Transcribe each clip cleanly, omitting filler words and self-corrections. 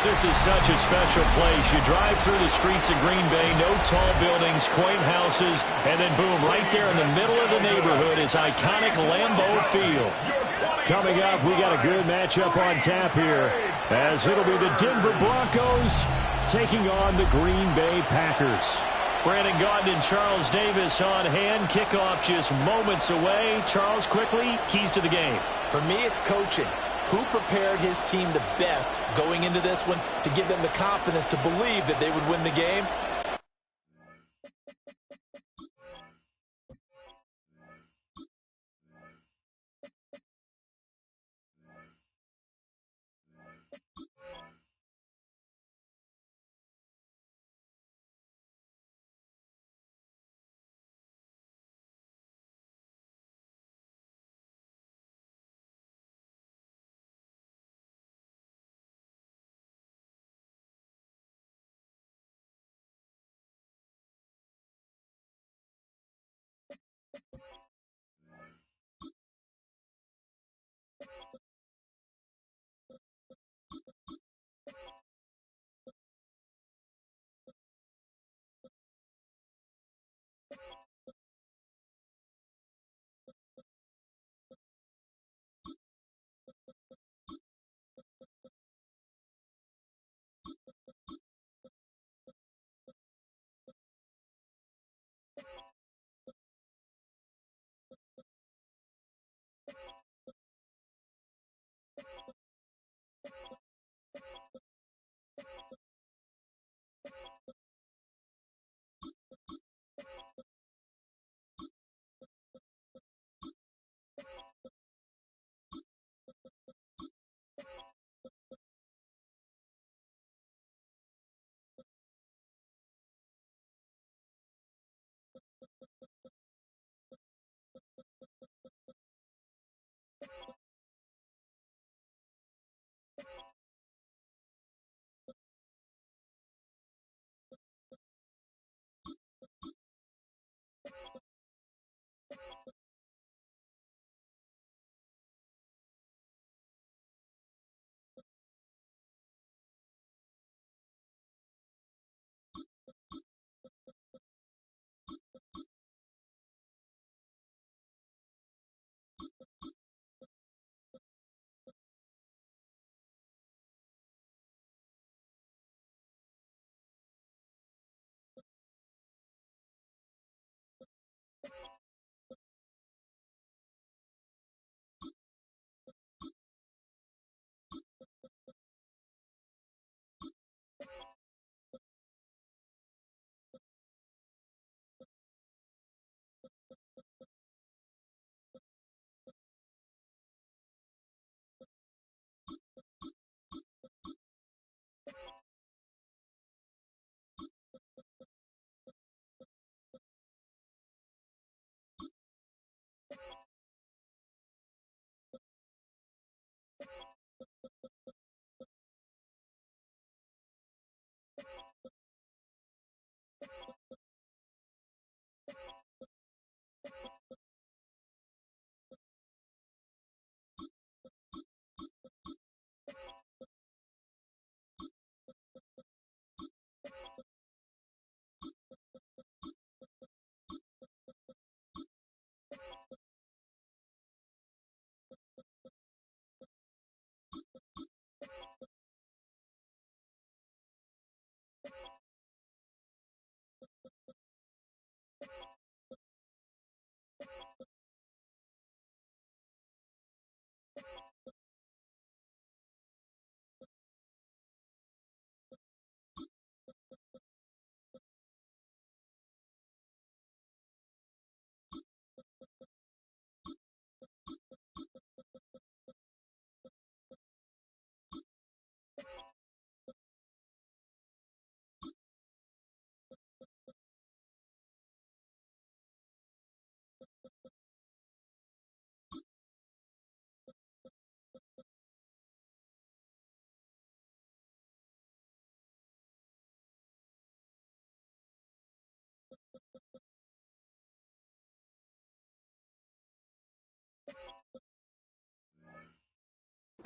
This is such a special place. You drive through the streets of Green Bay, no tall buildings, quaint houses, and then boom, right there in the middle of the neighborhood is iconic Lambeau Field. Coming up, we got a good matchup on tap here, as it'll be the Denver Broncos taking on the Green Bay Packers. Brandon Gaudin and Charles Davis on hand. Kickoff just moments away. Charles, quickly, keys to the game. For me, it's coaching. Who prepared his team the best going into this one to give them the confidence to believe that they would win the game?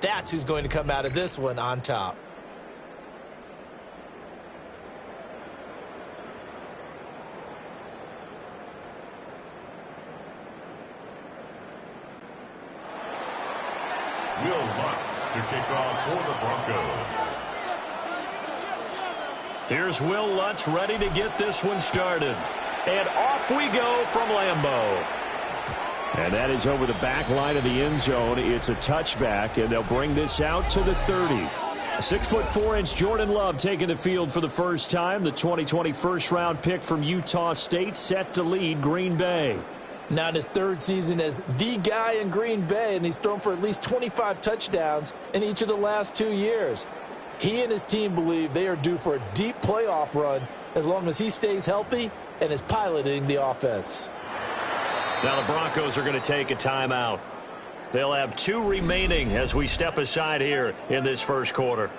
That's who's going to come out of this one on top. Will Lutz to kick off for the Broncos. Here's Will Lutz ready to get this one started. And off we go from Lambeau. And that is over the back line of the end zone. It's a touchback, and they'll bring this out to the 30. 6'4" Jordan Love taking the field for the first time. The 2020 first-round pick from Utah State set to lead Green Bay. Now in his third season as the guy in Green Bay, and he's thrown for at least 25 touchdowns in each of the last 2 years. He and his team believe they are due for a deep playoff run as long as he stays healthy and is piloting the offense. Now the Broncos are going to take a timeout. They'll have 2 remaining as we step aside here in this first quarter.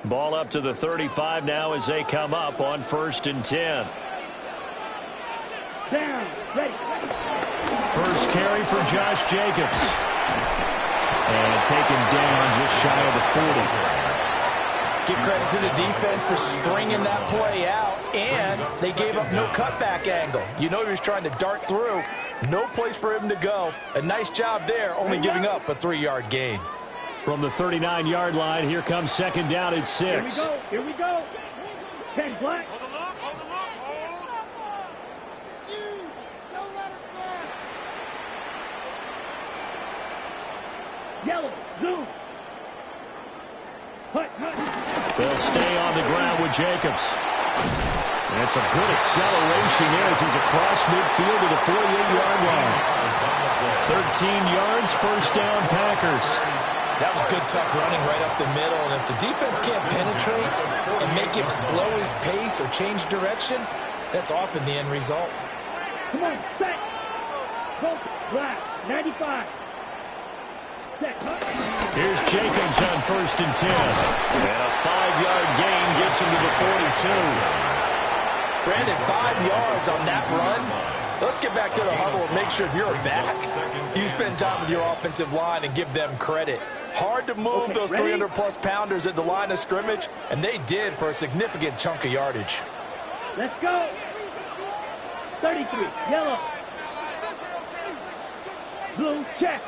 Ball up to the 35 now as they come up on 1st and 10. Down, ready. First carry for Josh Jacobs. And taken down just shy of the 40. Give credit to the defense for stringing that play out, and they gave up no cutback angle. You know he was trying to dart through. No place for him to go. A nice job there, only giving up a 3-yard gain. From the 39-yard line, here comes 2nd down at 6. Here we go. 10 black. Yellow, zoom. Hut. They'll stay on the ground with Jacobs. And it's a good acceleration there as he's across midfield to the 48-yard line. 13 yards, 1st down, Packers. That was good, tough running right up the middle. And if the defense can't penetrate and make him slow his pace or change direction, that's often the end result. Come on, set. Go, black, 95. Set, Here's Jacobs on 1st and 10. And a 5-yard gain gets him to the 42. Brandon, 5 yards on that run. Let's get back to the huddle and make sure if you're back, you spend time with your offensive line and give them credit. Hard to move those 300-plus pounders at the line of scrimmage, and they did for a significant chunk of yardage. Let's go. 33, yellow. Blue, check.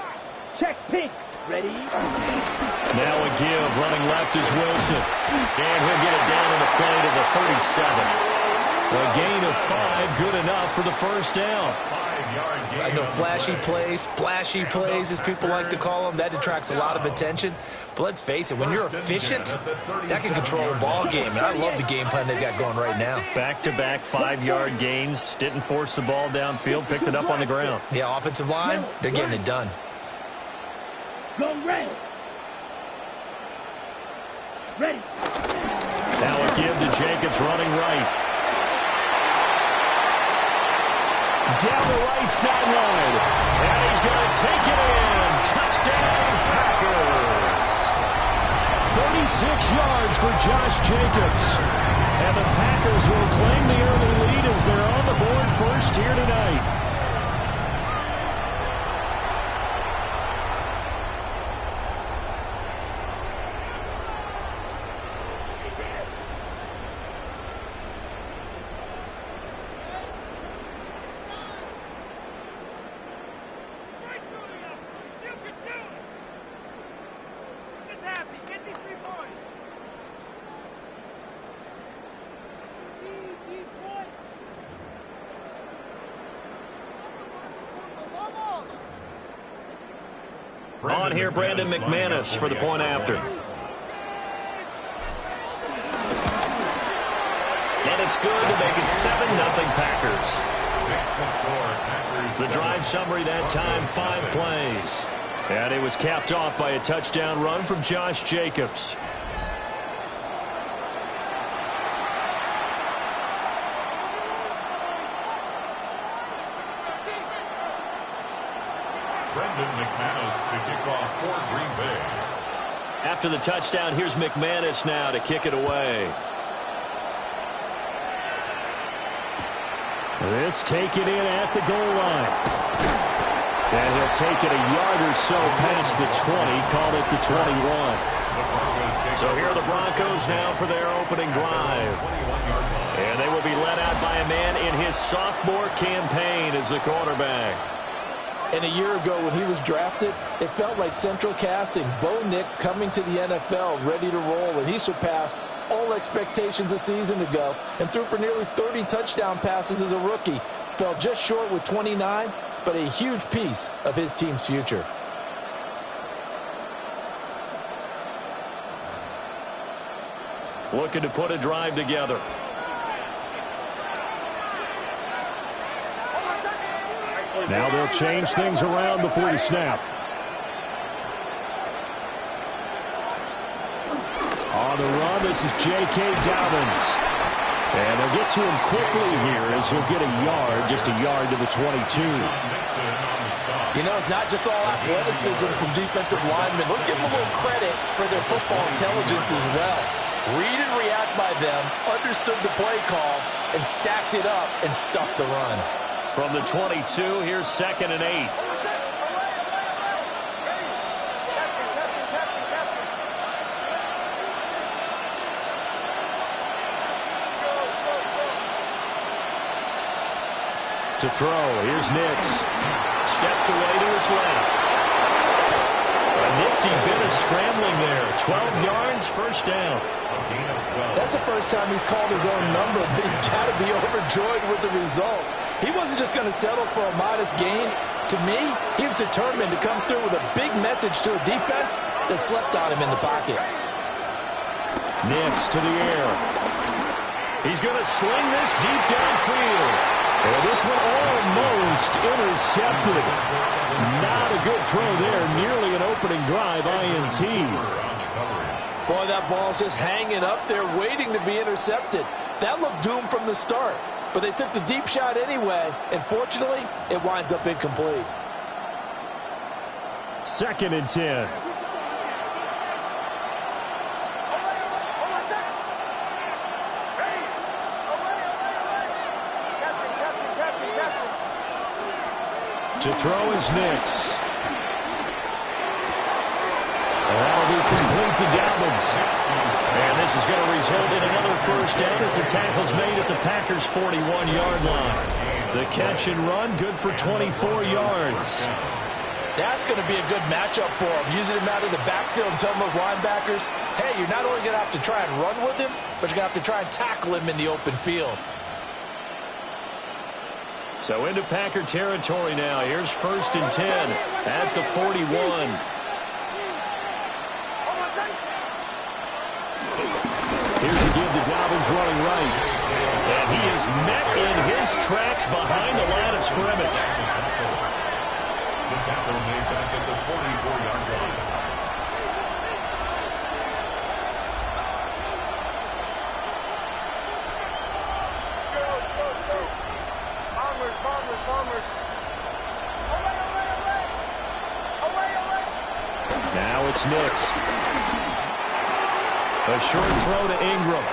Check, pink. Ready? Now a give, running left is Wilson. And he'll get it down in the play to the 37. A gain of 5, good enough for the 1st down. I know flashy plays, splashy plays, as people like to call them, that attracts a lot of attention. But let's face it, when you're efficient, that can control a ball game. And I love the game plan they've got going right now. Back-to-back 5-yard gains. Didn't force the ball downfield, picked it up on the ground. Yeah, offensive line, they're getting it done. Go red. Ready. Now a give to Jacobs running right. Down the right sideline. And he's going to take it in. Touchdown, Packers. 36 yards for Josh Jacobs. And the Packers will claim the early lead as they're on the board first here tonight. On here, Brandon McManus for the point after. And it's good to make it 7-0 Packers. The drive summary that time, 5 plays. And it was capped off by a touchdown run from Josh Jacobs. McManus to kick off for Green Bay. After the touchdown, here's McManus now to kick it away. This taken in at the goal line. And he'll take it a yard or so past the 20, called it the 21. So here are the Broncos now for their opening drive. And they will be led out by a man in his sophomore campaign as the quarterback. And a year ago when he was drafted, it felt like central casting. Bo Nix coming to the NFL ready to roll, and he surpassed all expectations a season ago and threw for nearly 30 touchdown passes as a rookie. Fell just short with 29, but a huge piece of his team's future. Looking to put a drive together. Now they'll change things around before the snap. On the run, this is J.K. Dobbins. And they'll get to him quickly here as he'll get a yard, just a yard to the 22. You know, it's not just all athleticism from defensive linemen. Let's give them a little credit for their football intelligence as well. Read and react by them, understood the play call, and stacked it up and stuffed the run. From the 22, here's 2nd and 8. To throw, here's Nix. Steps away to his left. A nifty bit of scrambling there. 12 yards, first down. That's the first time he's called his own number, but he's got to be overjoyed with the results. He wasn't just going to settle for a modest gain. To me, he was determined to come through with a big message to a defense that slept on him in the pocket. Nix to the air. He's going to sling this deep downfield. And this one almost intercepted. Not a good throw there. Nearly an opening drive INT. Boy, that ball's just hanging up there waiting to be intercepted. That looked doomed from the start. But they took the deep shot anyway. And fortunately, it winds up incomplete. 2nd and 10. To throw is Nix. That'll be complete to Dobbins. And this is going to result in another first down as the tackle's made at the Packers' 41-yard line. The catch and run, good for 24 yards. That's going to be a good matchup for him. Using him out of the backfield and telling those linebackers, hey, you're not only going to have to try and run with him, but you're going to have to try and tackle him in the open field. So into Packer territory now. Here's 1st and 10 at the 41. Here's a give to Dobbins running right. And he is met in his tracks behind the line of scrimmage. The tackle made back at the 44-yard line. Now it's Nix. A short throw to Ingram.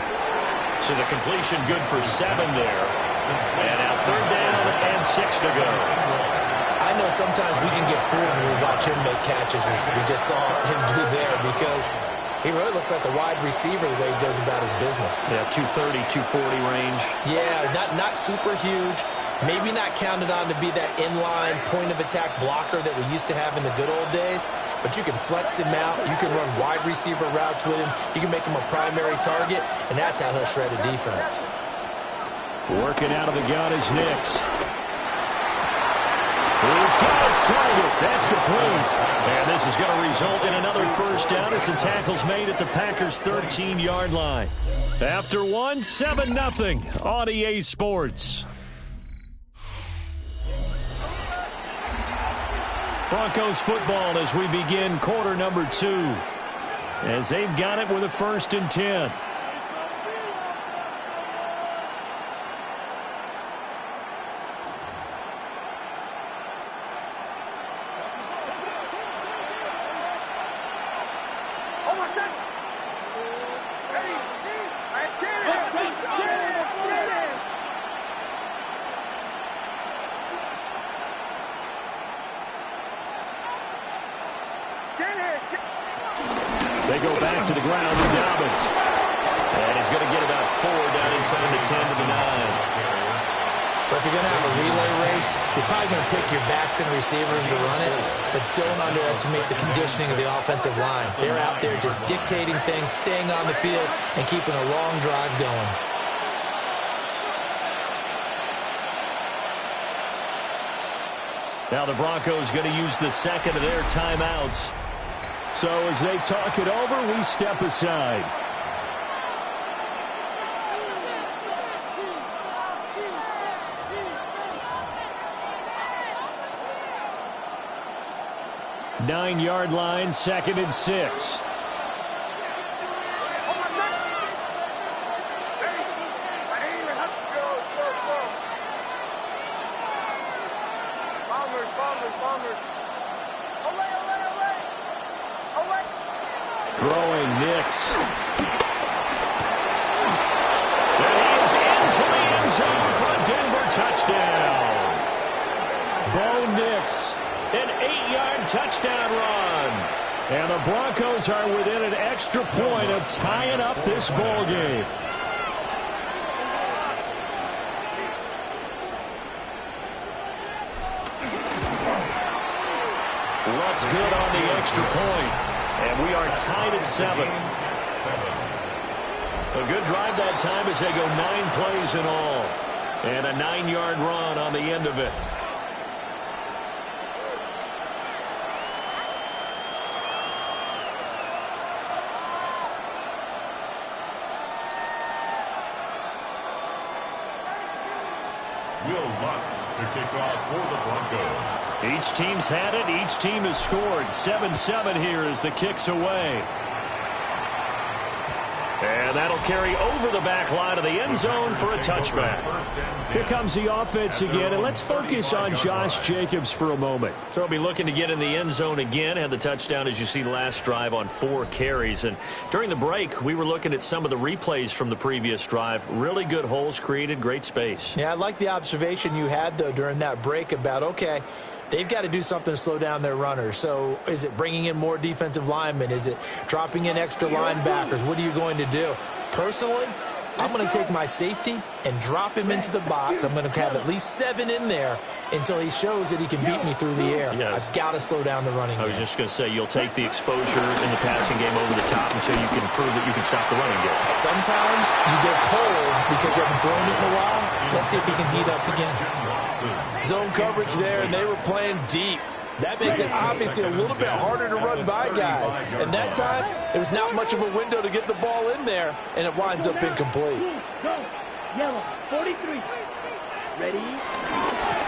So the completion good for 7 there. And now 3rd down and 6 to go. I know sometimes we can get fooled when we watch him make catches, as we just saw him do there, because he really looks like a wide receiver the way he goes about his business. Yeah, 230, 240 range. Yeah, not super huge. Maybe not counted on to be that inline point-of-attack blocker that we used to have in the good old days, but you can flex him out. You can run wide receiver routes with him. You can make him a primary target, and that's how he'll shred a defense. Working out of the gun is Nix. He's got his target. That's complete. And this is going to result in another first down as the tackle's made at the Packers' 13-yard line. After one, 7-0 on EA Sports. Broncos football as we begin quarter number 2. As they've got it with a 1st and 10. They go back to the ground with Dobbins. And he's going to get about 4 down inside the 10 to the 9. But if you're going to have a relay race, you're probably going to pick your backs and receivers to run it, but don't underestimate the conditioning of the offensive line. They're out there just dictating things, staying on the field, and keeping a long drive going. Now the Broncos going to use the second of their timeouts. So as they talk it over, we step aside. Nine-yard line, 2nd and 6. Throwing Nix. And he is into the end zone for a Denver touchdown. Bo Nix, an 8-yard touchdown run. And the Broncos are within an extra point of tying up this ball game. What's good on the extra point? And we are tied at 7. A good drive that time as they go 9 plays in all. And a 9-yard run on the end of it. Will Lutz to kick off for the Broncos. Each team's had it. Each team has scored. 7-7 here as the kick's away. And that'll carry over the back line of the end zone for a touchback. Here comes the offense again, and let's focus on Josh Jacobs for a moment. So he'll be looking to get in the end zone again. Had the touchdown, as you see, last drive on 4 carries. And during the break, we were looking at some of the replays from the previous drive. Really good holes created, great space. Yeah, I like the observation you had, though, during that break about, okay, they've got to do something to slow down their runners. So is it bringing in more defensive linemen? Is it dropping in extra linebackers? What are you going to do? Personally, I'm going to take my safety and drop him into the box. I'm going to have at least 7 in there until he shows that he can beat me through the air. Yeah. I've got to slow down the running game. I was just going to say, you'll take the exposure in the passing game over the top until you can prove that you can stop the running game. Sometimes you go cold because you haven't thrown it in a while. Let's see if he can heat up again. Zone coverage there, and they were playing deep. That makes it obviously a little bit harder to run by guys. And that time, it was not much of a window to get the ball in there, and it winds up incomplete. Go. Yellow, 43. Ready?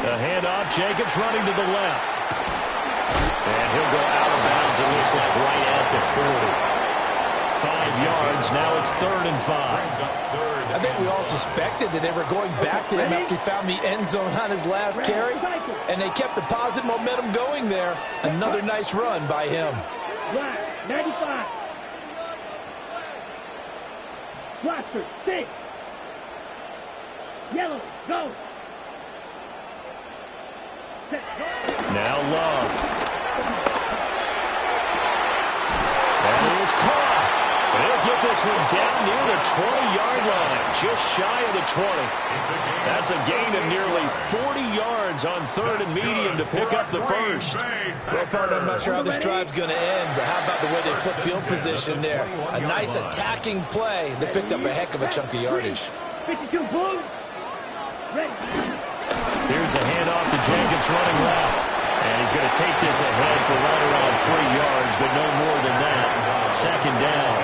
The handoff, Jacobs running to the left. And he'll go out of bounds, it looks like, right at the 40. 5 yards, now it's 3rd and 5. I think we all suspected that they were going back to him after he found the end zone on his last carry, and they kept the positive momentum going there. Another nice run by him. Black, 95. Blaster, 6. Yellow, go. Now Love. And he is caught. They'll get this one down near the 20-yard line, just shy of the 20. That's a gain of nearly 40 yards on 3rd and medium to pick up the first. Well, partner, I'm not sure how this drive's going to end, but how about the way they flip field position there? A nice attacking play that picked up a heck of a chunk of yardage. 52, blue. Ready. Here's a handoff to Jacobs running left. And he's going to take this ahead for right around 3 yards, but no more than that. 2nd down.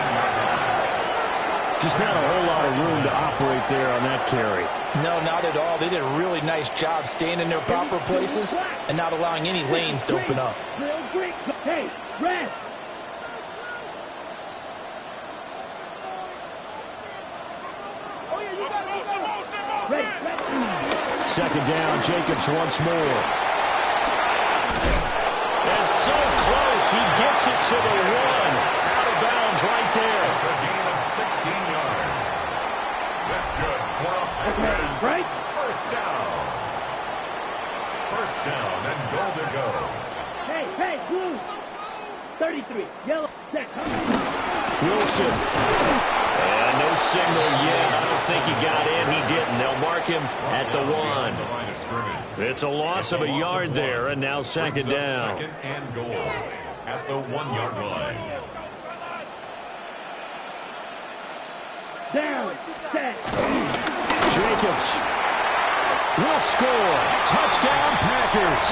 Just not a whole lot of room to operate there on that carry. No, not at all. They did a really nice job staying in their proper places and not allowing any lanes to open up. Hey, red. Ready. 2nd down, Jacobs once more. And so close, he gets it to the 1. Out of bounds right there. It's a gain of 16 yards. That's good. Right. First down. First down and goal to go. Hey, blue. 33. Yellow. Check. Wilson. And no signal yet. I don't think he got in. He didn't. They'll mark him at the 1. It's a loss of a yard there, and now second down. Second and goal at the 1-yard line. Down. Set. Jacobs will score. Touchdown, Packers.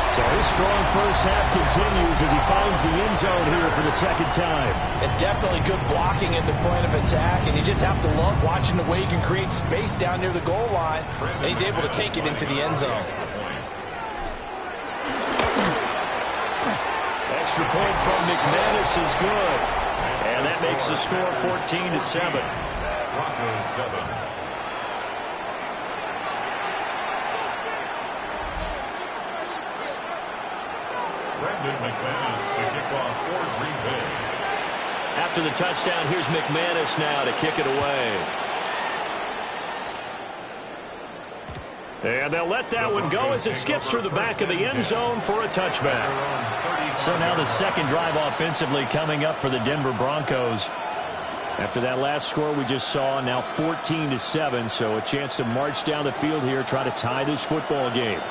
So his strong first half continues as he finds the end zone here for the second time. And definitely good blocking at the point of attack, and you just have to love watching the way he can create space down near the goal line, and he's able to take it into the end zone. Extra point from McManus is good. And that makes the score 14-7. Broncos 7. McManus to kick off for Green Bay. After the touchdown, here's McManus now to kick it away. And they'll let that one go as it skips through the back of the end zone for a touchback. So now the second drive offensively coming up for the Denver Broncos. After that last score we just saw, now 14-7, so a chance to march down the field here, try to tie this football game.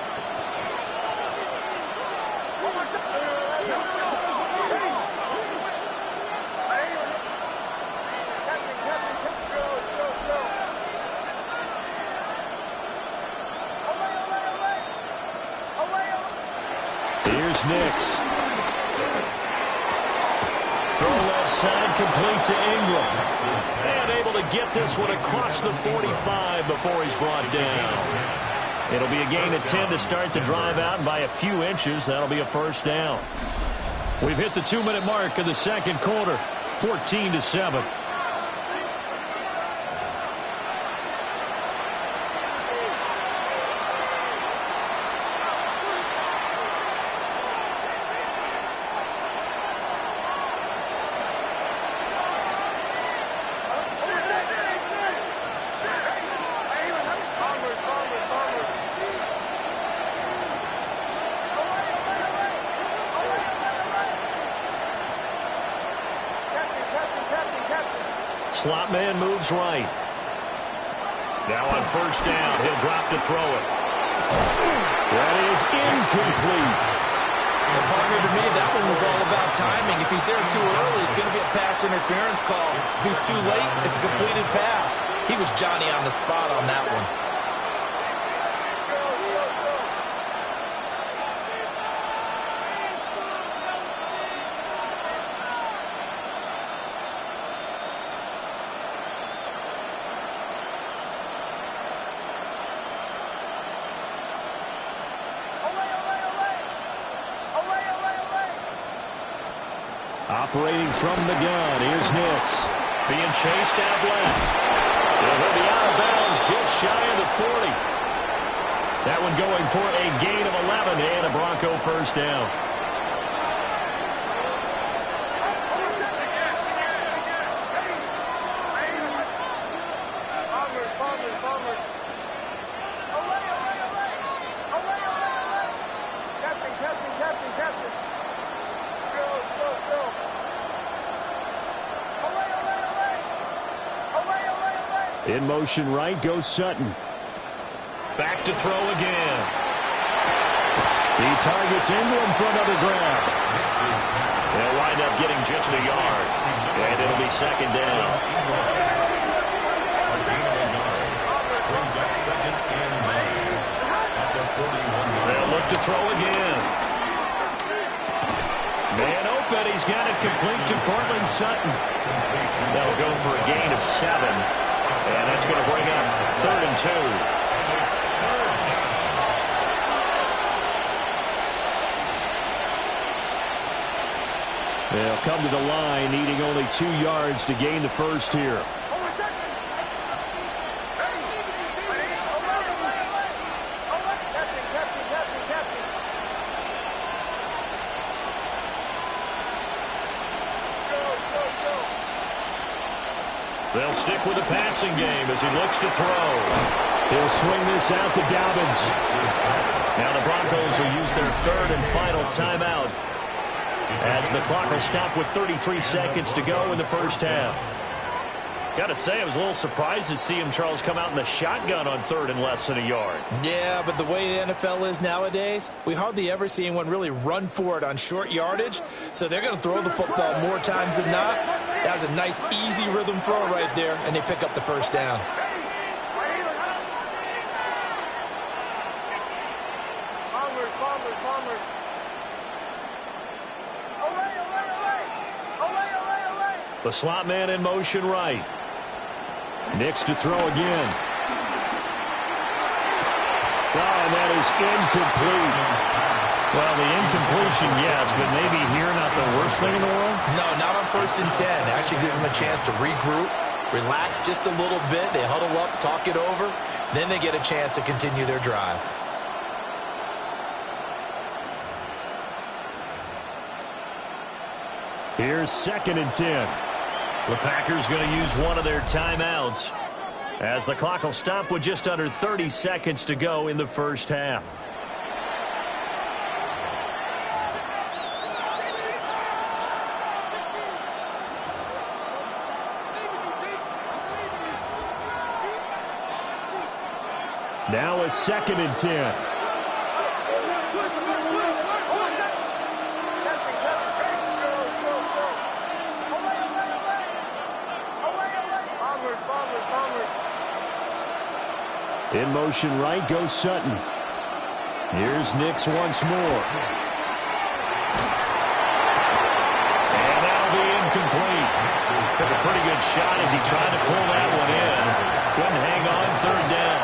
Nix. Throw left side, complete to Ingram. And able to get this one across the 45 before he's brought down. It'll be a gain of 10 to start the drive out, and by a few inches, that'll be a first down. We've hit the 2-minute mark of the second quarter, 14-7. Slot man moves right. Now on first down, he'll drop to throw it. That is incomplete. And partner, to me, that one was all about timing. If he's there too early, it's going to be a pass interference call. If he's too late, it's a completed pass. He was Johnny on the spot on that one. Operating from the gun, here's Nix. Being chased out left. He'll be out of bounds just shy of the 40. That one going for a gain of 11 and a Bronco first down. In motion right goes Sutton. Back to throw again. He targets Ingram for another grab. They'll wind up getting just a yard. And it'll be second down. They'll look to throw again. Man open. He's got it complete to Cortland Sutton. That'll go for a gain of 7. And that's going to bring up 3rd and 2. They'll come to the line, needing only 2 yards to gain the first here. They'll stick with the passing game as he looks to throw. He'll swing this out to Dobbins. Now the Broncos will use their 3rd and final timeout. as the clock will stop with 33 seconds to go in the first half. Got to say, I was a little surprised to see him, Charles, come out in the shotgun on third and less than a yard. Yeah, but the way the NFL is nowadays, we hardly ever see anyone really run for it on short yardage. So they're going to throw the football more times than not. That was a nice, easy rhythm throw right there, and they pick up the first down. The slot man in motion right. Nix to throw again. Oh, and that is incomplete. Well, the incompletion, yes, but maybe here not the worst thing in the world? No, not on 1st and 10. Actually gives them a chance to regroup, relax just a little bit. They huddle up, talk it over. Then they get a chance to continue their drive. Here's 2nd and 10. The Packers going to use one of their timeouts as the clock will stop with just under 30 seconds to go in the first half. Now it's 2nd and 10. In motion right goes Sutton. Here's Nix once more. And that'll be incomplete. Took a pretty good shot as he tried to pull that one in. Couldn't hang on 3rd down.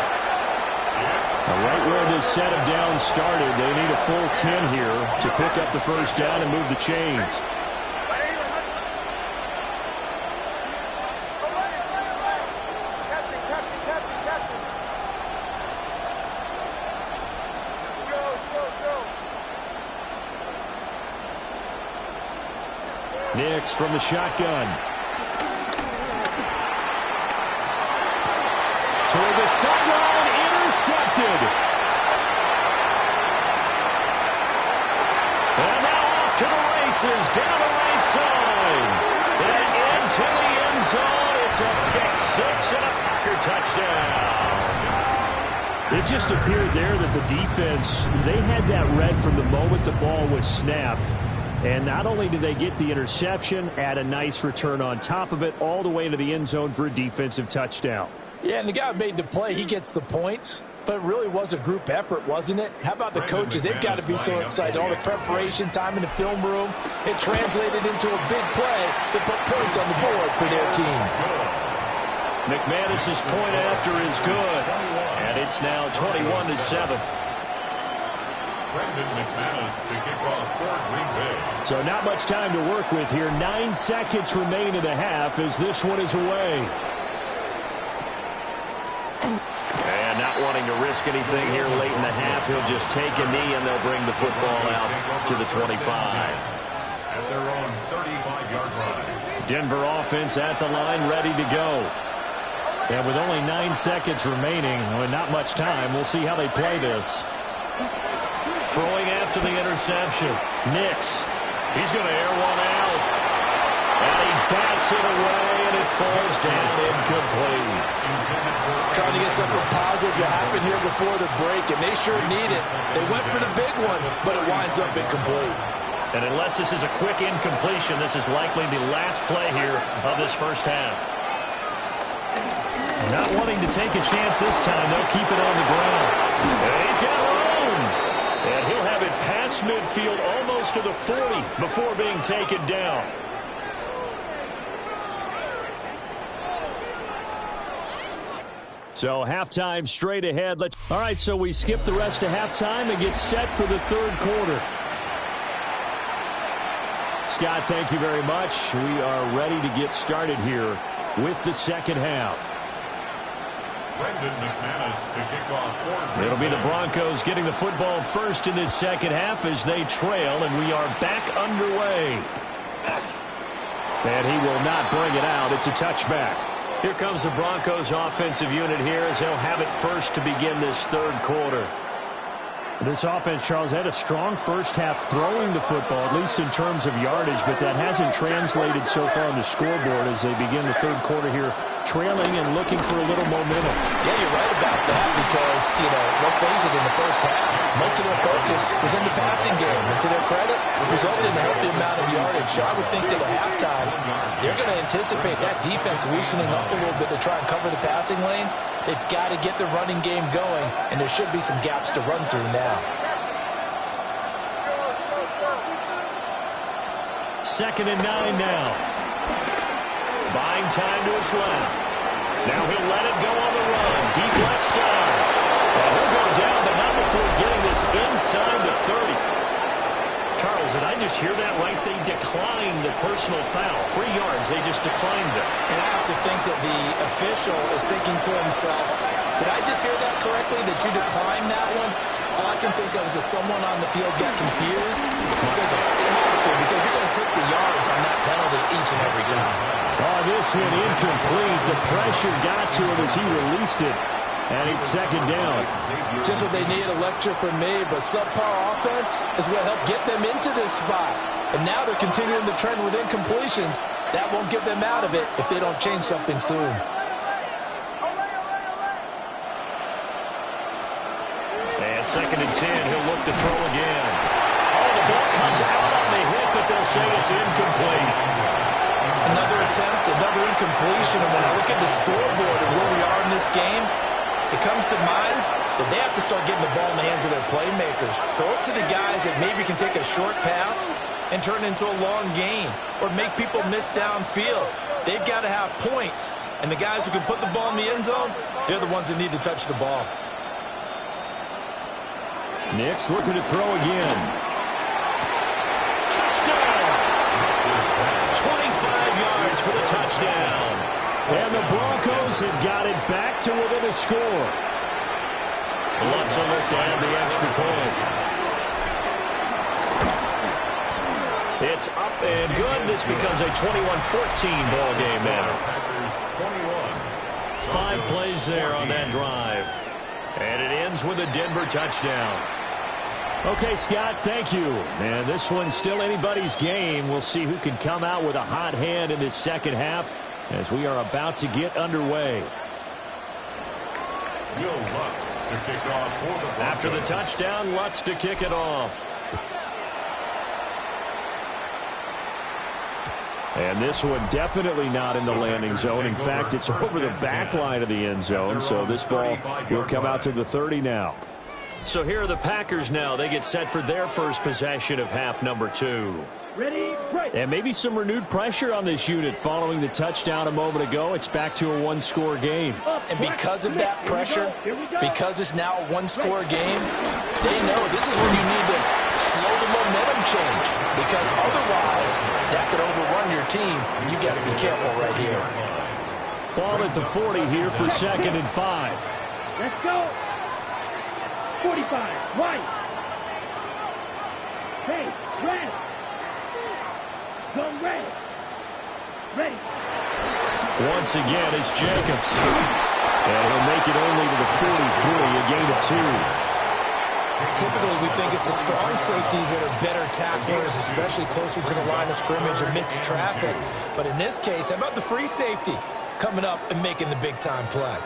Now right where this set of downs started, they need a full 10 here to pick up the first down and move the chains. Nix from the shotgun. Toward the sideline, intercepted. And now off to the races, down the right side. And into the end zone. It's a pick six and a Packer touchdown. It just appeared there that the defense, they had that read from the moment the ball was snapped. And not only did they get the interception, add a nice return on top of it, all the way into the end zone for a defensive touchdown. Yeah, and the guy made the play. He gets the points. But it really was a group effort, wasn't it? How about the coaches? They've got to be so excited. All the preparation time in the film room, it translated into a big play that put points on the board for their team. McManus's point after is good. And it's now 21-7. Brendan McManus to kick off for Green Bay. So not much time to work with here. 9 seconds remain in the half as this one is away. And not wanting to risk anything here late in the half, he'll just take a knee and they'll bring the football out to the 25. At their own 35-yard line. Denver offense at the line, ready to go. And with only 9 seconds remaining, with not much time, we'll see how they play this. Throwing after the interception. Nix. He's going to air one out. And he bats it away, and it falls down incomplete. Trying to get something positive to happen here before the break, and they sure need it. They went for the big one, but it winds up incomplete. And unless this is a quick incompletion, this is likely the last play here of this first half. Not wanting to take a chance this time, they'll keep it on the ground. And he's got room. And he'll have it past midfield almost to the 40 before being taken down. So halftime straight ahead. All right, so we skip the rest of halftime and get set for the third quarter. Scott, thank you very much. We are ready to get started here with the second half. Brendan McManus to kick off for Green Bay. It'll be the Broncos getting the football first in this second half as they trail, and we are back underway. And he will not bring it out. It's a touchback. Here comes the Broncos offensive unit here as they'll have it first to begin this third quarter. This offense, Charles, had a strong first half throwing the football, at least in terms of yardage, but that hasn't translated so far on the scoreboard as they begin the third quarter here, trailing and looking for a little momentum. Yeah, you're right about that because, let's face it, in the first half, most of their focus was in the passing game. And to their credit, it resulted in a healthy amount of yardage. So I would think that at halftime, they're going to anticipate that defense loosening up a little bit to try and cover the passing lanes. They've got to get the running game going, and there should be some gaps to run through now. 2nd and 9 now. Buying time to his left. Now he'll let it go on the run. Deep left side. And he'll go down, but not before getting this inside the 30. Charles, did I just hear that right? They declined the personal foul. 3 yards, they just declined it. And I have to think that the official is thinking to himself, did I just hear that correctly, that you declined that one? All I can think of is that someone on the field got confused because they had to, because you're going to take the yards on that penalty each and every time. Oh, this one incomplete. The pressure got to him as he released it. And it's 2nd down. Just what they need, a lecture from me, but subpar offense is what helped get them into this spot. And now they're continuing the trend with incompletions. That won't get them out of it if they don't change something soon. And 2nd and 10, he'll look to throw again. Oh, the ball comes out on the hit, but they'll say it's incomplete. Another attempt, another incompletion. And when I look at the scoreboard and where we are in this game, it comes to mind that they have to start getting the ball in the hands of their playmakers. Throw it to the guys that maybe can take a short pass and turn it into a long gain or make people miss downfield. They've got to have points. And the guys who can put the ball in the end zone, they're the ones that need to touch the ball. Nix looking to throw again. Touchdown! 25 yards for the touchdown. And the Broncos have got it back to within a score. Lutz will look to add the extra point. It's up and good. This becomes a 21-14 ball game now. 5 plays there on that drive. And it ends with a Denver touchdown. Okay, Scott, thank you. And this one's still anybody's game. We'll see who can come out with a hot hand in this second half as we are about to get underway. After the touchdown, Lutz to kick it off. And this one definitely not in the landing zone. In fact, it's over the back line of the end zone. So this ball will come out to the 30 now. So here are the Packers now. They get set for their first possession of half number 2. Ready, break. And maybe some renewed pressure on this unit following the touchdown a moment ago. It's back to a 1-score game. And because of that pressure, because it's now a 1-score game, they know this is when you need to slow the momentum change. Because otherwise, that could overrun your team. You've got to be careful right here. Ball at the 40 here for 2nd and 5. Let's go. 45, right. Hey, red. Go red. Ready. Once again, it's Jacobs. And he'll make it only to the 43, a gain of 2. Typically, we think it's the strong safeties that are better tacklers, especially closer to the line of scrimmage amidst traffic. But in this case, how about the free safety coming up and making the big-time play?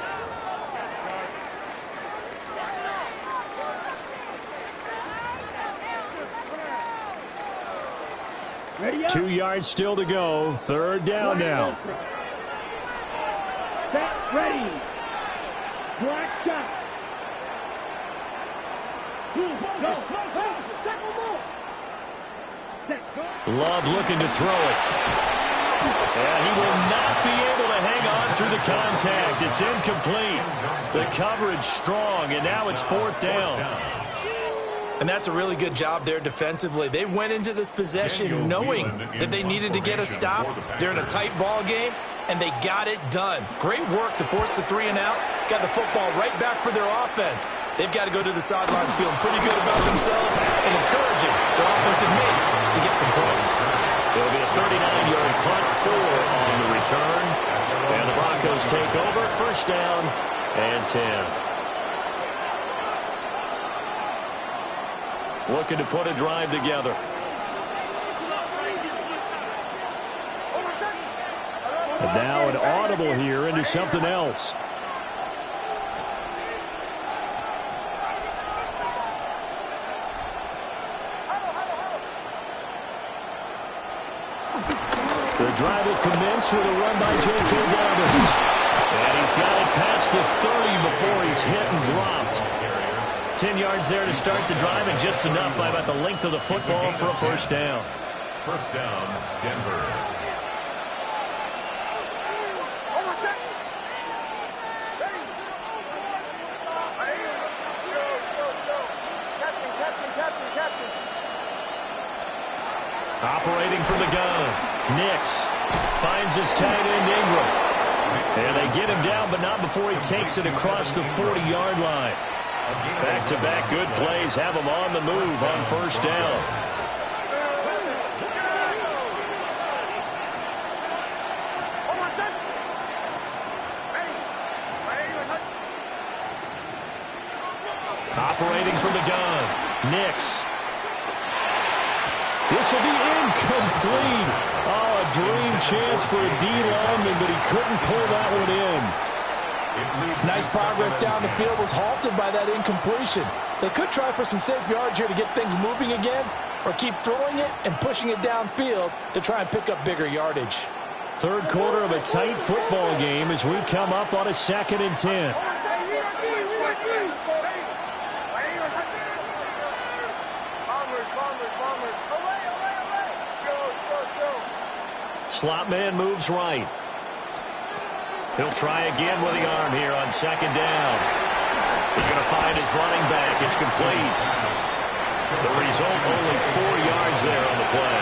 2 yards still to go. 3rd down now. Set, ready. Black shot. Love looking to throw it. And he will not be able to hang on through the contact. It's incomplete. The coverage strong, and now it's 4th down. And that's a really good job there defensively. They went into this possession knowing that they needed to get a stop. They're in a tight ball game, and they got it done. Great work to force the 3 and out. Got the football right back for their offense. They've got to go to the sidelines feeling pretty good about themselves and encouraging their offensive mates to get some points. It'll be a 39-yard punt, 4 on the return. And the Broncos take over. 1st down and 10. looking to put a drive together. And now an audible here into something else. The drive will commence with a run by J.K. Dobbins. And he's got it past the 30 before he's hit and dropped. 10 yards there to start the drive, and just enough by about the length of the football for a first down. First down, Denver. Operating from the gun, Nix finds his tight end Ingram. And they get him down, but not before he takes it across the 40-yard line. Back-to-back good plays have him on the move on first down. Operating from the gun, Nix. This will be incomplete. Oh, a dream chance for a D lineman, but he couldn't pull that one in. Nice progress down the field was halted by that incompletion. They could try for some safe yards here to get things moving again, or keep throwing it and pushing it downfield to try and pick up bigger yardage. Third quarter of a tight football game as we come up on a 2nd and 10. Slot man moves right. He'll try again with the arm here on 2nd down. He's going to find his running back. It's complete. The result, only 4 yards there on the play.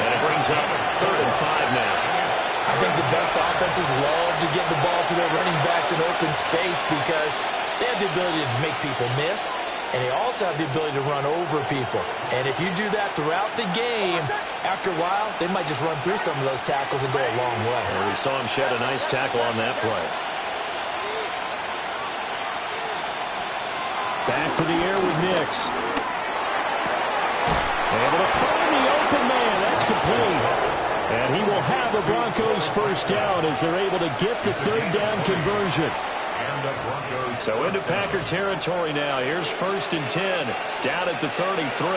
And it brings up 3rd and 5 now. I think the best offenses love to get the ball to their running backs in open space because they have the ability to make people miss, and they also have the ability to run over people. And if you do that throughout the game, after a while, they might just run through some of those tackles and go a long way. Well, we saw him shed a nice tackle on that play. Back to the air with Nix. Able to find the open man. That's complete. And he will have the Broncos first down as they're able to get the 3rd down conversion. So into Packer territory now. Here's 1st and 10. Down at the 33.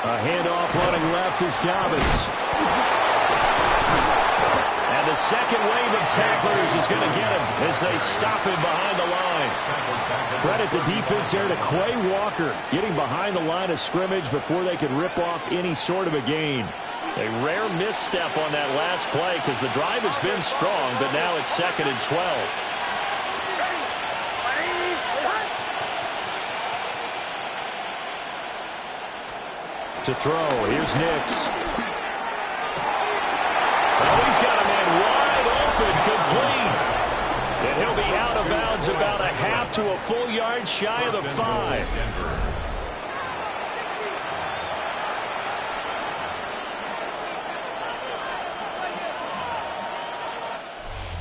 A handoff running left is Dobbins. And the second wave of tacklers is going to get him as they stop him behind the line. Credit the defense there to Quay Walker getting behind the line of scrimmage before they could rip off any sort of a gain. A rare misstep on that last play because the drive has been strong, but now it's 2nd and 12. To throw, here's Nix. Oh, he's got a man wide open, complete. And he'll be out of bounds about a half to a full yard shy of the 5.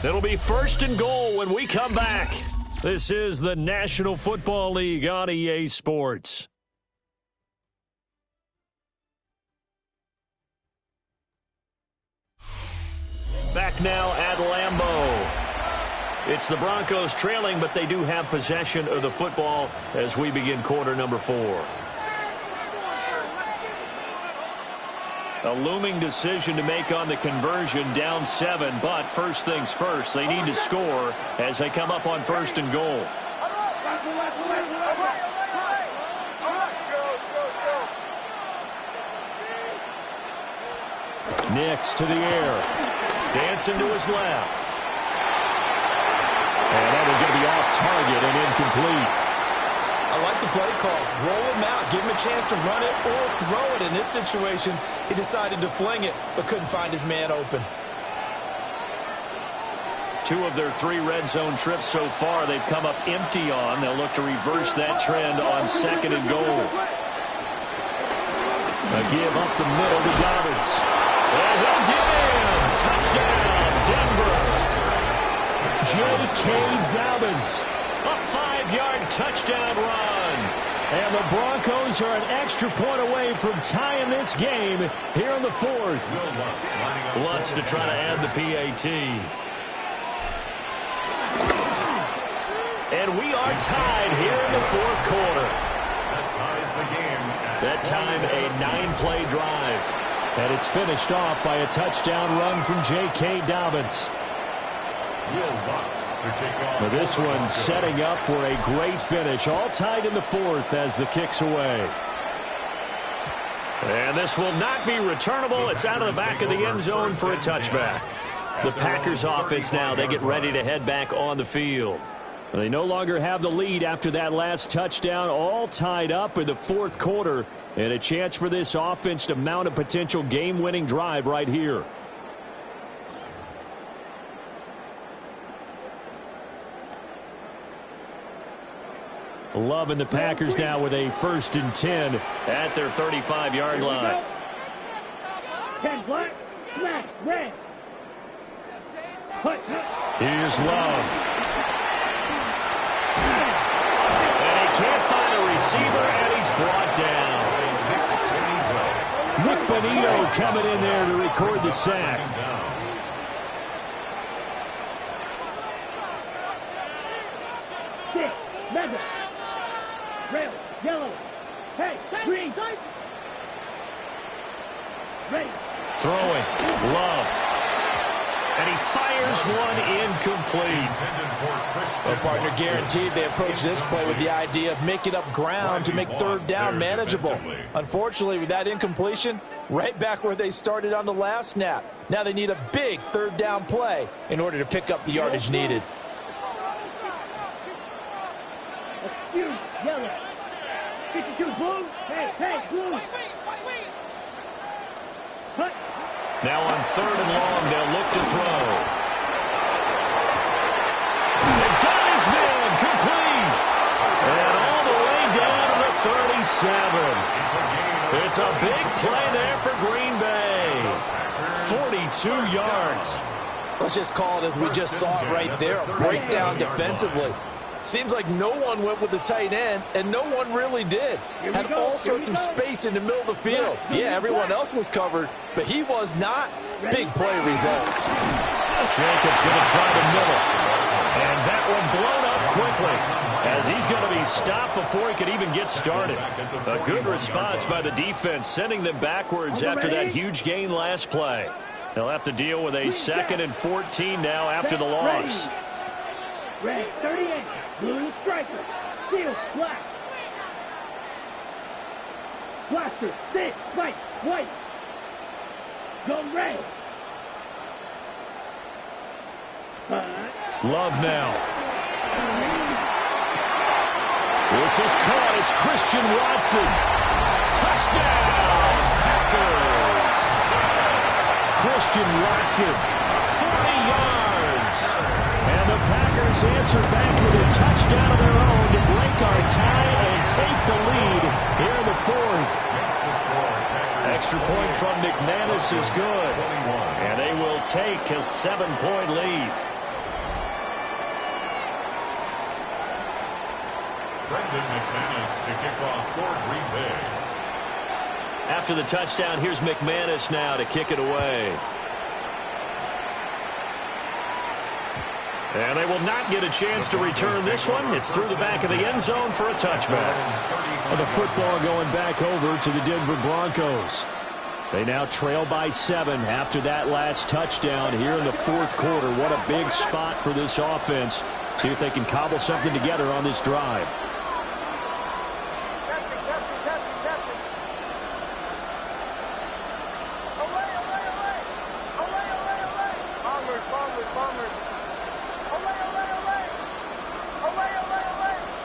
It'll be 1st and goal when we come back. This is the National Football League on EA Sports. Back now at Lambeau. It's the Broncos trailing, but they do have possession of the football as we begin quarter number 4. A looming decision to make on the conversion, down 7, but first things first, they need to score as they come up on 1st and goal. Nix to the air. Dancing to his left. And that will get me off target and incomplete. I like the play call. Roll him out. Give him a chance to run it or throw it. In this situation, he decided to fling it, but couldn't find his man open. 2 of their 3 red zone trips so far, they've come up empty on. They'll look to reverse that trend on 2nd and goal. A give up the middle to Dobbins. And he'll get in. Touchdown, Denver. J.K. Dobbins. A 5-yard touchdown run. And the Broncos are an extra point away from tying this game here in the fourth. Lutz to try to add the PAT. And we are tied here in the fourth quarter. That time a 9-play drive. And it's finished off by a touchdown run from J.K. Dobbins. Now this one setting up for a great finish. All tied in the fourth as the kick's away. And this will not be returnable. It's out of the back of the end zone for a touchback. The Packers offense now, they get ready to head back on the field. They no longer have the lead after that last touchdown, all tied up in the fourth quarter, and a chance for this offense to mount a potential game-winning drive right here. Loving the Packers now with a 1st and 10 at their 35-yard line. 10 black, smash, red. Here's Love. And he can't find a receiver, and he's brought down. Nick Bonito coming in there to record the sack. Six, leather. Red, yellow. Hey, green. Ready. Throwing. Love. And he fires one incomplete. Well, partner, guaranteed they approach this play with the idea of making up ground to make third down manageable. Unfortunately, with that incompletion, right back where they started on the last snap. Now they need a big third down play in order to pick up the yardage needed. Excuse, yellow. 52 blue. Hey, blue. Cut. Now on 3rd and long, they'll look to throw. They got his man, complete. And all the way down to the 37. It's a big play there for Green Bay. 42 yards. Let's just call it as we just saw it right there, a breakdown defensively. Seems like no one went with the tight end, and no one really did. Had all sorts of space in the middle of the field. Yeah, everyone else was covered, but he was not. Big play results. Jacobs going to try the middle. And that one blown up quickly as he's going to be stopped before he could even get started. A good response by the defense, sending them backwards after that huge gain last play. They'll have to deal with a 2nd and 14 now after the loss. Red, 38. Blue striker. Steel, black. Blaster, 6, white. Go red. Love now. This is caught. It's Christian Watson. Touchdown, Packers. Christian Watson, 40 yards. And the Packers answer back with a touchdown of their own to break our tie and take the lead here in the fourth. Extra point from McManus is good. And they will take a 7-point lead. Brendan McManus to kick off for Green Bay. After the touchdown, here's McManus now to kick it away. And they will not get a chance to return this one. It's through the back of the end zone for a touchback. And the football going back over to the Denver Broncos. They now trail by 7 after that last touchdown here in the fourth quarter. What a big spot for this offense. See if they can cobble something together on this drive.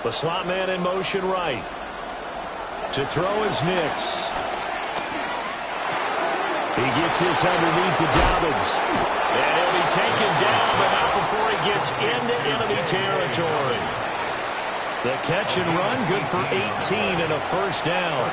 The slot man in motion right. To throw is Nix. He gets this underneath to Dobbins. And he'll be taken down, but not before he gets into enemy territory. The catch and run, good for 18 and a first down.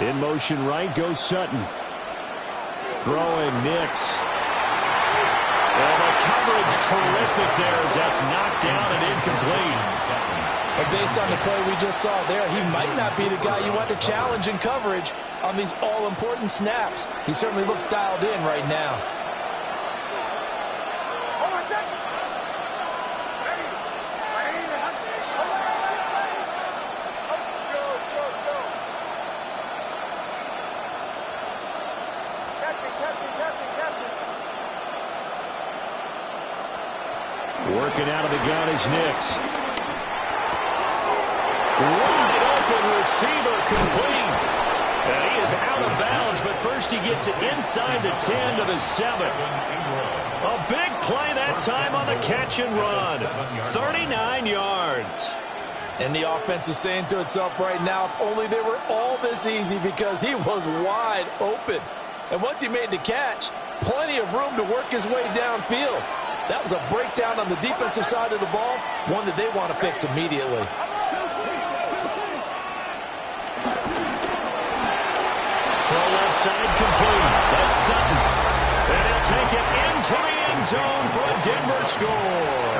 In motion right goes Sutton. Throwing Nix. And the coverage terrific there as that's knocked down and incomplete. And based on the play we just saw there, he might not be the guy you want to challenge in coverage on these all-important snaps. He certainly looks dialed in right now. Working out of the gun is Nix. Wide open receiver complete. And he is out of bounds, but first he gets it inside the 10 to the 7. A big play that time on the catch and run. 39 yards. And the offense is saying to itself right now, if only they were all this easy, because he was wide open. And once he made the catch, plenty of room to work his way downfield. That was a breakdown on the defensive side of the ball, one that they want to fix immediately. Throw left side complete. That's Sutton. And he'll take it into the end zone for a Denver score.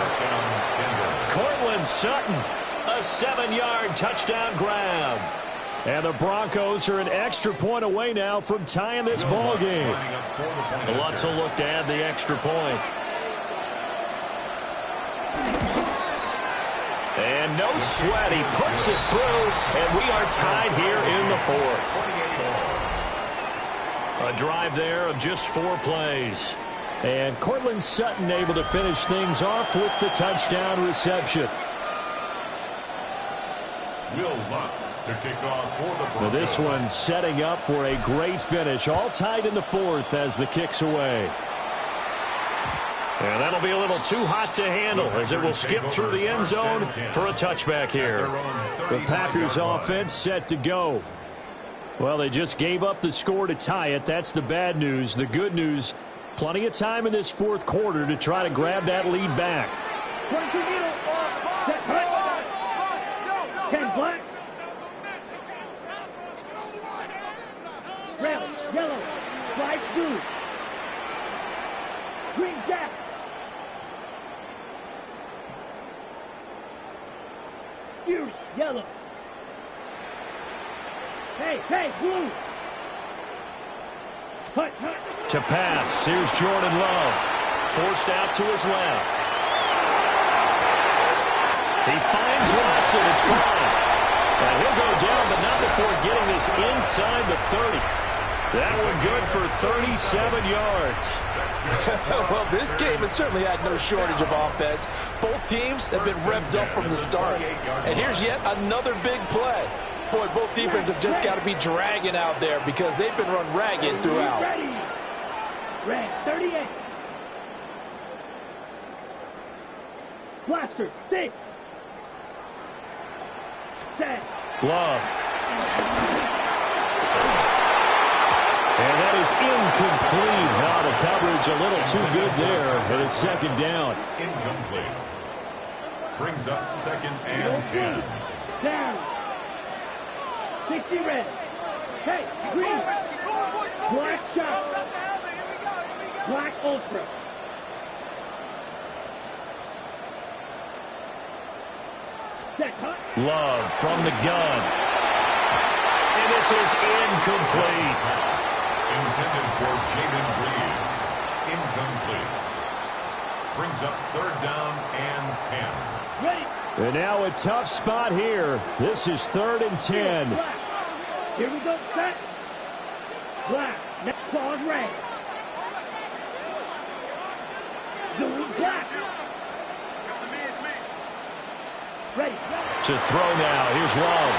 Cortland Sutton, a 7-yard touchdown grab. And the Broncos are an extra point away now from tying this ball game. Lots of look to add the extra point. And no sweat, he puts it through, and we are tied here in the 4th. A drive there of just 4 plays. And Cortland Sutton able to finish things off with the touchdown reception. Will Lutz to kick off for the Broncos. Now this one setting up for a great finish, all tied in the 4th as the kick's away. And that'll be a little too hot to handle as it will skip through the end zone for a touchback here. The Packers offense set to go. Well, they just gave up the score to tie it. That's the bad news. The good news, plenty of time in this 4th quarter to try to grab that lead back. 10 black. Red, yellow, white, blue. Green jack. Fierce, yellow. Hey, blue. Hut. To pass, here's Jordan Love. Forced out to his left. He finds Watson, it's gone. And he'll go down, but not before getting this inside the 30. That one good for 37 yards. Well, this game has certainly had no shortage of offense. Both teams have been revved up from the start. And here's yet another big play. Boy, both defenses have just got to be dragging out there because they've been run ragged throughout. Red, 38. Blaster, 6. 10. Love. And that is incomplete. Now the coverage a little too good there, and it's 2nd down. Incomplete. Brings up 2nd and 10. Down. 60 red. Hey, green. Black shot. Black ultra. Love from the gun. And this is incomplete. Intended for Jaden Reed. Incomplete. Brings up 3rd down and 10. Ready. And now a tough spot here. This is 3rd and 10. Black. Here we go, set. Black. Next pause red. Zone black. Ready. To throw now. Here's Love.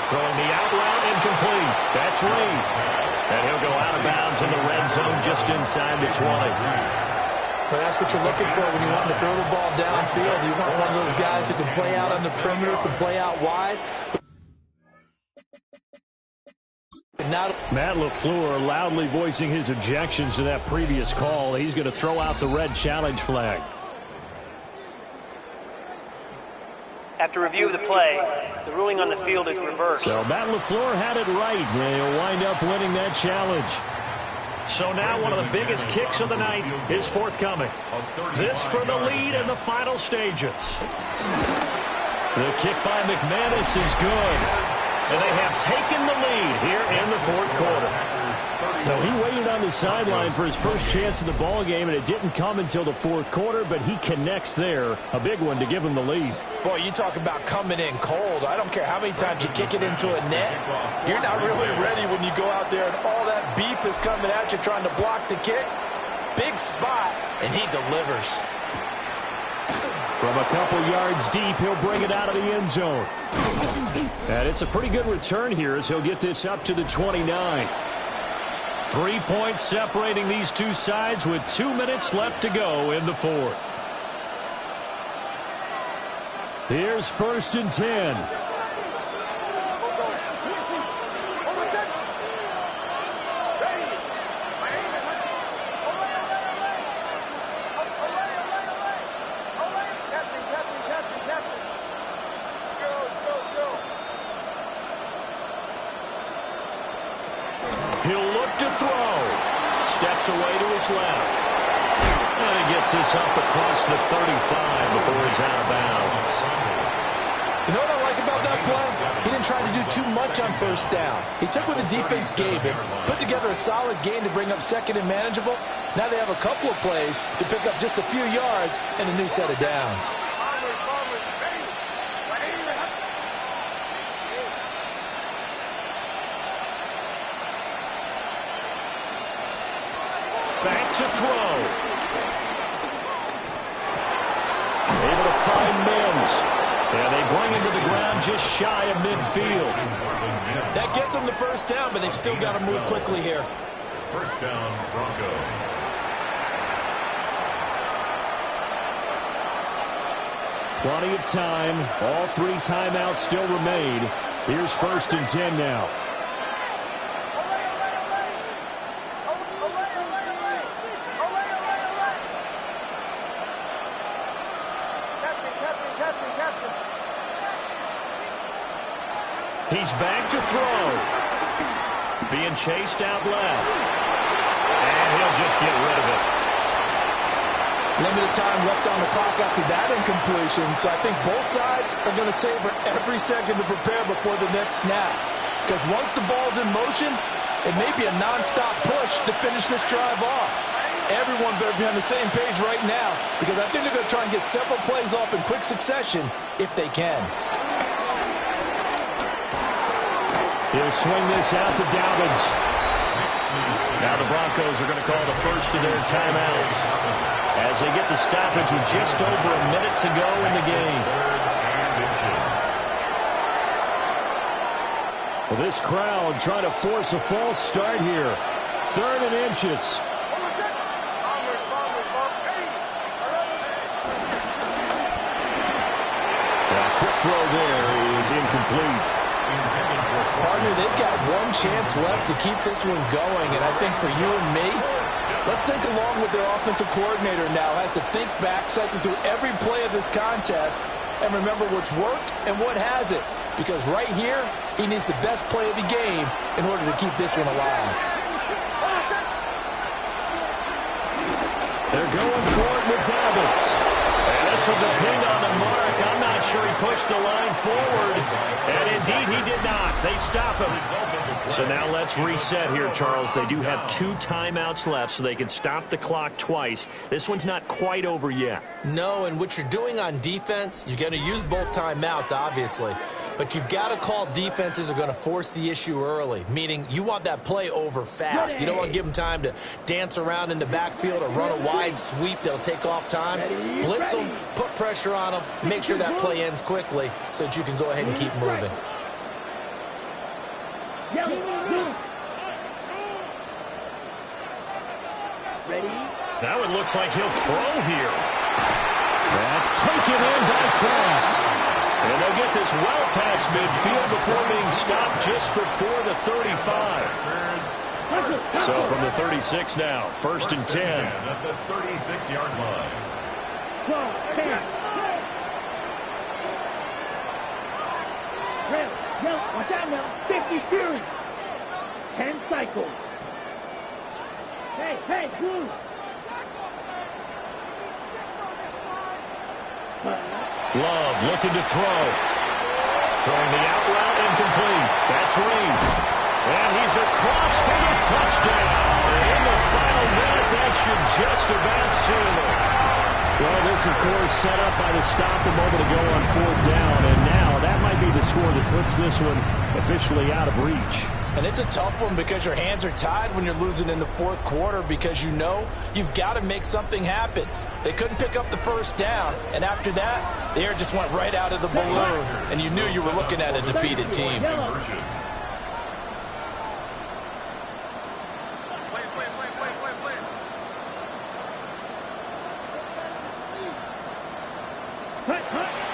Throwing the out route incomplete. That's Reed. And he'll go out of bounds in the red zone just inside the 20. But that's what you're looking for when you want to throw the ball downfield. You want one of those guys who can play out on the perimeter, can play out wide. Matt LaFleur loudly voicing his objections to that previous call. He's going to throw out the red challenge flag. After review of the play, the ruling on the field is reversed. So Matt LaFleur had it right, and he'll wind up winning that challenge. So now one of the biggest kicks of the night is forthcoming. This for the lead in the final stages. The kick by McManus is good. And they have taken the lead here in the fourth quarter. So he waited on the sideline for his first chance in the ball game, and it didn't come until the fourth quarter, but he connects there. A big one to give him the lead. Boy, you talk about coming in cold. I don't care how many times you kick it into a net. You're not really ready when you go out there and all that beef is coming at you trying to block the kick. Big spot, and he delivers. From a couple yards deep, he'll bring it out of the end zone. And it's a pretty good return here as he'll get this up to the 29. 3 points separating these two sides with 2 minutes left to go in the fourth. Here's 1st and 10. He'll look to throw. Steps away to his left. And he gets this up across the 35 before he's out of bounds. You know what I like about that play? He didn't try to do too much on first down. He took what the defense gave him, put together a solid gain to bring up second and manageable. Now they have a couple of plays to pick up just a few yards and a new set of downs. Back to throw. Able to find Mims. And they bring him to the ground just shy of midfield. That gets them the first down, but they've still got to move quickly here. First down, Broncos. Plenty of time. All 3 timeouts still remain. Here's 1st and 10 now. He's back to throw. Being chased out left. And he'll just get rid of it. Limited time left on the clock after that incompletion, so I think both sides are going to savor every second to prepare before the next snap. Because once the ball's in motion, it may be a nonstop push to finish this drive off. Everyone better be on the same page right now, because I think they're going to try and get several plays off in quick succession if they can. He'll swing this out to Dobbins. Now the Broncos are going to call the first of their timeouts as they get the stoppage with just over a minute to go in the game. Well, this crowd trying to force a false start here. 3rd and inches. Quick throw there is incomplete. Partner, they've got one chance left to keep this one going, and I think for you and me, let's think along with their offensive coordinator now. Has to think back, cycle through every play of this contest, and remember what's worked and what hasn't. Because right here, he needs the best play of the game in order to keep this one alive. They're going for it with Dobbins. And this will depend on the mark. I'm not sure he pushed the line forward. And indeed, he did not. They stop him. So now let's reset here, Charles. They do have 2 timeouts left, so they can stop the clock twice. This one's not quite over yet. No, and what you're doing on defense, you're going to use both timeouts, obviously. But you've got to call defenses are going to force the issue early, meaning you want that play over fast. You don't want to give them time to dance around in the backfield or run a wide sweep that'll take off time. Blitz them, put pressure on them, make sure that play ends quickly so that you can go ahead and keep moving. Now it looks like he'll throw here. That's taken in by Kraft. And they'll get this well past midfield before being stopped just before the 35. So from the 36 now, 1st and 10. At the 36-yard line. Now, watch out now. 50 Fury. 10 cycles. Hey, Blue. Love looking to throw. Throwing the out route incomplete. That's Reed. And he's across for the touchdown. In the final minute, that should just about seal it. Well, this, of course, set up by the stop a moment ago on 4th down. And now that might be the score that puts this one officially out of reach. And it's a tough one because your hands are tied when you're losing in the 4th quarter because you know you've got to make something happen. They couldn't pick up the first down, and after that, the air just went right out of the balloon, and you knew you were looking at a defeated team.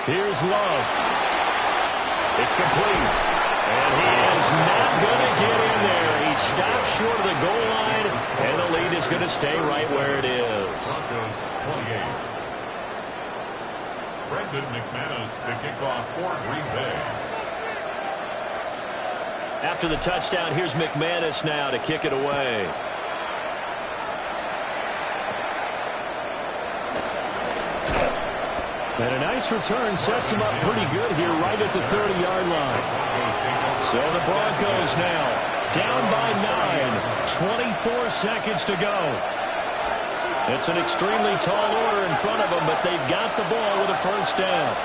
Here's Love. It's complete. And he is not going to get in there. He stops short of the goal line, and the lead is going to stay right where it is. Broncos 28. Brendan McManus to kick off for Green Bay. After the touchdown, here's McManus now to kick it away. And a nice return sets him up pretty good here right at the 30-yard line. So the Broncos now down by 9, 24 seconds to go. It's an extremely tall order in front of them, but they've got the ball with a first down.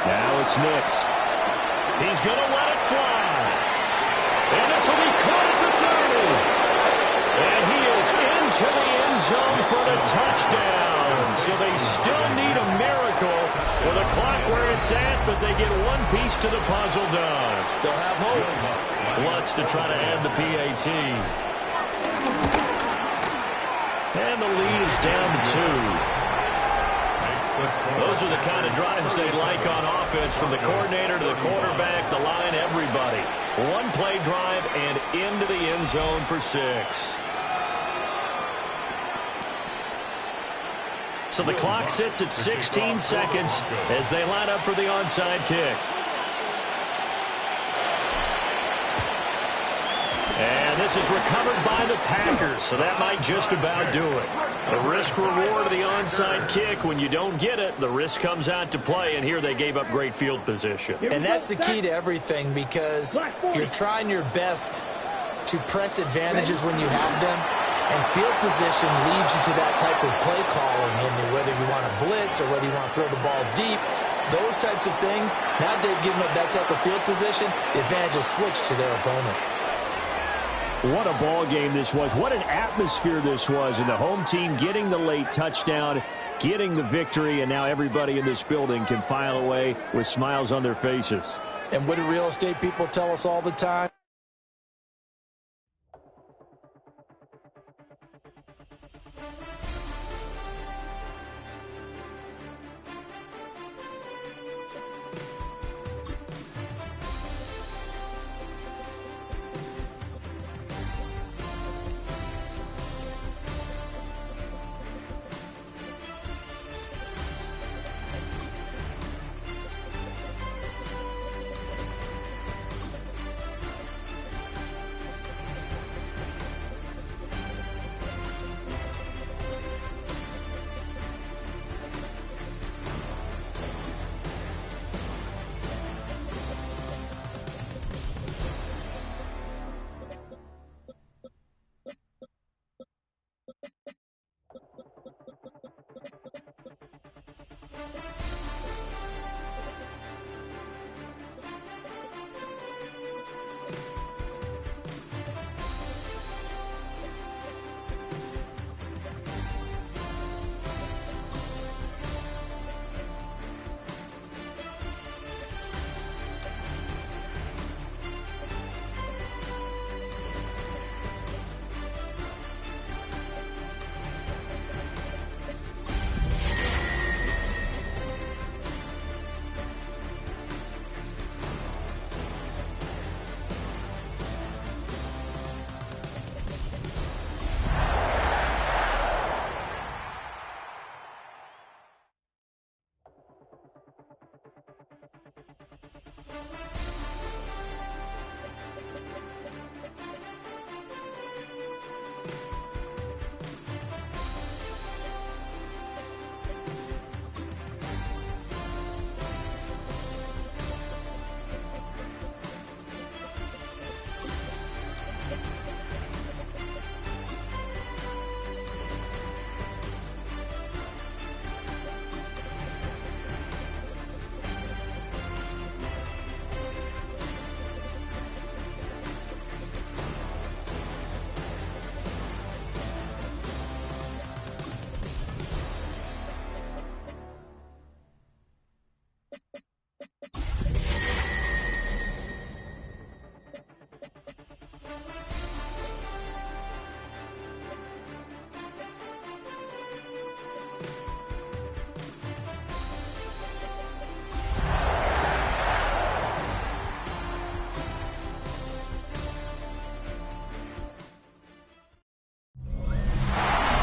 Now it's Nix. He's going to let it fly. And this will be caught at the 30. And he is into the end zone for the touchdown. So they still need a miracle with the clock where it's at, but they get one piece to the puzzle done. Still have hope. Lutz to try to add the PAT. And the lead is down to 2. Those are the kind of drives they like on offense, from the coordinator to the quarterback, the line, everybody. One play drive and into the end zone for 6. So the clock sits at 16 seconds as they line up for the onside kick. And this is recovered by the Packers, so that might just about do it. The risk-reward of the onside kick, when you don't get it, the risk comes out to play, and here they gave up great field position. And that's the key to everything, because you're trying your best to press advantages when you have them, and field position leads you to that type of play calling, and whether you want to blitz or whether you want to throw the ball deep, those types of things. Now they've given up that type of field position, the advantage is switched to their opponent. What a ball game this was. What an atmosphere this was. And the home team getting the late touchdown, getting the victory, and now everybody in this building can file away with smiles on their faces. And what do real estate people tell us all the time?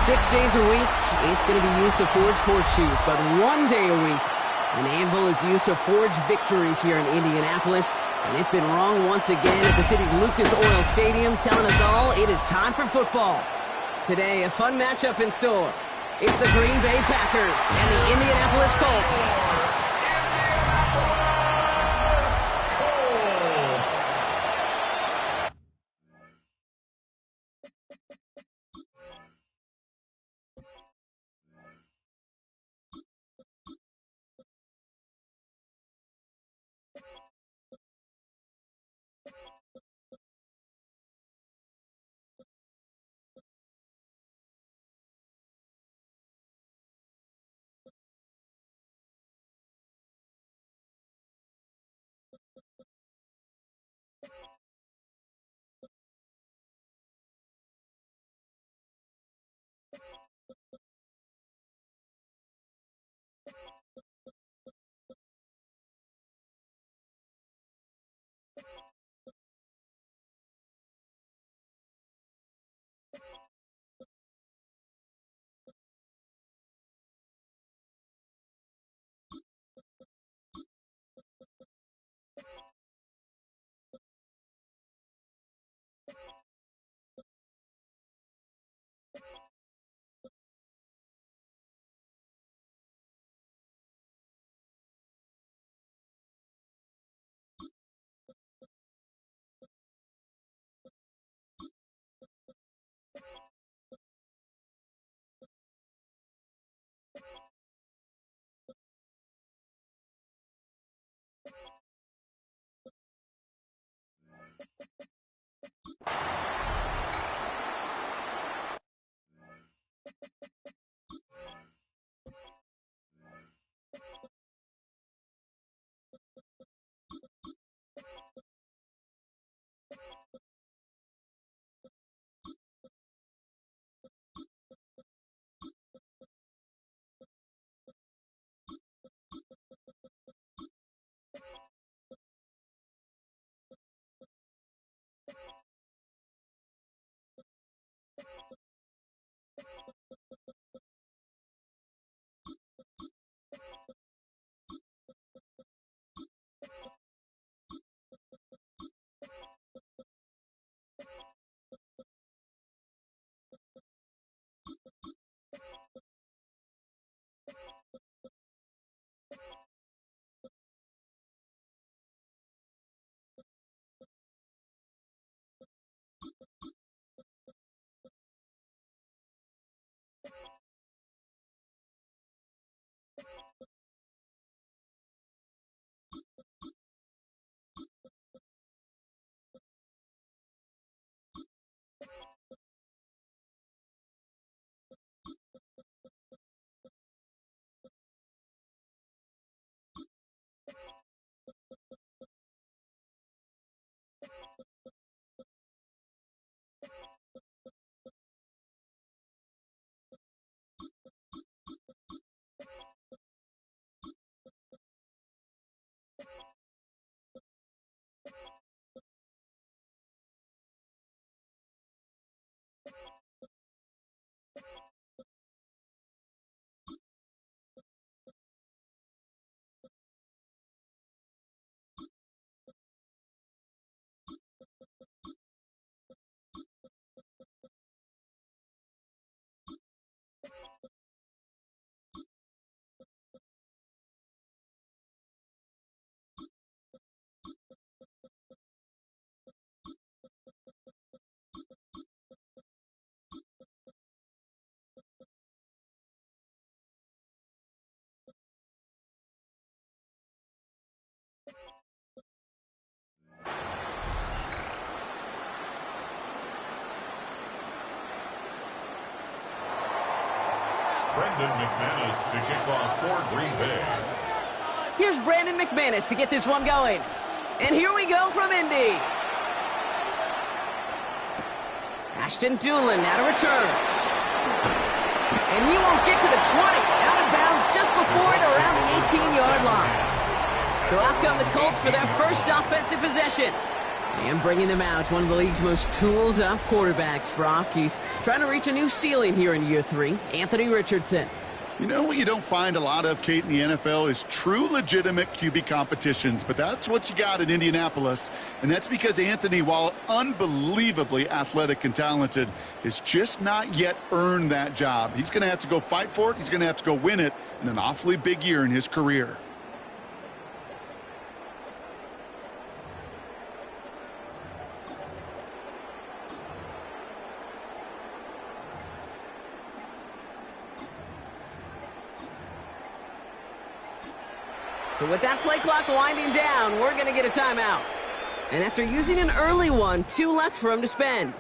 6 days a week, it's going to be used to forge horseshoes, but 1 day a week, an anvil is used to forge victories here in Indianapolis, and it's been wrong once again at the city's Lucas Oil Stadium, telling us all it is time for football. Today, a fun matchup in store. It's the Green Bay Packers and the Indianapolis Colts. Brandon McManus to kick off for Green Bay. Here's Brandon McManus to get this one going. And here we go from Indy. Ashton Doolin now to return. And he won't get to the 20. Out of bounds just before it around the 18-yard line. So out come the Colts for their first offensive possession. And bringing them out, one of the league's most tooled-up quarterbacks, Brock. He's trying to reach a new ceiling here in year 3. Anthony Richardson. You know what you don't find a lot of, Kate, in the NFL is true legitimate QB competitions, but that's what you got in Indianapolis, and that's because Anthony, while unbelievably athletic and talented, has just not yet earned that job. He's going to have to go fight for it. He's going to have to go win it in an awfully big year in his career. So with that play clock winding down, we're going to get a timeout. And after using an early one, 2 left for him to spend.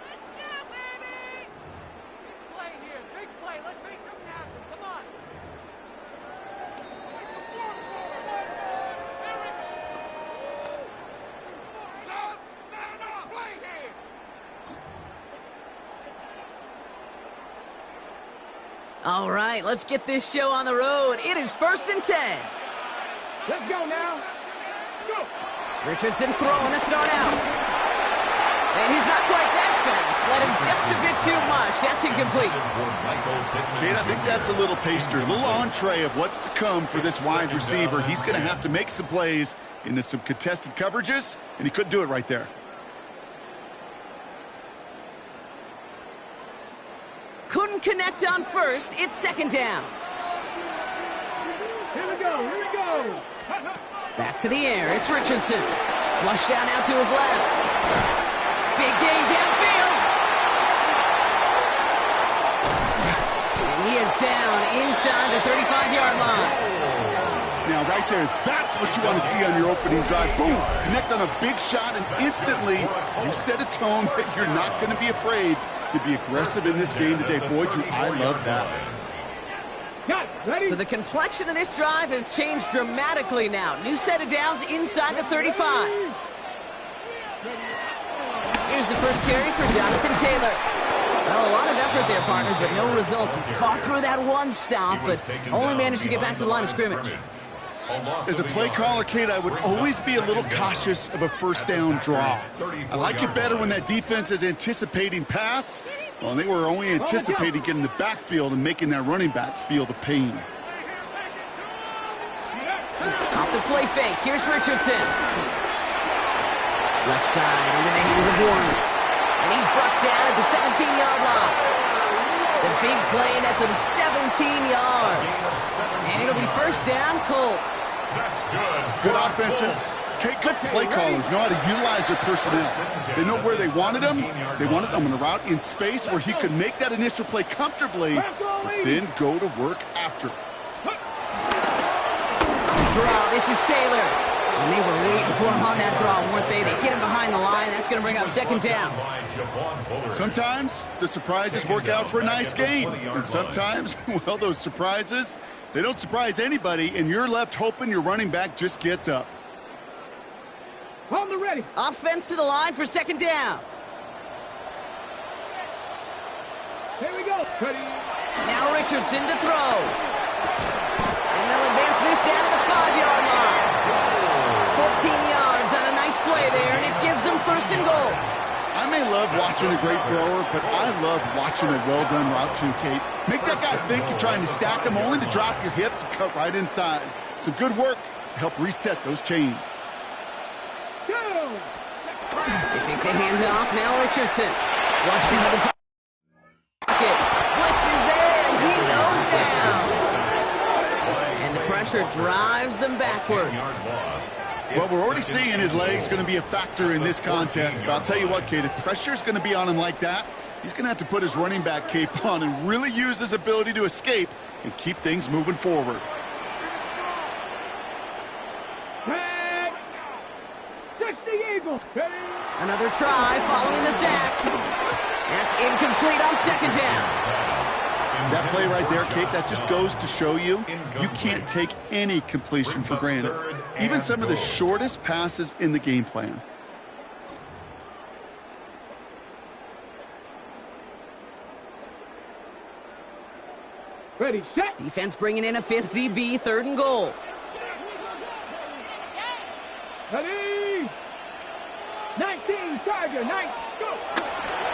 Let's go, baby! Big play here, big play. Let's make something happen. Come on. All right, let's get this show on the road. It is 1st and 10. Let's go now. Go. Richardson throwing to start out. And he's not quite that fast. Let him just a bit too much. That's incomplete. Kate, I think that's a little taster, a little entree of what's to come for this wide receiver. He's going to have to make some plays into some contested coverages, and he couldn't do it right there. Couldn't connect on first. It's 2nd down. Here we go. Here we go. Back to the air. It's Richardson. Flushed out now to his left. Big gain downfield. And he is down inside the 35-yard line. Now, right there, that's what you want to see on your opening drive. Boom! Connect on a big shot, and instantly you set a tone that you're not going to be afraid to be aggressive in this game today. Boy, Drew, I love that. So the complexion of this drive has changed dramatically now. New set of downs inside the 35. Here's the first carry for Jonathan Taylor. Well, a lot of effort there, partners, but no results. He fought through that one stop, but only managed to get back to the line of scrimmage. As a play caller, Kate, I would always be a little cautious of a first down draw. I like it better when that defense is anticipating pass. Well, they were only anticipating getting the backfield and making that running back feel the pain. Off the play fake, here's Richardson. Left side into the hands of Warren. And he's brought down at the 17-yard line. The big play, that's him 17 yards. And it'll be first down, Colts. That's good. Good offenses. Okay, good play callers know how to utilize their personnel. They know where they wanted them. They wanted them on the route in space where he could make that initial play comfortably, but then go to work after. Draw, this is Taylor. And they were waiting for him on that draw, weren't they? They get him behind the line. That's going to bring up 2nd down. Sometimes the surprises work out for a nice game. And sometimes, well, those surprises, they don't surprise anybody, and you're left hoping your running back just gets up. On the ready. Offense to the line for 2nd down. Here we go. Ready. Now Richardson to throw. And they'll advance this down to the 5-yard line. 14 yards on a nice play there, and it gives them 1st and goal. I may love watching a great thrower, but I love watching a well-done route too, Kate. Make that guy think you're trying to stack him only to drop your hips and cut right inside. Some good work to help reset those chains. They think they hand it off. Now Richardson. Flushed into the pocket. Blitz is there, and he goes down. And the pressure drives them backwards. Well, we're already seeing his legs going to be a factor in this contest. But I'll tell you what, Kate, if pressure is going to be on him like that, he's going to have to put his running back cape on and really use his ability to escape and keep things moving forward. Another try following the sack. That's incomplete on second down. That play right there, Kate, that just goes to show you can't take any completion for granted. Even some of the shortest passes in the game plan. Ready, set. Defense bringing in a fifth DB, 3rd and goal. Ready. 19, Tiger, 9, go.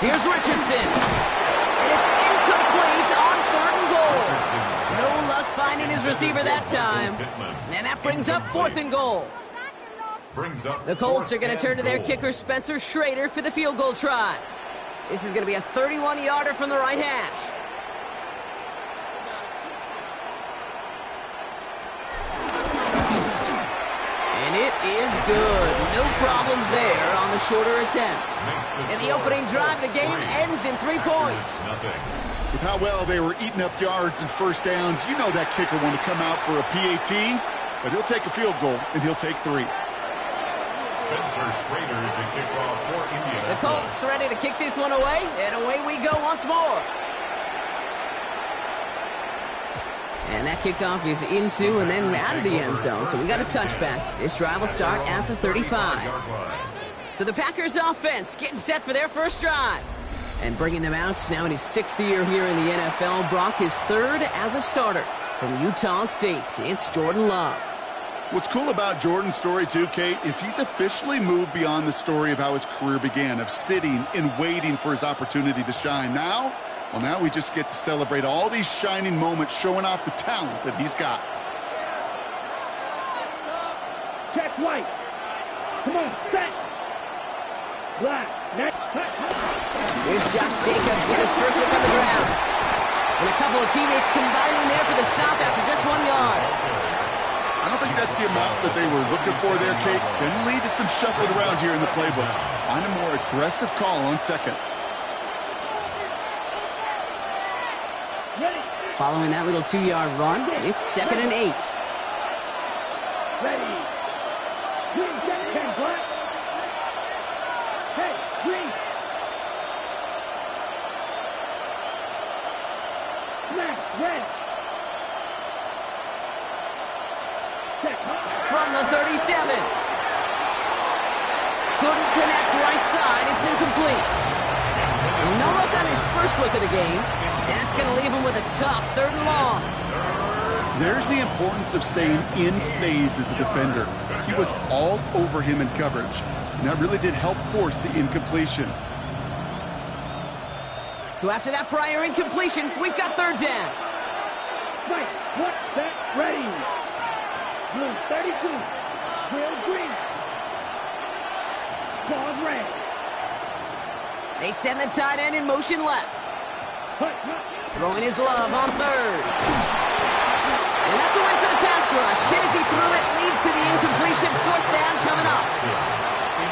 Here's Richardson. And it's incomplete on 3rd and goal. No luck finding his receiver that time. And that brings up 4th and goal. The Colts are going to turn to their kicker, Spencer Schrader, for the field goal try. This is going to be a 31-yarder from the right hash. And it is good. No problems there on the shorter attempt. And the opening drive of the game ends in 3 points. With how well they were eating up yards and first downs, you know that kicker want to come out for a PAT, but he'll take a field goal, and he'll take 3. Spencer Schrader to kick off for Indianapolis. The Colts ready to kick this one away, and away we go once more. And that kickoff is into and then out of the end zone, so we got a touchback. This drive will start at the 35. So the Packers offense getting set for their first drive. And bringing them out now in his 6th year here in the NFL. Brock his 3rd as a starter from Utah State. It's Jordan Love. What's cool about Jordan's story, too, Kate, is he's officially moved beyond the story of how his career began, of sitting and waiting for his opportunity to shine. Now we just get to celebrate all these shining moments, showing off the talent that he's got. Check white. Come on, set. Black. Next. Here's Josh Jacobs get his first look on the ground. And a couple of teammates combining there for the stop after just 1 yard. I don't think that's the amount that they were looking for there, Kate. Can lead to some shuffling around here in the playbook. Find a more aggressive call on second. Following that little 2-yard run, it's 2nd and 8. Ready. Green, get black. Hey, green. Black, red. From the 37. Couldn't connect right side. It's incomplete. And no look on his first look of the game. That's going to leave him with a tough 3rd and long. There's the importance of staying in phase as a defender. He was all over him in coverage, and that really did help force the incompletion. So after that prior incompletion, we've got 3rd down. Right, what, set, ready. Blue 32, Will green. Ball red. They send the tight end in motion left. Throwing his Love on 3rd. And that's a win for the pass rush. Hit as he threw it, leads to the incompletion. 4th down coming up.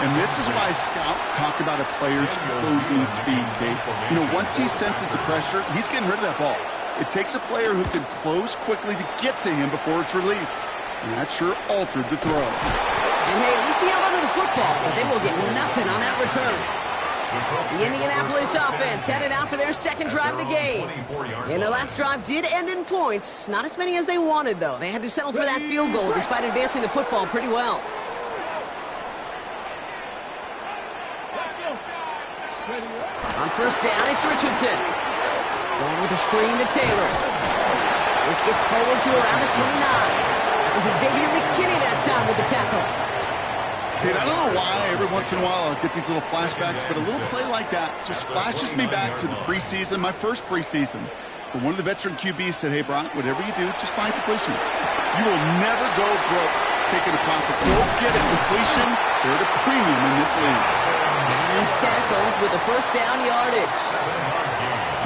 And this is why scouts talk about a player's closing speed, Kate. You know, once he senses the pressure, he's getting rid of that ball. It takes a player who can close quickly to get to him before it's released. And that sure altered the throw. And hey, at least he held onto the football, but they will get nothing on that return. The Indianapolis offense headed out for their 2nd drive of the game. And their last drive did end in points. Not as many as they wanted, though. They had to settle for that field goal despite advancing the football pretty well. On 1st down, it's Richardson. Going with a screen to Taylor. This gets forward to around the 29. That was Xavier McKinney that time with the tackle. Kate, I don't know why every once in a while I'll get these little flashbacks, but a little play like that just flashes me back to the preseason, my first preseason. But one of the veteran QBs said, hey, Brock, whatever you do, just find completions. You will never go broke taking a profit. Go get a completion. They're at a premium in this league. And he's tackled with the 1st down yardage.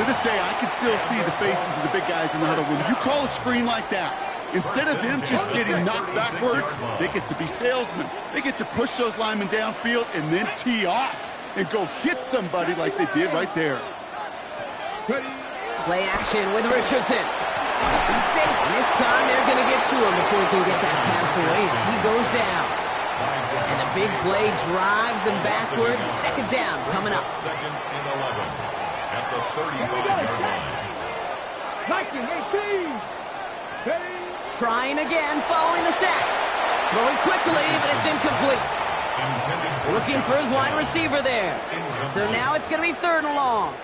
To this day, I can still see the faces of the big guys in the huddle. When you call a screen like that, instead of them just getting knocked backwards, they get to be salesmen. They get to push those linemen downfield and then tee off and go hit somebody like they did right there. Play action with Richardson. And this time they're going to get to him before he can get that pass away as he goes down. And the big play drives them backwards. 2nd down coming up. 2nd and 11. at the 35-yard line. Viking 18. Steady. Trying again following the sack. Throwing quickly, but it's incomplete. Looking for his wide receiver there. So now it's going to be 3rd and long.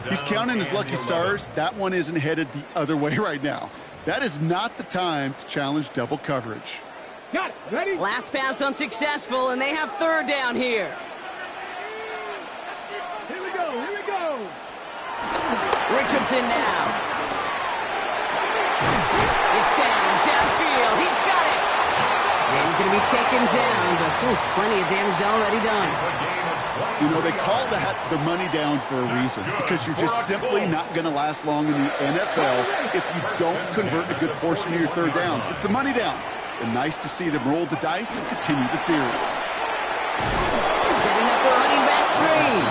He's counting his lucky stars. That one isn't headed the other way right now. That is not the time to challenge double coverage. Got it. Ready? Last pass unsuccessful, and they have 3rd down here. Here we go. Here we go. Richardson now. It's downfield. He's got it. And he's going to be taken down, but plenty of damage already done. You know, they call that the money down for a reason, because you're just simply not going to last long in the NFL if you don't convert a good portion of your 3rd downs. It's the money down. And nice to see them roll the dice and continue the series. Setting up the running back screen.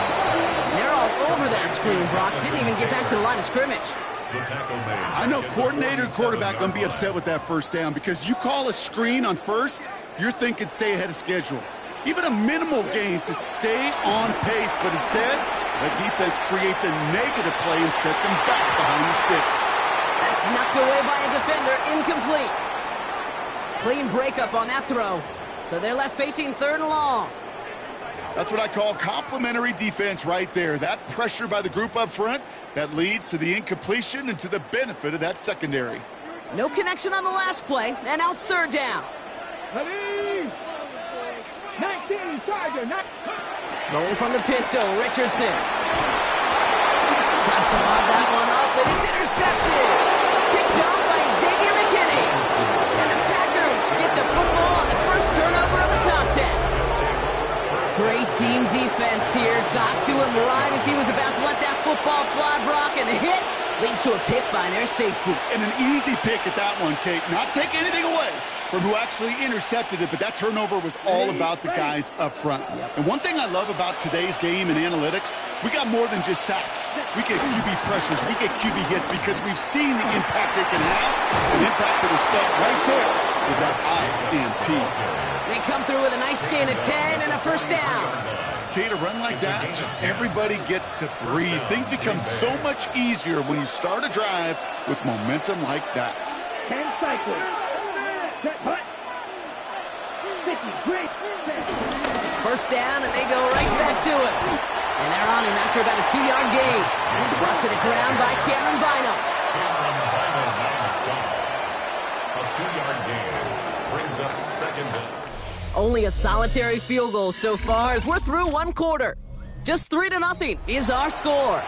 And they're all over that screen, Brock. Didn't even get back to the line of scrimmage. I know coordinator and quarterback going to be upset with that 1st down, because you call a screen on 1st, you're thinking stay ahead of schedule. Even a minimal gain to stay on pace, but instead, the defense creates a negative play and sets them back behind the sticks. That's knocked away by a defender, incomplete. Clean breakup on that throw. So they're left facing 3rd and long. That's what I call complimentary defense right there. That pressure by the group up front, that leads to the incompletion and to the benefit of that secondary. No connection on the last play, and now it's 3rd down. Ready? 19, Charger. Rolling from the pistol, Richardson. Tries to lob that one up, and it's intercepted. Picked off by Xavier McKinney. And the Packers get the football on the first turnover of the contest. Great team defense here. Got to him right as he was about to let that football fly, Brock, and the hit leads to a pick by their safety. And an easy pick at that one, Kate. Not take anything away from who actually intercepted it, but that turnover was all about the guys up front. And one thing I love about today's game and analytics, we got more than just sacks. We get QB pressures, we get QB hits, because we've seen the impact they can have, an impact that is felt right there with that INT. They come through with a nice gain of 10 and a 1st down. Kate, a run like that, just everybody gets to breathe. Things become so much easier when you start a drive with momentum like that. 10 cycles. Set, hut. 50, great. 1st down, and they go right back to it. And they're on him after about a 2-yard gain. Brought to the ground by Cameron Bynum. A 2-yard gain brings up 2nd down. Only a solitary field goal so far as we're through 1 quarter. Just 3-0 is our score.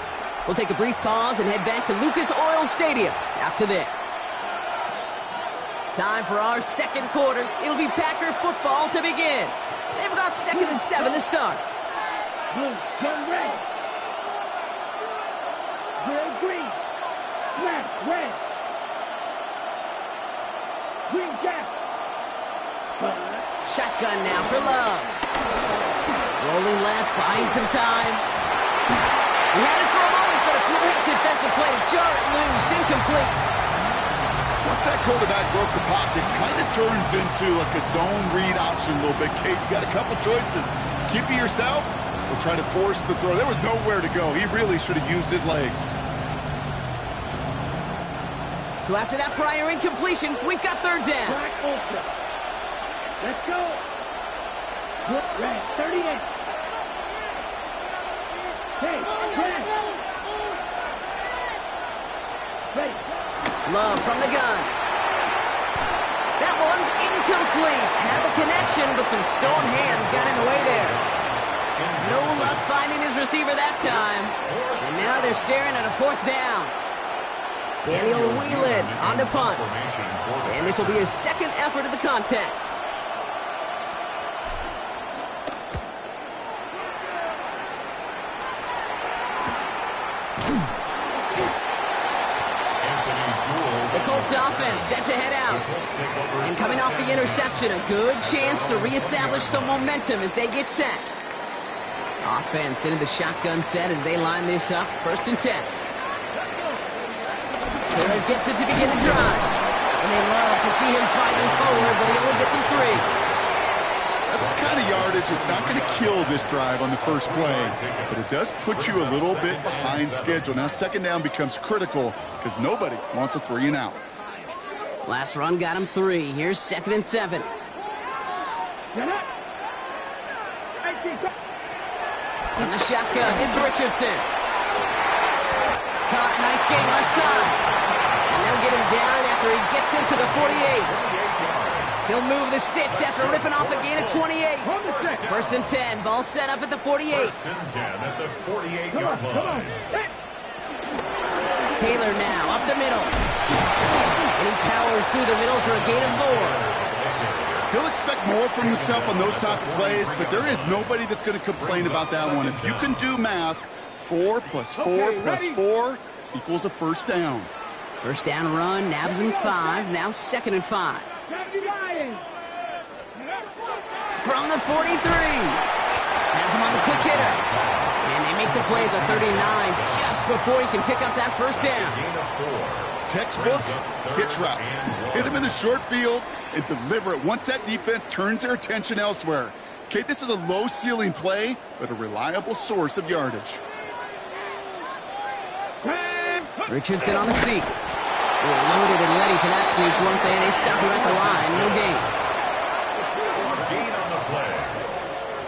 We'll take a brief pause and head back to Lucas Oil Stadium after this. Time for our 2nd quarter. It'll be Packer football to begin. They've got 2nd and 7 to start. Blue, turn red. Gray, green. Black, red. Green, jack. Shotgun now for Love. Rolling left, buying some time. He had it for a moment, but a great defensive play to jar it loose. Incomplete. Once that quarterback broke the pocket, kind of turns into like a zone read option a little bit. Kate, you got a couple choices. Keep it yourself or try to force the throw. There was nowhere to go. He really should have used his legs. So after that prior incompletion, we've got 3rd down. Black ultra. Let's go. Look, red, 38. Hey, red. Ready. Love from the gun. That one's incomplete. Had the connection, but some stone hands got in the way there. No luck finding his receiver that time. And now they're staring at a 4th down. Daniel Whelan on the punt. And this will be his 2nd effort of the contest. The Colts offense set to head out. And coming off the interception, a good chance to reestablish some momentum as they get set. Offense into the shotgun set as they line this up. 1st and 10. Taylor gets it to begin the drive. And they love to see him fighting forward, but he only gets him 3. That's the kind of yardage it's not going to kill this drive on the first play, but it does put you a little bit behind schedule. Now second down becomes critical because nobody wants a 3 and out. Last run got him 3. Here's 2nd and 7. On the shotgun, it's Richardson. Caught, nice game left side. And they'll get him down after he gets into the 48. He'll move the sticks after ripping off a gain of 28. 1st and 10, ball set up at the 48. 1st and 10 at the 48-yard line. Taylor now, up the middle. And he powers through the middle for a gain of 4. He'll expect more from himself on those type of plays, but there is nobody that's going to complain about that one. If you can do math, 4 plus 4 plus 4 equals a first down. First down run, nabs him 5, now 2nd and 5. From the 43. Has him on the quick hitter. And they make the play at the 39 just before he can pick up that first down. Textbook hitch route. Just hit him in the short field and deliver it once that defense turns their attention elsewhere. Okay, this is a low ceiling play, but a reliable source of yardage. Richardson on the sneak. They were loaded and ready for that sneak, weren't they? They stopped him at the line. No gain. Gain on the play.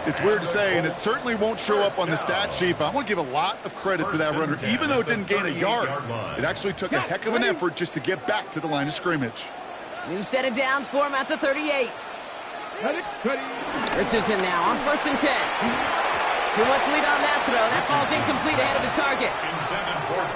It's weird to say, and it certainly won't show up on the stat sheet, but I want to give a lot of credit to that runner. Even though it didn't gain a yard, it actually took a heck of an effort just to get back to the line of scrimmage. New set of downs for him at the 38. Richardson now on 1st and 10. Too much lead on that throw. That falls incomplete ahead of his target.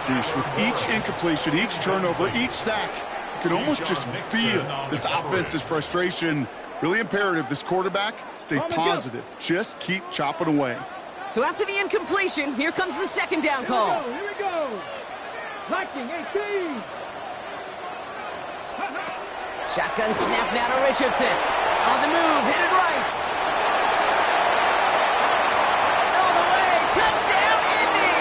With each incompletion, each turnover, each sack, you can almost just feel this offense's frustration. Really imperative this quarterback stay positive. Just keep chopping away. So after the incompletion, here comes the 2nd down call. Here we go. Lacking 18. Shotgun snap now to Richardson. On the move, headed right. All the way, touchdown, Indy!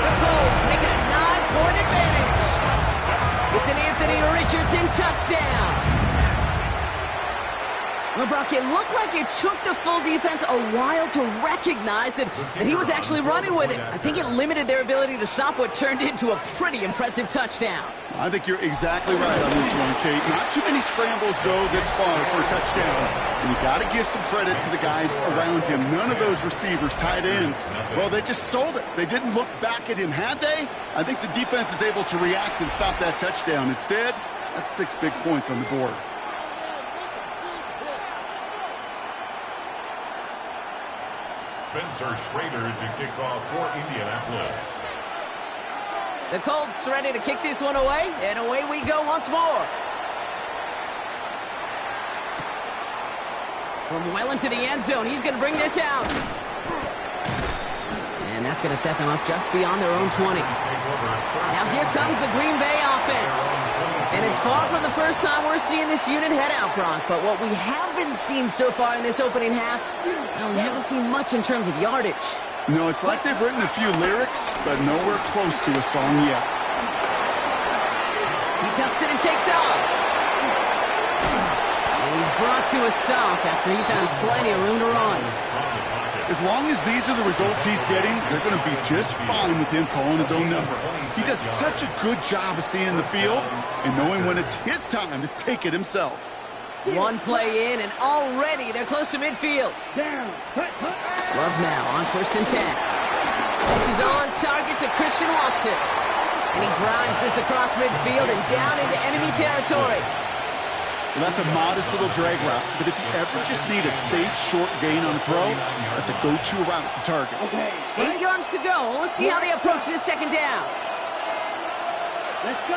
The Colts make it a 9-point advantage. It's an Anthony Richardson touchdown. Well, Brock, it looked like it took the full defense a while to recognize that he was actually running with it. I think it limited their ability to stop what turned into a pretty impressive touchdown. I think you're exactly right on this one, Kate. Not too many scrambles go this far for a touchdown. And you got to give some credit to the guys around him. None of those receivers, tight ends, well, they just sold it. They didn't look back at him, had they? I think the defense is able to react and stop that touchdown. Instead, that's 6 big points on the board. Spencer Schrader to kick off for Indianapolis. The Colts ready to kick this one away, and away we go once more. From well into the end zone, he's going to bring this out. And that's going to set them up just beyond their own 20. Now here comes the Green Bay offense. And it's far from the first time we're seeing this unit head out, Brock. But what we haven't seen so far in this opening half, well, we haven't seen much in terms of yardage. No, it's like they've written a few lyrics, but nowhere close to a song yet. He tucks it and takes off. And he's brought to a stop after he found plenty of room to run. As long as these are the results he's getting, they're going to be just fine with him calling his own number. He does such a good job of seeing the field and knowing when it's his time to take it himself. One play in, and already they're close to midfield. Love now on 1st and 10. This is on target to Christian Watson. And he drives this across midfield and down into enemy territory. Well, that's a modest little drag route, but if you ever just need a safe, short gain on a throw, that's a go-to route to target. 8 yards to go. Let's see how they approach this 2nd down. Let's go.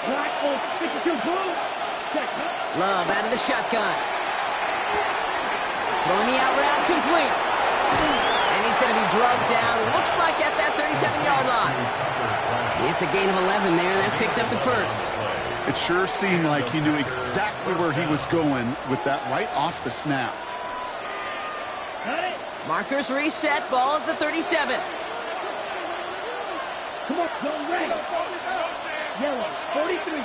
Black on 52 blue. Love out of the shotgun. Throwing the out route complete. And he's going to be drugged down, looks like at that 37-yard line. It's a gain of 11 there. That picks up the first. It sure seemed like he knew exactly where he was going with that right off the snap. Markers reset, ball at the 37. Come on, go red. Yellow, 43.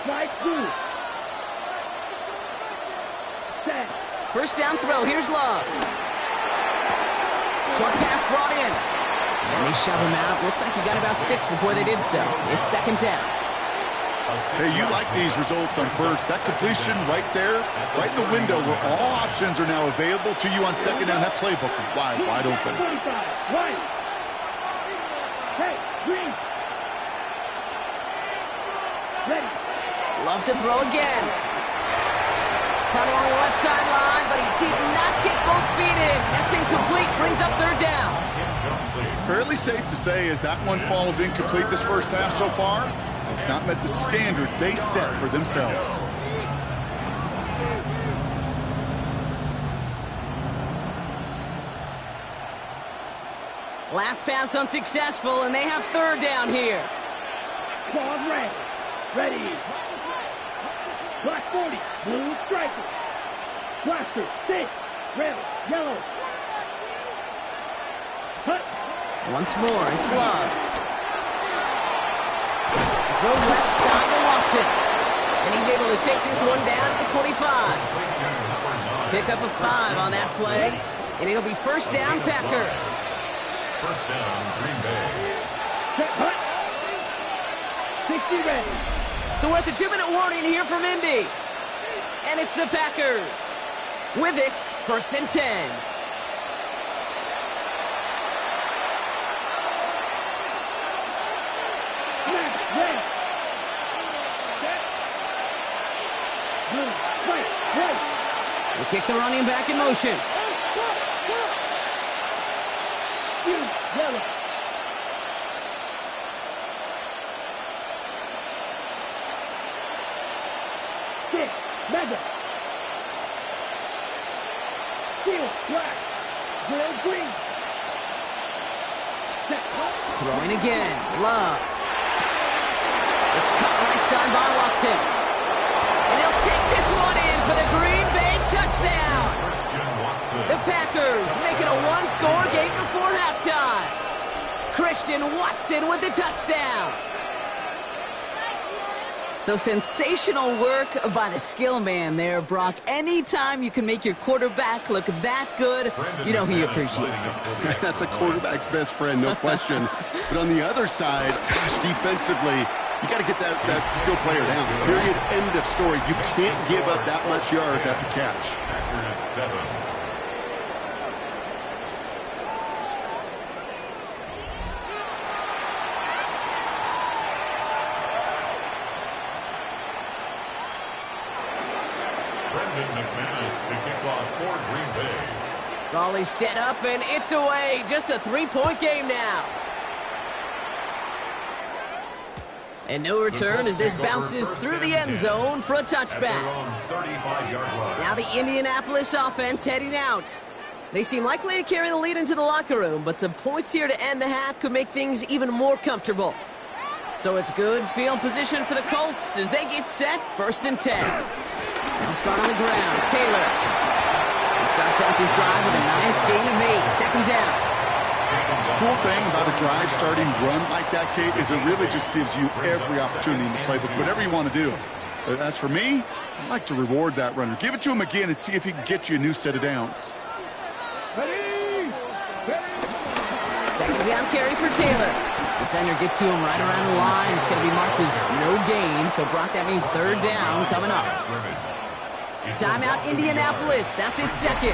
Strike blue. Set. First down throw. Here's Love. Short pass brought in. And they shove him out. Looks like he got about 6 before they did so. It's second down. Hey, you like these results on first. That completion right there, right in the window where all options are now available to you on second down. That playbook is wide open. 45. Right. Hey, green. Ready. Love to throw again. Cut along the left sideline, but he did not get both feet in. That's incomplete. Brings up third down. Fairly safe to say as that one falls incomplete this first half so far, it's not met the standard they set for themselves. Last pass unsuccessful, and they have third down here. Claws red. Ready. Black 40. Blue striker. Blaster. 6. Red. Yellow. Cut. Once more, it's Love. Throw left side to Watson. And he's able to take this one down at the 25. Pick up a 5 on that play. And it'll be first down, Packers. First down, Green Bay. Set. Cut. 60 ready. So we're at the 2-minute warning here from Indy. And it's the Packers. With it, first and 10. Snap. Red. Set. Blue. Right. Right. We kick the running back in motion. Blue. Yellow. Six. Mega. Steel. Black. Green. Green. Set. Throwing again. Love. It's caught right side by Watson. And he'll take this one in for the Green Bay touchdown. The Packers make it a one-score game before halftime. Christian Watson with the touchdown. So sensational work by the skill man there, Brock. Anytime you can make your quarterback look that good, you know he appreciates it. That's a quarterback's best friend, no question. But on the other side, gosh, defensively, you got to get that skill player down. Period. End of story. You can't give up that much yards after catch. Packers 7. Raleigh set up, and it's away. Just a 3-point game now. And no return as this bounces through the end zone for a touchback. Now the Indianapolis offense heading out. They seem likely to carry the lead into the locker room, but some points here to end the half could make things even more comfortable. So it's good field position for the Colts as they get set, first and 10. They'll start on the ground. Taylor. He starts out this drive with a nice gain of 8. Second down. Cool thing about a drive starting run like that, Kate, is it really just gives you every opportunity in the playbook, whatever you want to do. As for me, I like to reward that runner. Give it to him again and see if he can get you a new set of downs. Ready. Second down carry for Taylor. Defender gets to him right around the line. It's going to be marked as no gain. So, Brock, that means third down coming up. Timeout Indianapolis. That's its second.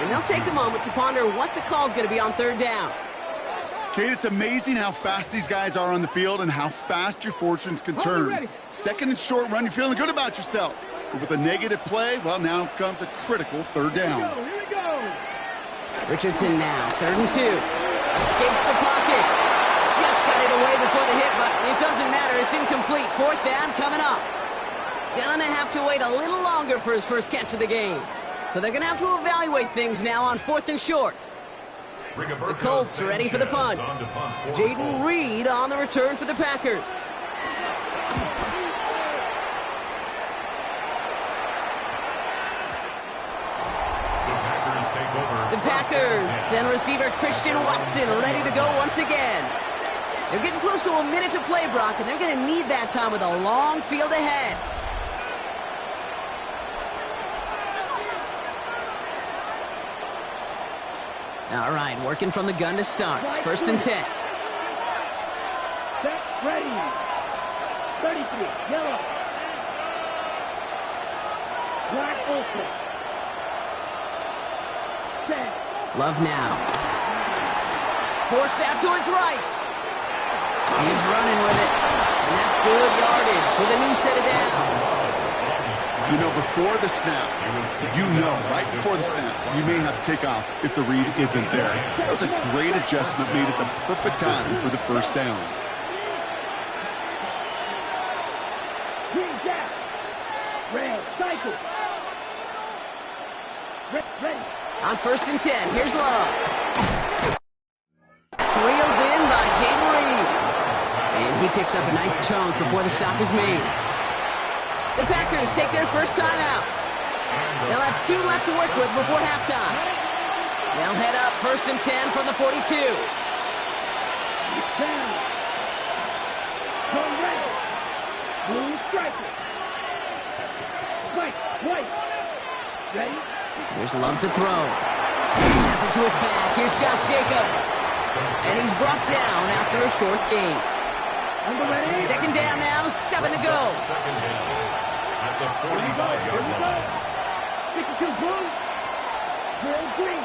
And they'll take a moment to ponder what the call is going to be on third down. Kate, it's amazing how fast these guys are on the field and how fast your fortunes can turn. Second and short run, you're feeling good about yourself. But with a negative play, well, now comes a critical third down. Here we go. Richardson now, third and 2. Escapes the pocket. Just got it away before the hit, but it doesn't matter. It's incomplete. Fourth down coming up. Gonna have to wait a little longer for his first catch of the game. So they're gonna have to evaluate things now on fourth and short. The Colts ready for the punt. Jaden Reed on the return for the Packers. The Packers and receiver Christian Watson ready to go once again. They're getting close to a minute to play, Brock, and they're going to need that time with a long field ahead. All right, working from the gun to start. First and 10. Set, ready. 33, yellow. Black open. Set. Love now. Forced out to his right. He's running with it. And that's good yardage with a new set of downs. You know, before the snap, right before the snap, you may have to take off if the read isn't there. That was a great adjustment made at the perfect time for the first down. Green gap. Red, cycle. Ready. On first and 10, here's Love. Reeled in by Jaden Reed. And he picks up a nice chunk before the stop is made. The Packers take their first time out. They'll have 2 left to work with before halftime. They'll head up first and 10 from the 42. Down. Go red. Blue striker. White. Ready? Here's Love to throw. Pass it to his back. Here's Josh Jacobs. And he's brought down after a short gain. Second down now, 7 to go. Second down at the 45-yard line. 62 blue. Drill green.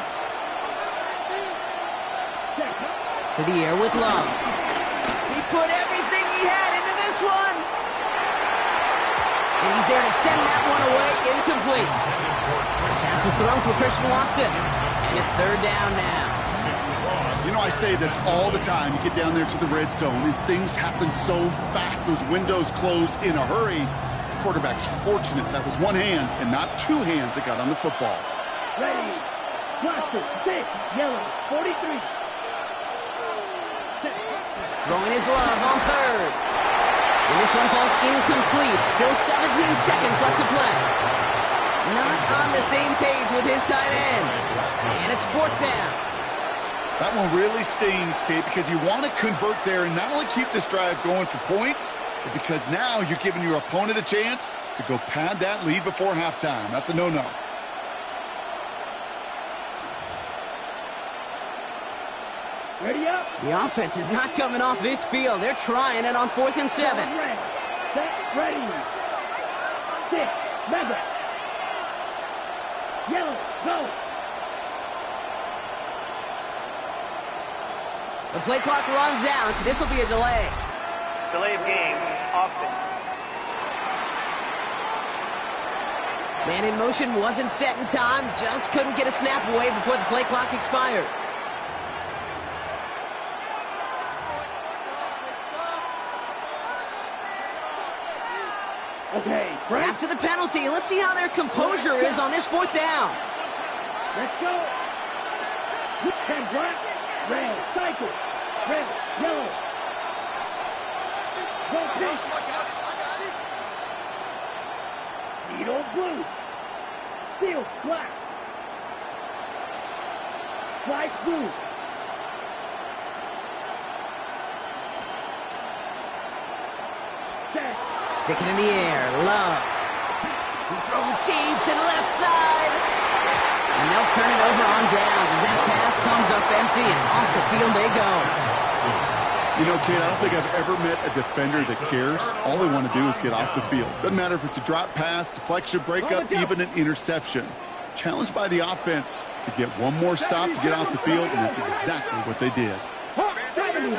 To the air with Love. He put everything he had into this one. And he's there to send that one away, incomplete. Pass was thrown for Christian Watson. And it's third down now. You know, I say this all the time. You get down there to the red zone, and things happen so fast. Those windows close in a hurry. The quarterback's fortunate. That was one hand and not 2 hands that got on the football. Ready. Blaster, 6, yellow, 43. Throwing his Love on third. And this one falls incomplete. Still 17 seconds left to play. Not on the same page with his tight end. And it's fourth down. That one really stings, Kate, because you want to convert there and not only keep this drive going for points, but because now you're giving your opponent a chance to go pad that lead before halftime. That's a no-no. Ready up. The offense is not coming off this field. They're trying it on 4th and 7. Red. Set, ready. 6, mega. Yellow, go. The play clock runs out. This will be a delay. Delay of game, offense. Man in motion wasn't set in time. Just couldn't get a snap away before the play clock expired. Okay, Frank. After the penalty, let's see how their composure is on this 4th down. Let's go. 10 black, red, cycle. Red, yellow. Go pink. Needle blue. Steel black. Flight blue. Set. Sticking in the air, Love. He's throwing deep to the left side. And they'll turn it over on downs as that pass comes up empty and off the field they go. You know, Kate, I don't think I've ever met a defender that cares. All they want to do is get off the field. Doesn't matter if it's a drop pass, deflection, breakup, even an interception. Challenged by the offense to get one more stop to get off the field, and that's exactly what they did. 70.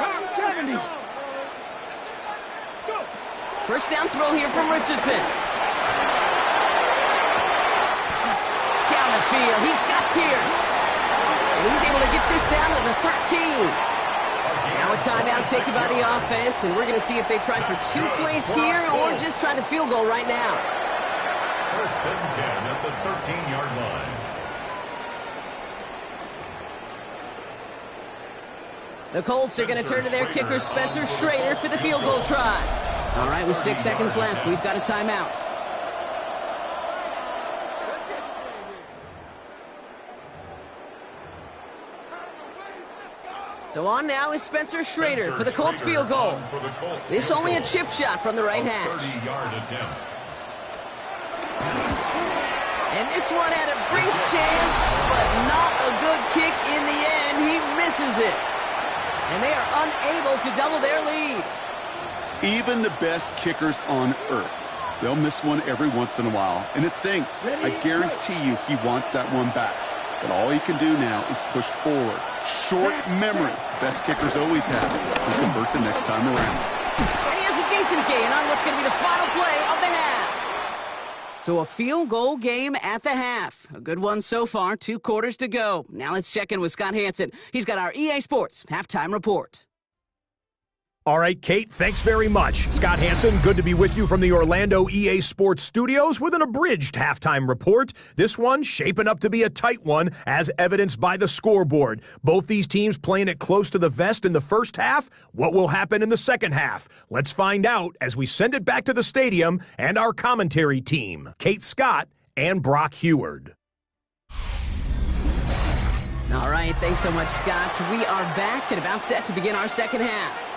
First down throw here from Richardson. Down the field, he's got Pierce. And he's able to get this down to the 13. Now a timeout taken by the offense, and we're going to see if they try for 2 plays here or just try to field goal right now. First and 10 at the 13-yard line. The Colts are going to turn to their kicker, Spencer Schrader, for the field goal try. All right, with 6 seconds left, we've got a timeout. So on now is Spencer Schrader for the Colts field goal. This only a chip shot from the right hash. 30-yard attempt. And this one had a brief chance, but not a good kick in the end. He misses it. And they are unable to double their lead. Even the best kickers on earth, they'll miss one every once in a while, and it stinks. I guarantee you he wants that one back. But all he can do now is push forward. Short memory. Best kickers always have it. And convert the next time around. And he has a decent gain on what's going to be the final play of the half. So a field goal game at the half. A good one so far, 2 quarters to go. Now let's check in with Scott Hansen. He's got our EA Sports halftime report. All right, Kate, thanks very much. Scott Hansen, good to be with you from the Orlando EA Sports Studios with an abridged halftime report. This one shaping up to be a tight one, as evidenced by the scoreboard. Both these teams playing it close to the vest in the first half. What will happen in the second half? Let's find out as we send it back to the stadium and our commentary team, Kate Scott and Brock Heward. All right, thanks so much, Scott. We are back and about set to begin our second half.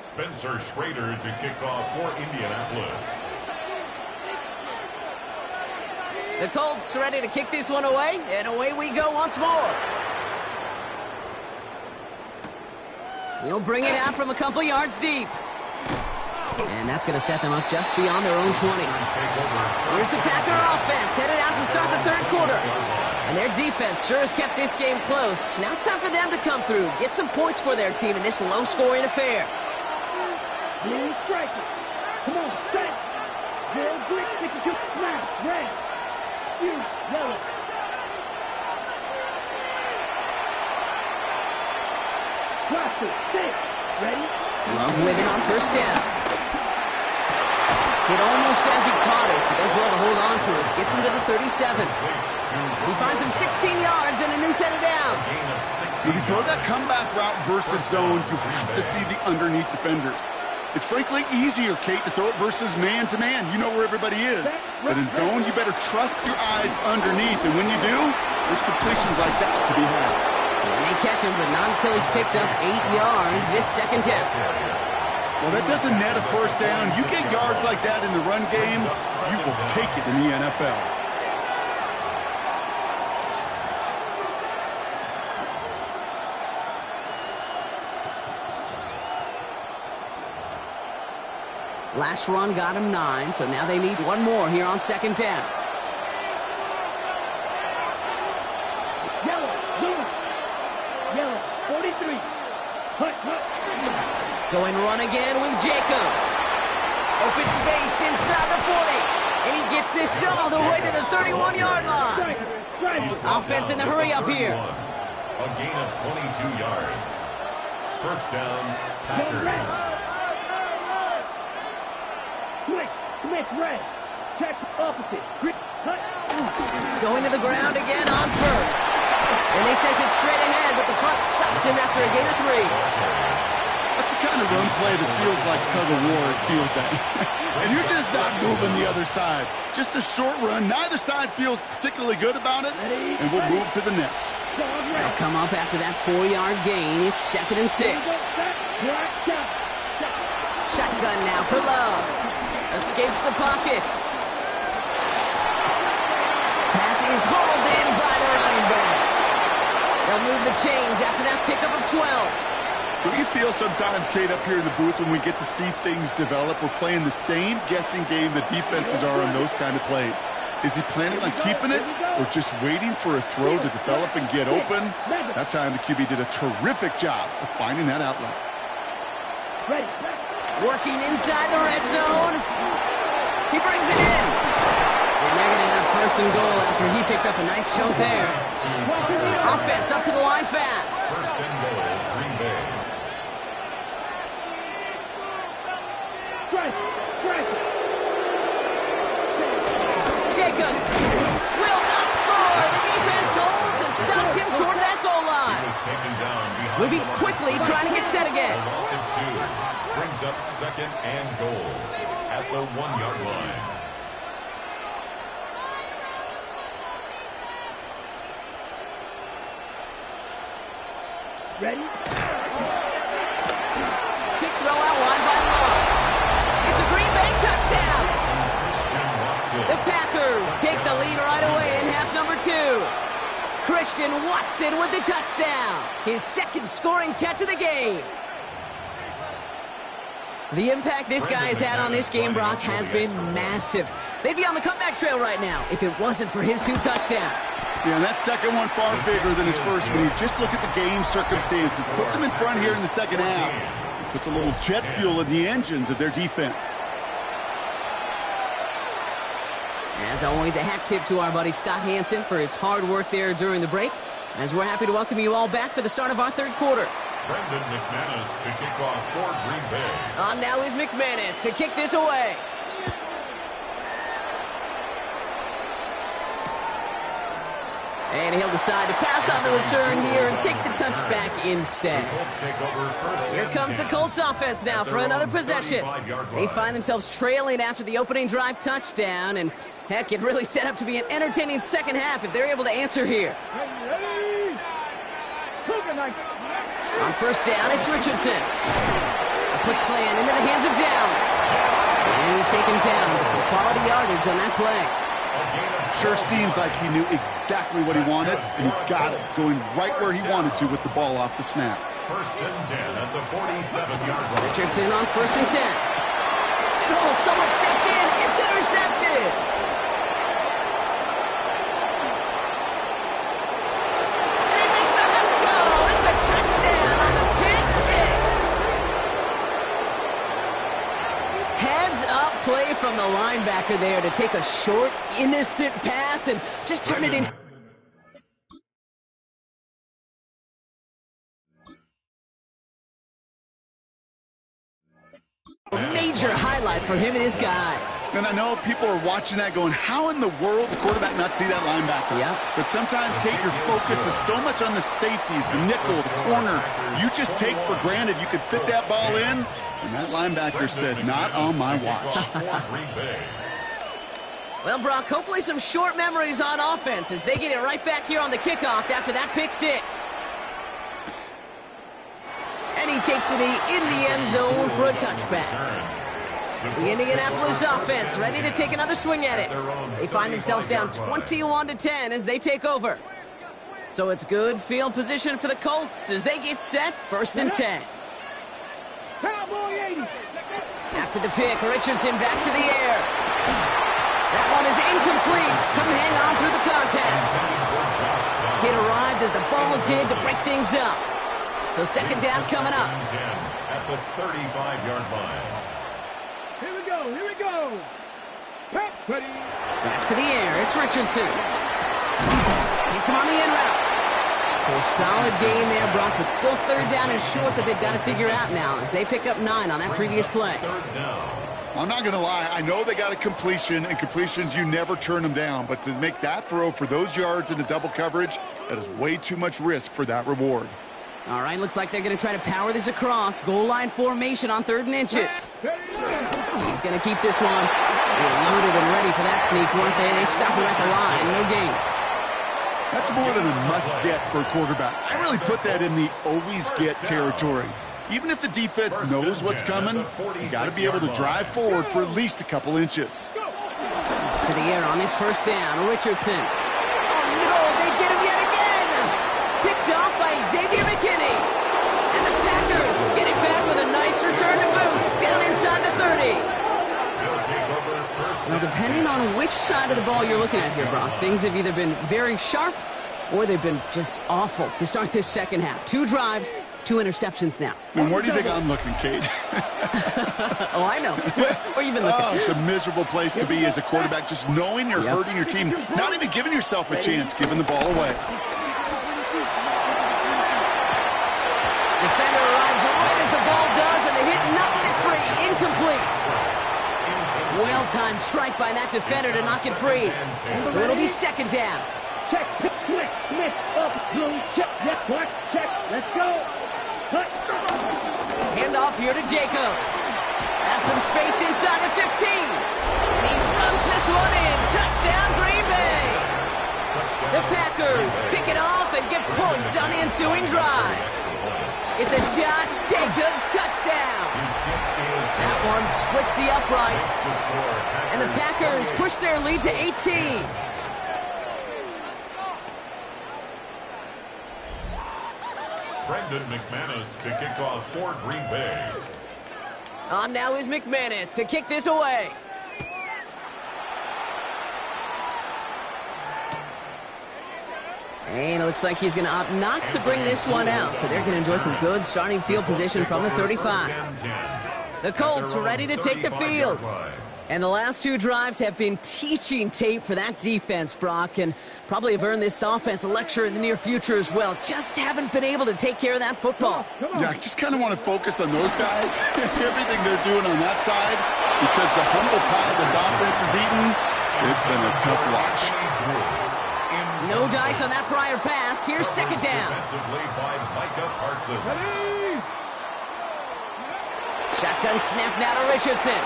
Spencer Schrader to kick off for Indianapolis. The Colts ready to kick this one away, and away we go once more. He'll bring it out from a couple yards deep. And that's going to set them up just beyond their own 20. Here's the Packer offense headed out to start the third quarter. And their defense sure has kept this game close. Now it's time for them to come through, get some points for their team in this low-scoring affair. Blue striker. Come on, strike. Zero grip, 62, smash, red. Yellow. Cluster, 6. Ready? Love with it on first down. Hit almost as he caught it. He does well to hold on to it. Gets him to the 37. He finds him 16 yards and a new set of downs. When you throw that comeback route versus zone, you have to see the underneath defenders. It's frankly easier, Kate, to throw it versus man-to-man. You know where everybody is. But in zone, you better trust your eyes underneath. And when you do, there's completions like that to be had. And they catch him, but not until he's picked up 8 yards. It's second down. Well, that doesn't net a first down. You get yards like that in the run game, you will take it in the NFL. Last run got him 9, so now they need one more here on second down. Yellow, 43. Hut. Going run again with Jacobs. Open space inside the 40. And he gets this all the way to the 31-yard line. Offense in the hurry up here. A gain of 22 yards. First down, Packers. Smith, red. Check opposite. Hut. Going to the ground again on first. And they sent it straight ahead, but the front stops him after a gain of 3. That's the kind of run play that feels like tug-of-war at field day. And you're just not moving the other side. Just a short run. Neither side feels particularly good about it, and we'll move to the next. They'll come up after that 4-yard gain. It's second and 6. Shotgun now for Love. Escapes the pocket. is hauled in by the running back. They'll move the chains after that pickup of 12. Do you feel sometimes, Kate, up here in the booth when we get to see things develop, we're playing the same guessing game the defenses are on those kind of plays? Is he planning on keeping it or just waiting for a throw to develop and get open? That time the QB did a terrific job of finding that outlet. Working inside the red zone. He brings it in. And they're going to have first and goal after he picked up a nice chunk there. Offense up to the line fast. First and goal, Green Bay. Jacob will not score. The defense holds and stops him short of that goal line. Moving quickly, trying to get set again. Loss of 2 brings up second and goal at the 1-yard line. Ready? Quick throw out wide by Long. It's a Green Bay touchdown. The Packers take the lead right away in half number 2. Christian Watson with the touchdown. His second scoring catch of the game. The impact this guy has had on this game, Brock, has been massive. They'd be on the comeback trail right now if it wasn't for his 2 touchdowns. Yeah, and that second one far bigger than his first when you just look at the game circumstances. Puts him in front here in the second half. Puts a little jet fuel in the engines of their defense. As always, a hat tip to our buddy Scott Hansen for his hard work there during the break, as we're happy to welcome you all back for the start of our third quarter. Brendan McManus to kick off for Green Bay. On now is McManus to kick this away. And he'll decide to pass on the return here and take the touchback instead. Here comes the Colts offense now for another possession. They find themselves trailing after the opening drive touchdown, and heck, it really set up to be an entertaining second half if they're able to answer here. On first down, it's Richardson. A quick slant into the hands of Downs. And he's taken down with some quality yardage on that play. Sure seems like he knew exactly what he wanted, and he got it, going right where he wanted to with the ball off the snap. First and 10 at the 47-yard line. Richardson on first and 10. And someone stepped in. It's intercepted. And it makes the house go. It's a touchdown on the pick six. Heads up play from the linebacker there to take a short, innocent pass and just turn it into... major highlight for him and his guys. And I know people are watching that going, how in the world the quarterback not see that linebacker? Yeah. But sometimes, Kate, your focus is so much on the safeties, the nickel, the corner. You just take for granted you could fit that ball in, and that linebacker said, not on my watch. Well, Brock, hopefully some short memories on offense as they get it right back here on the kickoff after that pick six. And he takes it in the end zone for a touchback. The Indianapolis offense ready to take another swing at it. They find themselves down 21-10 as they take over. So it's good field position for the Colts as they get set first and 10. After the pick, Richardson back to the air. That one is incomplete. Couldn't hang on through the contact. It arrived as the ball did to break things up. So second down coming up. At the 35-yard line. Here we go, here we go. Back to the air, it's Richardson. Hits him on the end route. So a solid gain there, Brock, but still third down and short that they've got to figure out now as they pick up 9 on that previous play. I'm not going to lie. I know they got a completion, and completions, you never turn them down. But to make that throw for those yards into double coverage, that is way too much risk for that reward. All right, looks like they're going to try to power this across. Goal line formation on 3rd and inches. He's going to keep this one. They're loaded and ready for that sneak, weren't they? They stop him at the line. No gain. That's more than a must-get for a quarterback. I really put that in the always-get territory. Even if the defense knows what's coming, you got to be able to drive forward for at least a couple inches. To the air on this first down, Richardson. on which side of the ball you're looking at here, Brock. Things have either been very sharp or they've been just awful to start this second half. 2 drives, 2 interceptions now. And where do you think I'm looking, Kate? Oh, I know. Where you been looking? Oh, it's a miserable place to be as a quarterback, just knowing you're hurting your team, not even giving yourself a chance, giving the ball away. Defender arrives right as the ball does, and the hit knocks it free. Incomplete. Well-timed strike by that defender to knock it free. So it'll be second down. Check, click, mix, up, through, check, yes, what, check, let's go. Cut. Handoff here to Jacobs. Has some space inside the 15. And he runs this one in. Touchdown, Green Bay. The Packers pick it off and get points on the ensuing drive. It's a Josh Jacobs touchdown. That one splits the uprights. And the Packers push their lead to 18. Brendan McManus to kick off for Green Bay. On now is McManus to kick this away. And it looks like he's going to opt not to bring this one out. So they're going to enjoy some good starting field position from the 35. The Colts ready to take the field. And the last 2 drives have been teaching tape for that defense, Brock, and probably have earned this offense a lecture in the near future as well. Just haven't been able to take care of that football. Yeah, I just kind of want to focus on those guys, everything they're doing on that side, because the humble pie this offense is eating, it's been a tough watch. No dice on that prior pass. Here's second down. Shotgun snap now to Richardson.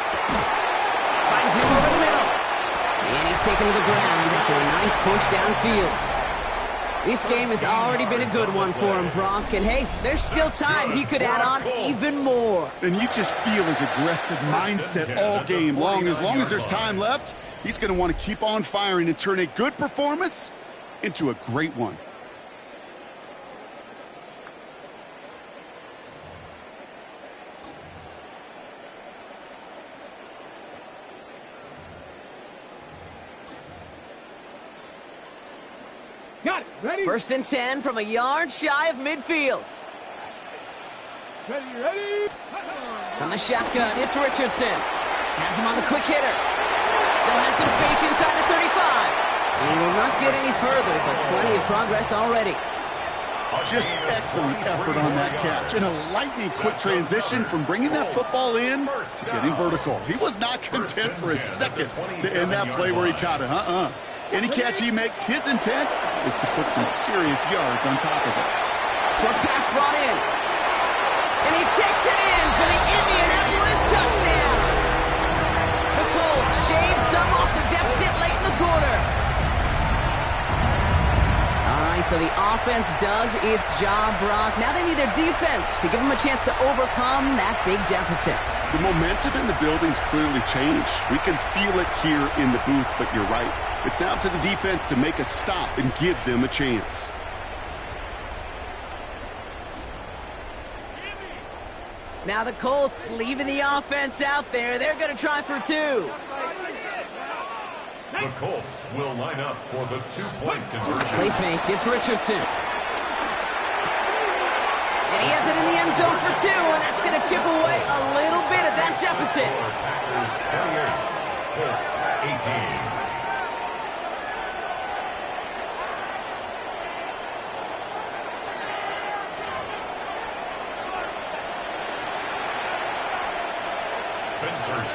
Finds him over the middle. And he's taken to the ground for a nice push downfield. This game has already been a good one for him, Brock. And hey, there's still time. He could add on even more. And you just feel his aggressive mindset all game long. As long as there's time left, he's going to want to keep on firing and turn a good performance into a great one. Got it. Ready? First and 10 from a yard shy of midfield. Ready. From the shotgun, it's Richardson. Has him on the quick hitter. Still has some space inside the 35. He will not get any further, but plenty of progress already. Just excellent effort on that catch. And a lightning quick transition from bringing that football in to getting vertical. He was not content for a second to end that play where he caught it. Any catch he makes, his intent is to put some serious yards on top of it. Short pass brought in. And he takes it in for the Indianapolis touchdown. The Colts shave some off the deficit late in the quarter. All right, so the offense does its job, Brock. Now they need their defense to give them a chance to overcome that big deficit. The momentum in the building's clearly changed. We can feel it here in the booth, but you're right. It's now up to the defense to make a stop and give them a chance. Now the Colts leaving the offense out there. They're going to try for 2. The Colts will line up for the 2-point conversion. Play fake. It's Richardson. And he has it in the end zone for 2, and that's going to chip away a little bit at that deficit. Packers 28, Colts 18.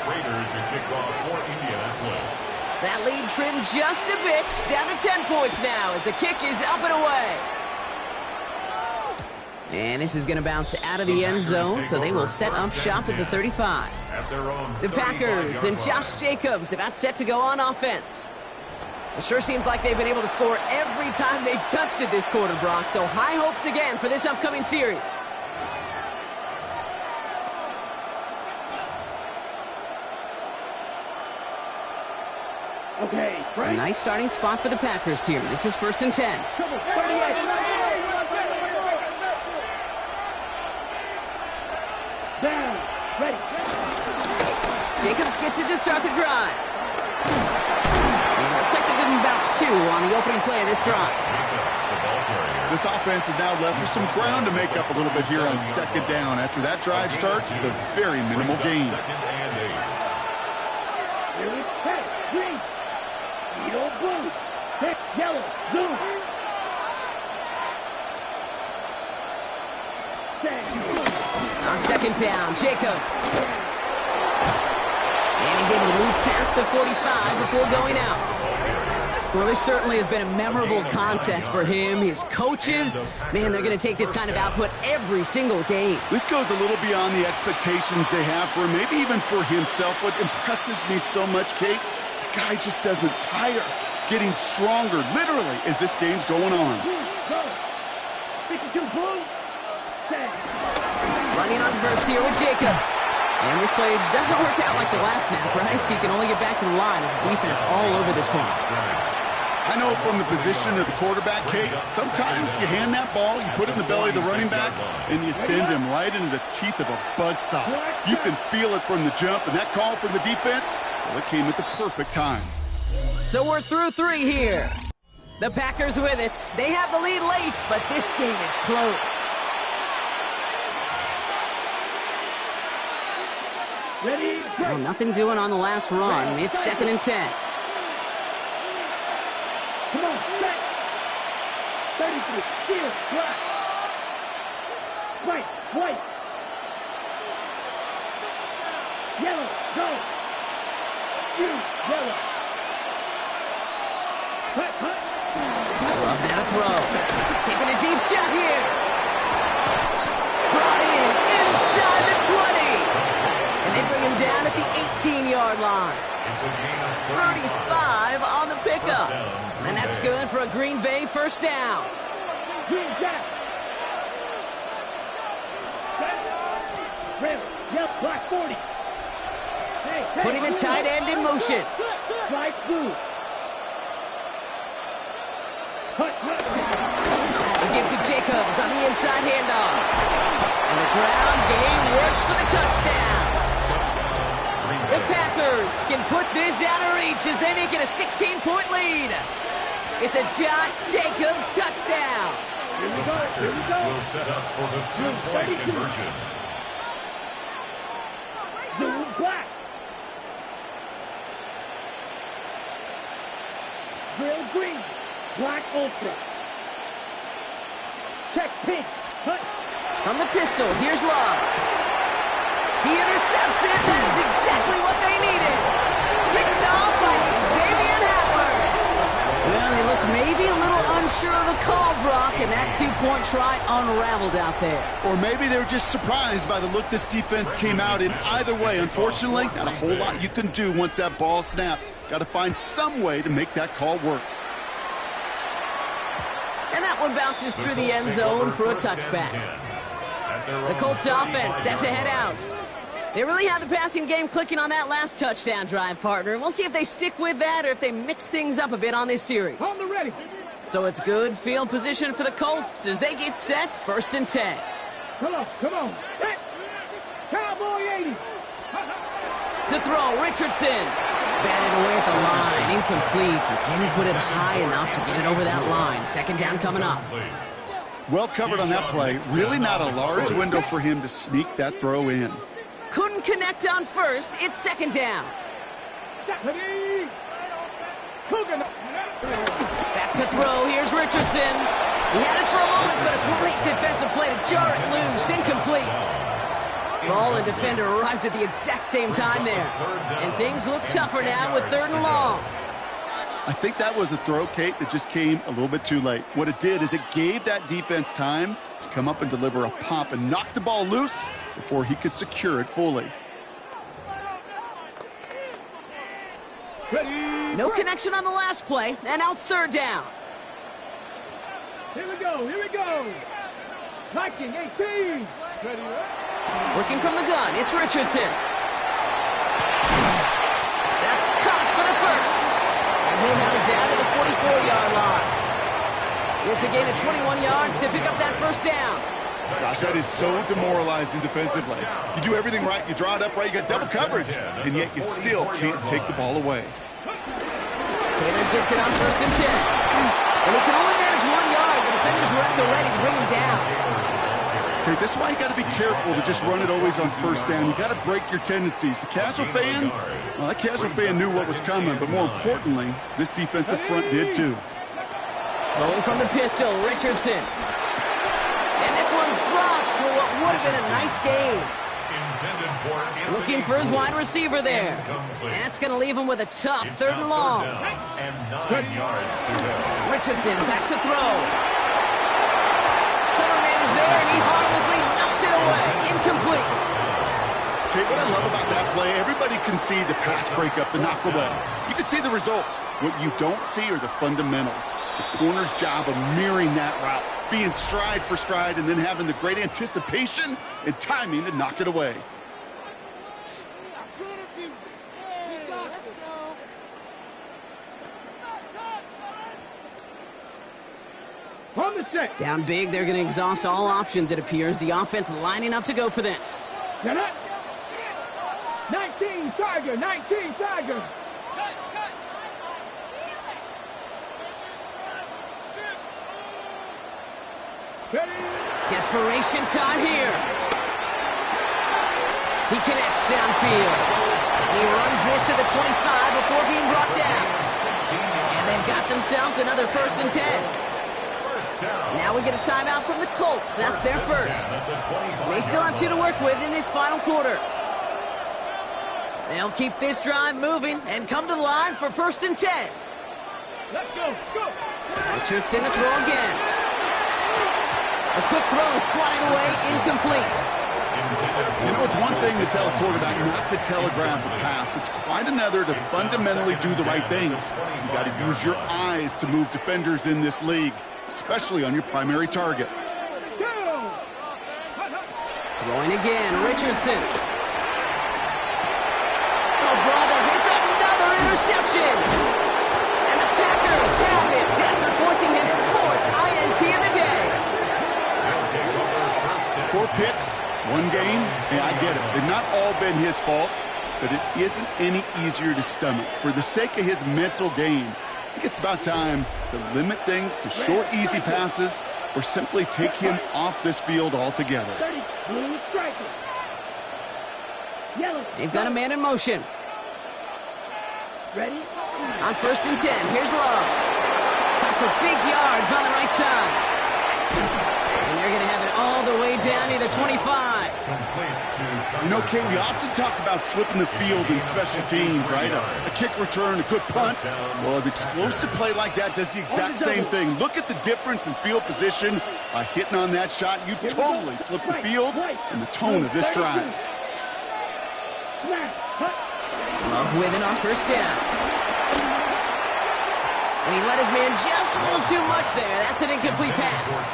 Schrader to kick off for Indianapolis. That lead trimmed just a bit, down to 10 points now as the kick is up and away. And this is going to bounce out of the end zone, so they will set up shop at the 35. The Packers and Josh Jacobs about set to go on offense. It sure seems like they've been able to score every time they've touched it this quarter, Brock, so high hopes again for this upcoming series. Okay, a nice starting spot for the Packers here. This is first and 10. Down, ready. Jacobs gets it to start the drive. about 2 on the opening play of this drive. This offense is now left with some ground to make up a little bit here on second down after that drive starts with a very minimal gain. Here we go. Green. Yellow, blue. Red, yellow, blue. On second down, Jacobs. And he's able to move past the 45 before going out. Well, this certainly has been a memorable contest for him. His coaches, man, they're going to take this kind of output every single game. This goes a little beyond the expectations they have for him, maybe even for himself. What impresses me so much, Kate, the guy just doesn't tire. Getting stronger, literally, as this game's going on. Running on first here with Jacobs. And this play doesn't work out like the last snap, right? So you can only get back to the line as the defense all over this one. I know from the position of the quarterback, Kate, sometimes you hand that ball, you put it in the belly of the running back, and you send him right into the teeth of a buzzsaw. You can feel it from the jump, and that call from the defense, well, it came at the perfect time. So we're through 3 here. The Packers with it. They have the lead late, but this game is close. Ready? Well, nothing doing on the last run. It's 2nd and 10. Come on, set. 33, steal, black. White. Yellow, go. Yellow. Hut. Love that throw. Taking a deep shot here. Brought in inside the 20. And they bring him down at the 18-yard line. 35 on the pickup. And that's good for a Green Bay first down. Green Jack. Red, yellow, black 40. Hey, putting the tight end in motion. Right blue. They give to Jacobs on the inside handoff. And the ground game works for the touchdown. The Packers can put this out of reach as they make it a 16-point lead. It's a Josh Jacobs touchdown. Here we go. Will set up for the 2-point conversion. Blue, black. Grill green. Black ultra. Check pink. Hut. From the pistol, here's Love. He intercepts it. That is exactly what they needed. Picked off by Xavier Howard. Well, he looked maybe a little unsure of the call, Brock, and that 2-point try unraveled out there. Or maybe they were just surprised by the look this defense came out in. Either way, unfortunately, not a whole lot you can do once that ball snapped. Got to find some way to make that call work. And that one bounces through the end zone for a touchback. The Colts offense set to head out. They really had the passing game clicking on that last touchdown drive, partner. We'll see if they stick with that or if they mix things up a bit on this series. On the ready. So it's good field position for the Colts as they get set 1st and 10. Come on. Hey. Cowboy 80. To throw, Richardson. Batted away at the line, incomplete. He didn't put it high enough to get it over that line. 2nd down coming up. Well covered on that play. Really not a large window for him to sneak that throw in. Couldn't connect on first. It's 2nd down. Back to throw. Here's Richardson. He had it for a moment, but a great defensive play to jar it loose. Incomplete. Ball and defender arrived at the exact same time there. And things look tougher now with 3rd and long. I think that was a throw, Kate, that just came a little bit too late. What it did is it gave that defense time to come up and deliver a pop and knock the ball loose before he could secure it fully. No connection on the last play, and now it's 3rd down. Here we go. Viking 18. Working from the gun, it's Richardson. That's caught for the first. And he'll have it down to the 44-yard line. It's a gain of 21 yards to pick up that first down. Gosh, that is so demoralizing defensively. You do everything right, you draw it up right, you got double coverage, and yet you still can't take the ball away. Taylor gets it on 1st and 10. And he can only manage 1 yard. The defenders were at the ready to bring him down. Okay, this is why you got to be careful to just run it always on 1st down. You got to break your tendencies. The casual fan, well, that casual fan knew what was coming, but more importantly, this defensive front did too. Rolling from the pistol, Richardson. And this one's dropped for what would have been a nice game. Looking for his wide receiver there. And that's going to leave him with a tough 3rd and long. Richardson back to throw. Coverman is there, and he harmlessly knocks it away. Incomplete. Okay, what I love about that play, everybody can see the pass breakup, the knock away. You can see the result. What you don't see are the fundamentals. The corner's job of mirroring that route, being stride for stride, and then having the great anticipation and timing to knock it away. Down big, they're going to exhaust all options, it appears. The offense lining up to go for this. 19 Tiger, 19 Tiger. Desperation time here. He connects downfield. He runs this to the 25 before being brought down. And they've got themselves another 1st and 10. Now we get a timeout from the Colts. That's their first. They still have 2 to work with in this final quarter. They'll keep this drive moving and come to the line for 1st and 10. Let's go, let's go. Richardson to throw again. A quick throw is swatted away, incomplete. You know, it's one thing to tell a quarterback not to telegraph a pass. It's quite another to fundamentally do the right things. You got to use your eyes to move defenders in this league, especially on your primary target. Throwing again, Richardson. Oh, brother, it's another interception. And the Packers have it after forcing his 4th INT of the day. 4 picks, 1 game. Yeah, I get it. They've not all been his fault, but it isn't any easier to stomach. For the sake of his mental game, I think it's about time to limit things to short, easy passes or simply take him off this field altogether. They've got a man in motion. Ready? On 1st and 10, here's Love. Cut for big yards on the right side. And they're going to have it all the way down to the 25. You know, Kate, we often talk about flipping the field in special teams, right? A kick return, a good punt. Well, an explosive play like that does the exact same thing. Look at the difference in field position. By hitting on that shot, you've totally flipped the field and the tone of this drive. Love with it on 1st down. And he let his man just a little too much there. That's an incomplete pass.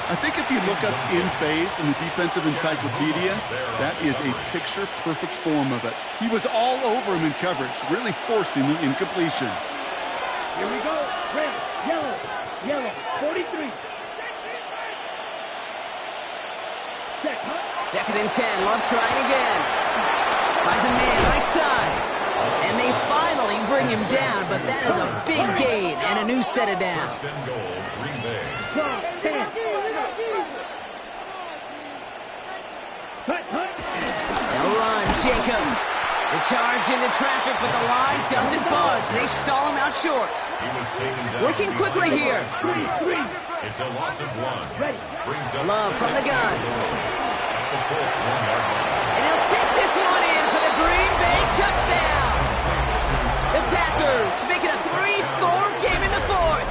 I think if you look up in phase in the defensive encyclopedia, that is a picture-perfect form of it. He was all over him in coverage, really forcing the incompletion. Here we go. Red, yellow, yellow, 43. 2nd and 10. Love trying again. Finds a man right side. And they finally bring him down, but that is a big gain and a new set of downs. They'll run, Jacobs. The charge into traffic, but the line doesn't budge. They stall him out short. Working quickly here. It's a loss of 1. Love from the gun. And he'll take this one in for the Green Bay touchdown. The Packers making a 3-score game in the 4th.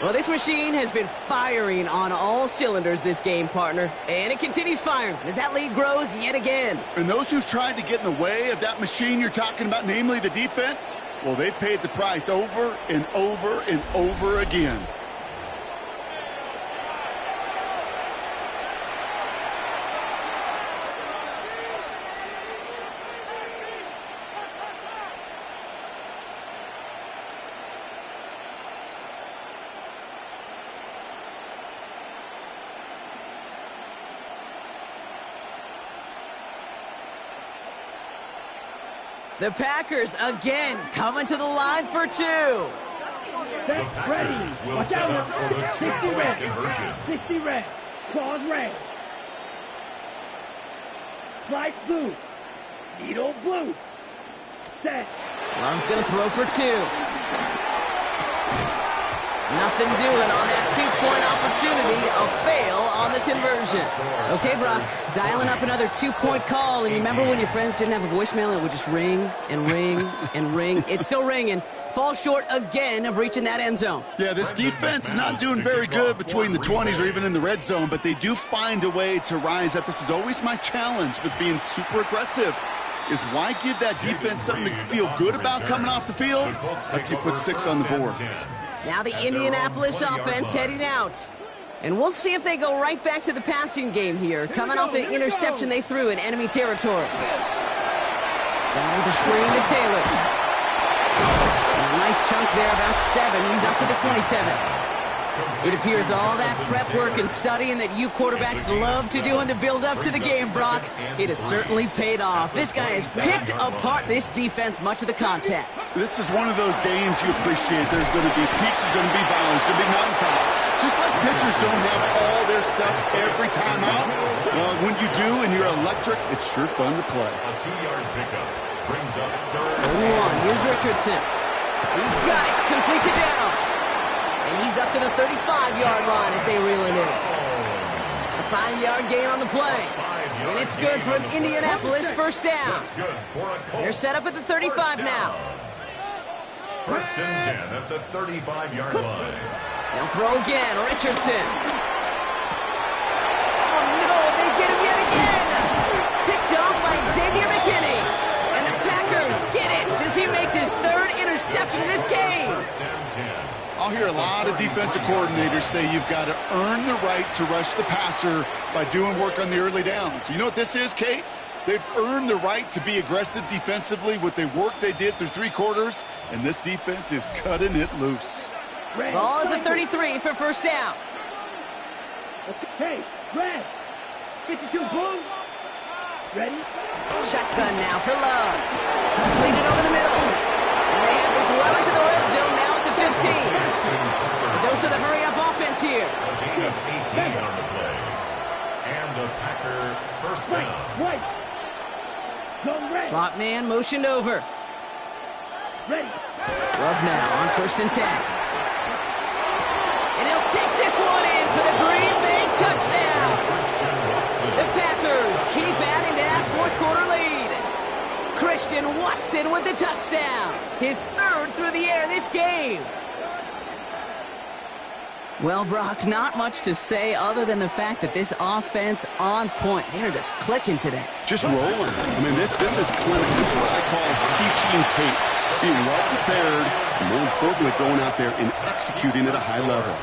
Well, this machine has been firing on all cylinders this game, partner. And it continues firing as that lead grows yet again. And those who've tried to get in the way of that machine you're talking about, namely the defense, well, they've paid the price over and over and over again. The Packers again coming to the line for 2. The Packers will set up for the 2-point conversion. 60 red. Claws red. Slide blue. Needle blue. Set. Love's going to throw for 2. Nothing doing on that 2-point opportunity. A fail on the conversion. Okay, Brock, dialing up another 2-point call. And remember when your friends didn't have a voicemail and it would just ring and ring and ring? It's still ringing. Falls short again of reaching that end zone. Yeah, this defense is not doing very good between the 20s or even in the red zone, but they do find a way to rise up. This is always my challenge with being super aggressive, is why give that defense something to feel good about coming off the field after you put 6 on the board. Now the Indianapolis offense heading out. And we'll see if they go right back to the passing game here, coming off the interception they threw in enemy territory. Down with the screen to Taylor. And a nice chunk there, about 7. He's up to the 27. It appears all that prep work and studying that you quarterbacks love to do in the build-up to the game, Brock, it has certainly paid off. This guy has picked apart this defense much of the contest. This is one of those games you appreciate. There's going to be peaks, there's going to be valleys, there's going to be mountaintops. Just like pitchers don't have all their stuff every time out, well, when you do and you're electric, it's sure fun to play. A 2-yard pickup brings up 3rd. 1. Here's Richardson. He's got it. Complete to Downs. And he's up to the 35-yard line as they reel it in. A 5-yard gain on the play. And it's good for an Indianapolis first down. They're set up at the 35 now. 1st and 10 at the 35-yard line. They'll throw again. Richardson. Oh, no. They get him yet again. Picked off by Xavier McKinney. And the Packers get it as he makes his 3rd interception in this game. 1st and 10. I'll hear a lot of defensive coordinators say you've got to earn the right to rush the passer by doing work on the early downs. You know what this is, Kate? They've earned the right to be aggressive defensively with the work they did through 3 quarters, and this defense is cutting it loose. Ball at the 33 for first down. Okay, red. 52 blue. Ready? Shotgun now for Love. Completed over the middle. And they have this well into the red zone now at the 15. A dose of the hurry-up offense here. A gain of 18 on the play. And the Packer first down. White. Go red. Slot man motioned over. Ready. Love now on 1st and 10. And he'll take this one in for the Green Bay touchdown. The Packers keep adding to that 4th quarter lead. Christian Watson with the touchdown. His 3rd through the air this game. Well, Brock, not much to say other than the fact that this offense on point. They're just clicking today. Just rolling. I mean, this is clinic. This is what I call teaching tape. Being well prepared, and more importantly, going out there and executing at a high level.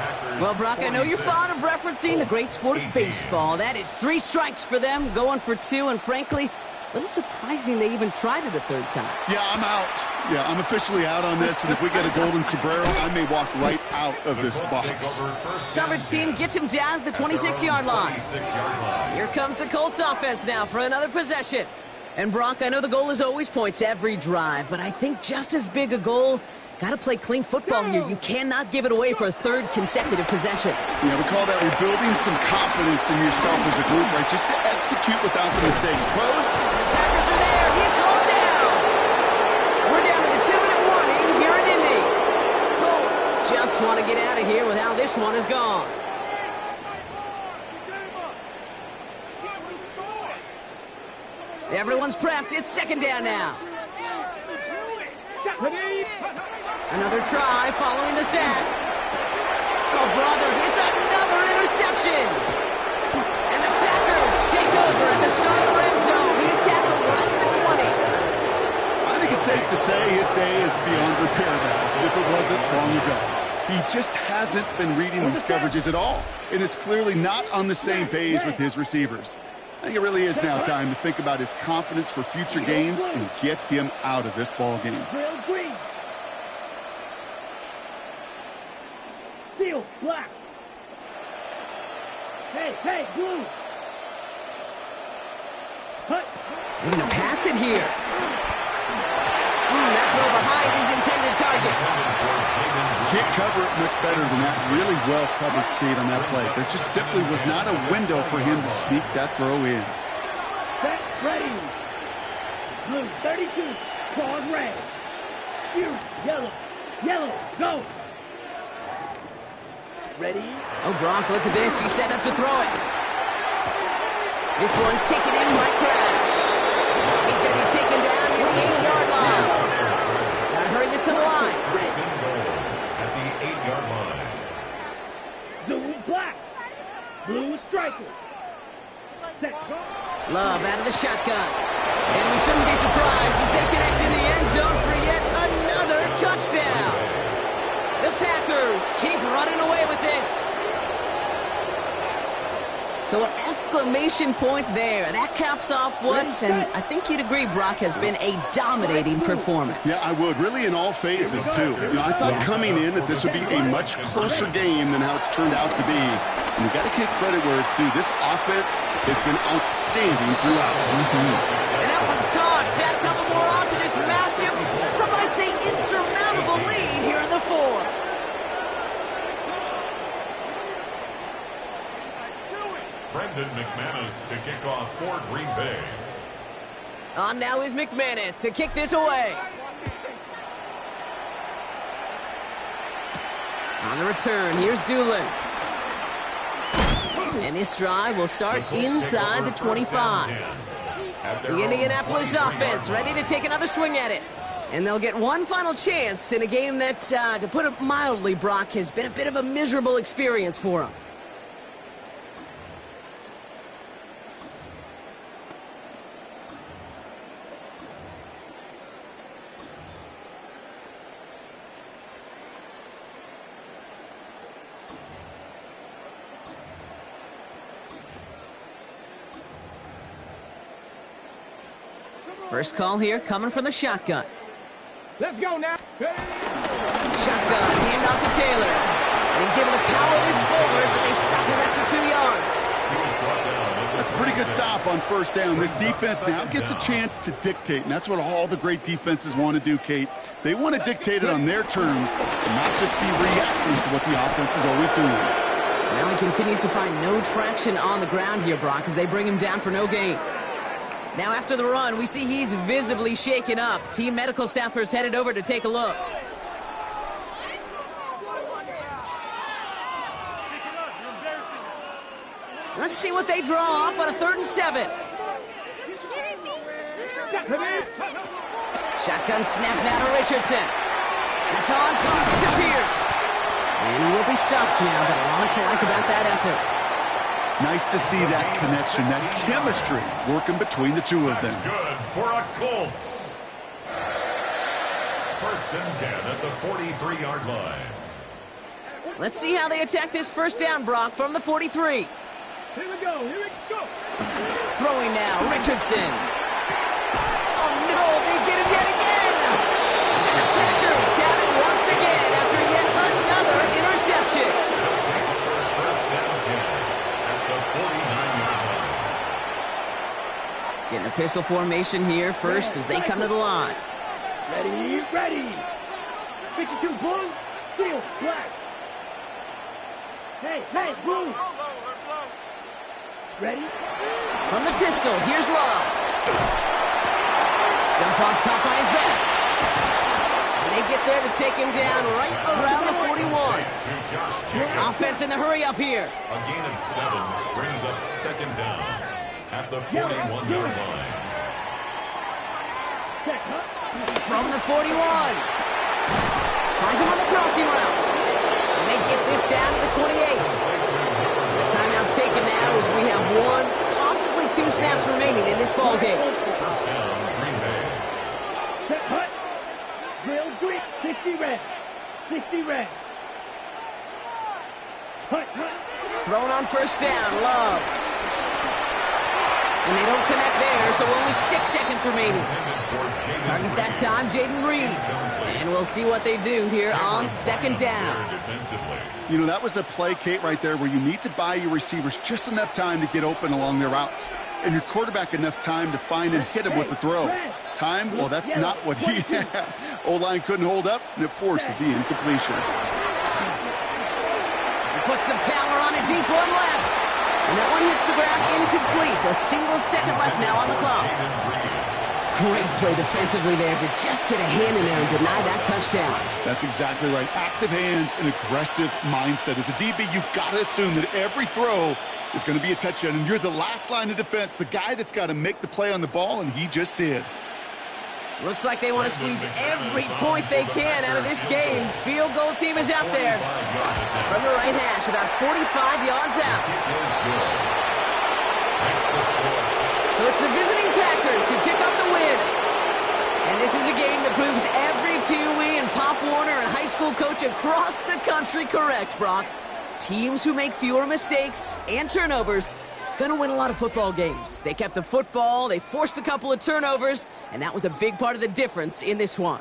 Well, Brock, I know you're fond of referencing the great sport of baseball. That is 3 strikes for them, going for 2, and frankly, a little surprising they even tried it a 3rd time. Yeah, I'm out. Yeah, I'm officially out on this, and if we get a golden sombrero, I may walk right out of this box. Coverage team gets him down at the 26-yard line. Here comes the Colts offense now for another possession. And Brock, I know the goal is always points every drive, but I think just as big a goal, got to play clean football here. You cannot give it away for a 3rd consecutive possession. Yeah, we call that rebuilding some confidence in yourself as a group, right? Just to execute without the mistakes. Pros? The Packers are there. He's hauled down. We're down to the 2-minute warning here in Indy. Colts just want to get out of here with how this one is gone. Everyone's prepped. It's 2nd down now. Another try following the sack. Oh, brother, it's another interception. And the Packers take over at the start of the red zone. He's tackled right at the 20. I think it's safe to say his day is beyond repair now, if it wasn't long ago. He just hasn't been reading these coverages at all, and it's clearly not on the same page with his receivers. I think it really is now time to think about his confidence for future games and get him out of this ball game. Green. Steel, black. Hey, blue. They're going to pass it here. throw behind his intended target. Can't cover it much better than that. Really well covered, Kate, on that play. There just simply was not a window for him to sneak that throw in. Set, ready. Blue 32, pause red. You, yellow, yellow, go. Ready? Oh, Brock, look at this. He's set up to throw it. This one taken in by Kraft. He's going to be taken down near the 8-yard line. Got to hurry this to the line. At the 8-yard line. Blue black. Blue striker. Set, go. Love out of the shotgun. And we shouldn't be surprised as they connect in the end zone for yet another touchdown. The Packers keep running away with this. So an exclamation point there. That caps off what, and I think you'd agree, Brock, has been a dominating performance. Yeah, I would. Really in all phases, too. I thought coming in that this would be a much closer game than how it's turned out to be. And we've got to give credit where it's due. This offense has been outstanding throughout. And that one's caught. Add a couple more on to this massive, some might say insurmountable lead here in the fourth. Brendan McManus to kick off for Green Bay. On now is McManus to kick this away. On the return, here's Doolin. And this drive will start inside the 25. The Indianapolis offense ready to take another swing at it. And they'll get one final chance in a game that, to put it mildly, Brock, has been a bit of a miserable experience for them. First call here coming from the shotgun. Let's go now. Shotgun, hand off to Taylor. And he's able to power this forward, but they stop him after 2 yards. That's a pretty good stop on first down. This defense now gets a chance to dictate, and that's what all the great defenses want to do, Kate. They want to dictate it on their terms and not just be reacting to what the offense is always doing. Now he continues to find no traction on the ground here, Brock, as they bring him down for no gain. Now after the run, we see he's visibly shaken up. Team medical staffers headed over to take a look. Let's see what they draw up on a 3rd and 7. Shotgun snap now to Richardson. That's on target to Pierce. And he will be stopped now, but a lot to like about that effort. Nice to see that connection, that chemistry working between the two of them. Good for a Colts. 1st and 10 at the 43-yard line. Let's see how they attack this first down, Brock, from the 43. Here we go. Here we go. Throwing now, Richardson. Oh, no, they get him yet again. And the Packers have it once again after yet another interception. First down 10 at the 49-yard line. Getting a pistol formation here first as they come to the line. Ready, ready. 52 blue, steel, black. Hey, hey, blue. Ready? From the pistol, here's Love. Jump off top on his back. And they get there to take him down right around the 41. Offense in the hurry up here. A gain of 7 brings up 2nd down at the 41-yard line. From the 41. Finds him on the crossing route. And they get this down to the 28. The timeout's taken now as we have 1, possibly 2 snaps remaining in this ball game. First down, Green Bay. Set, hut. Drill, green. 60 red. 60 red. Hut, hut. Thrown on first down, Love. And they don't connect there, so only 6 seconds remaining. Target that time, Jaden Reed. And we'll see what they do here on 2nd down. You know, that was a play, Kate, right there where you need to buy your receivers just enough time to get open along their routes. and your quarterback enough time to find and hit him with the throw. Time? Well, that's not what he had. O-line couldn't hold up, and it forces the incompletion. Put some power on a deep one left. And that one hits the ground incomplete. A single second left now on the clock. Great play defensively there to just get a hand in there and deny that touchdown. That's exactly right. Active hands and aggressive mindset. As a DB, you've got to assume that every throw is going to be a touchdown, and you're the last line of defense, the guy that's got to make the play on the ball, and he just did. Looks like they want to squeeze every point they can out of this game. Field goal team is out there. From the right hash, about 45 yards out. So it's the visiting Packers who pick up the win. And this is a game that proves every Pee Wee and Pop Warner and high school coach across the country correct, Brock. Teams who make fewer mistakes and turnovers going to win a lot of football games. They kept the football, they forced a couple of turnovers, and that was a big part of the difference in this one.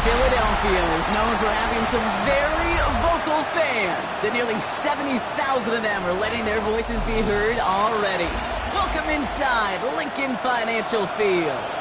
Philadelphia is known for having some very vocal fans, and nearly 70,000 of them are letting their voices be heard already. Welcome inside Lincoln Financial Field.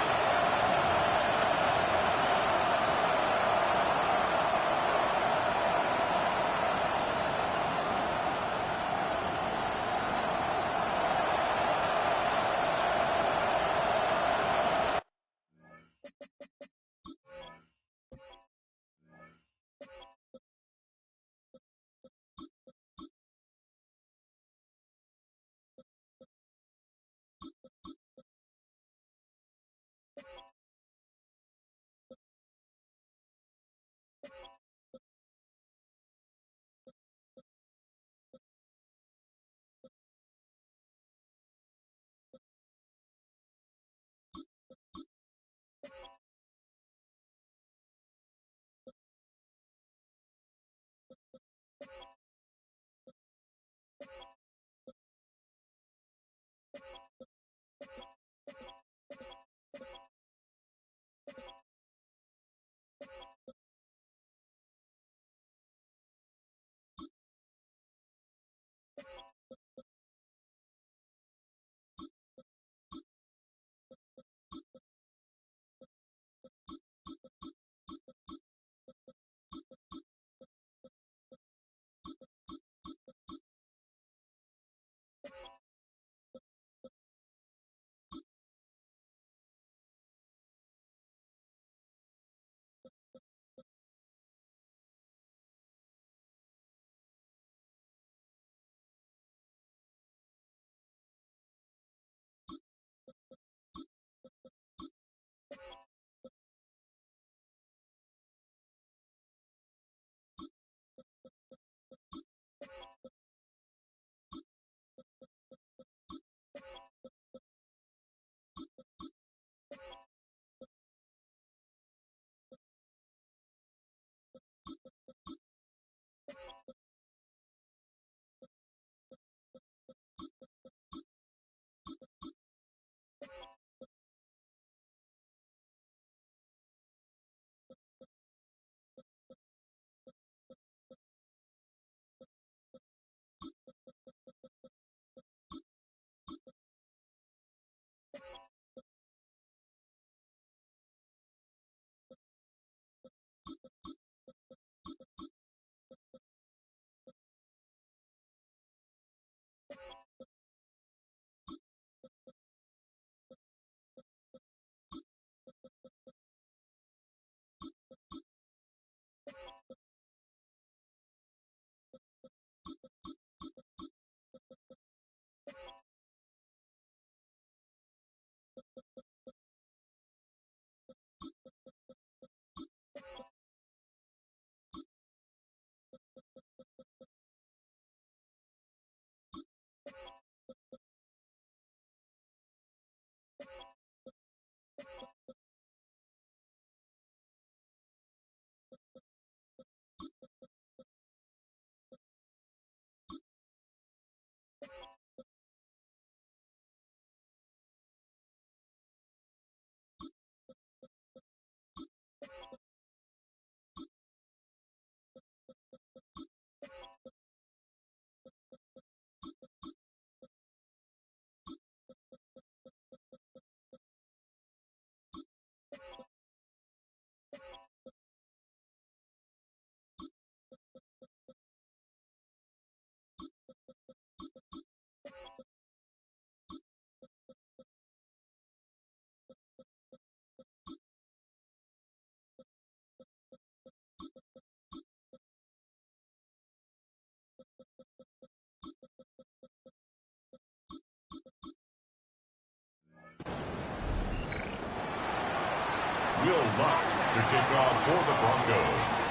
Will Lutz to kick off for the Broncos.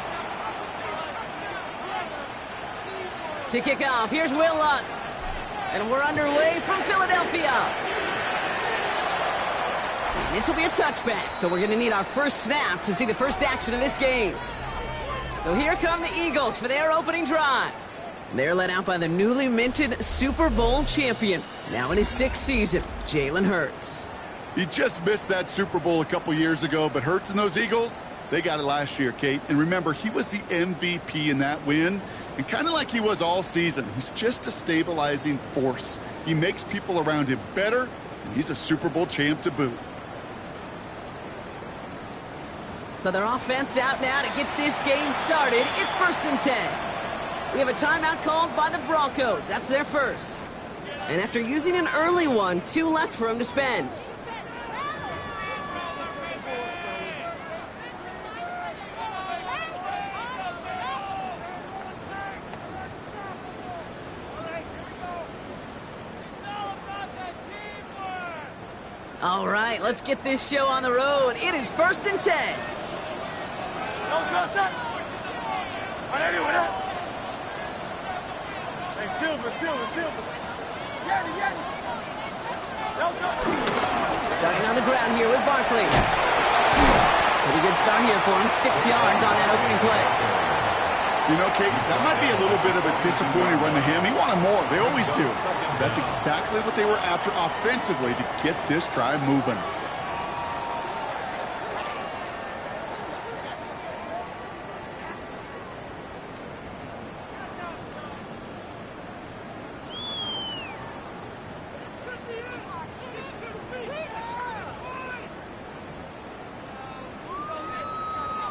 To kick off, here's Will Lutz. And we're underway from Philadelphia. And this will be a touchback, so we're going to need our first snap to see the first action of this game. So here come the Eagles for their opening drive. They're led out by the newly minted Super Bowl champion, now in his 6th season, Jalen Hurts. He just missed that Super Bowl a couple years ago, but Hurts and those Eagles, they got it last year, Kate. And remember, he was the MVP in that win. And kind of like he was all season, he's just a stabilizing force. He makes people around him better, and he's a Super Bowl champ to boot. So their offense out now to get this game started. It's 1st and 10. We have a timeout called by the Broncos. That's their first. And after using an early one, 2 left for him to spend. All right, let's get this show on the road. It is 1st and 10. Starting on the ground here with Barkley. Pretty good start here for him. 6 yards on that opening play. You know, Kate, that might be a little bit of a disappointing run to him. He wanted more. They always do. That's exactly what they were after offensively to get this drive moving.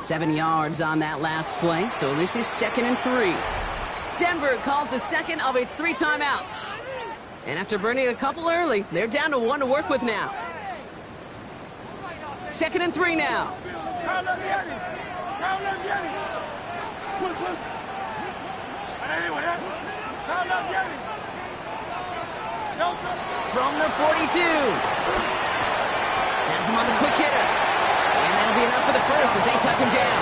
Seven yards on that last play, so this is 2nd and 3. Denver calls the second of its 3 timeouts. And after burning a couple early, they're down to 1 to work with now. 2nd and 3 now. From the 42. Has him on the quick hitter. And that'll be enough for the first as they touch him down.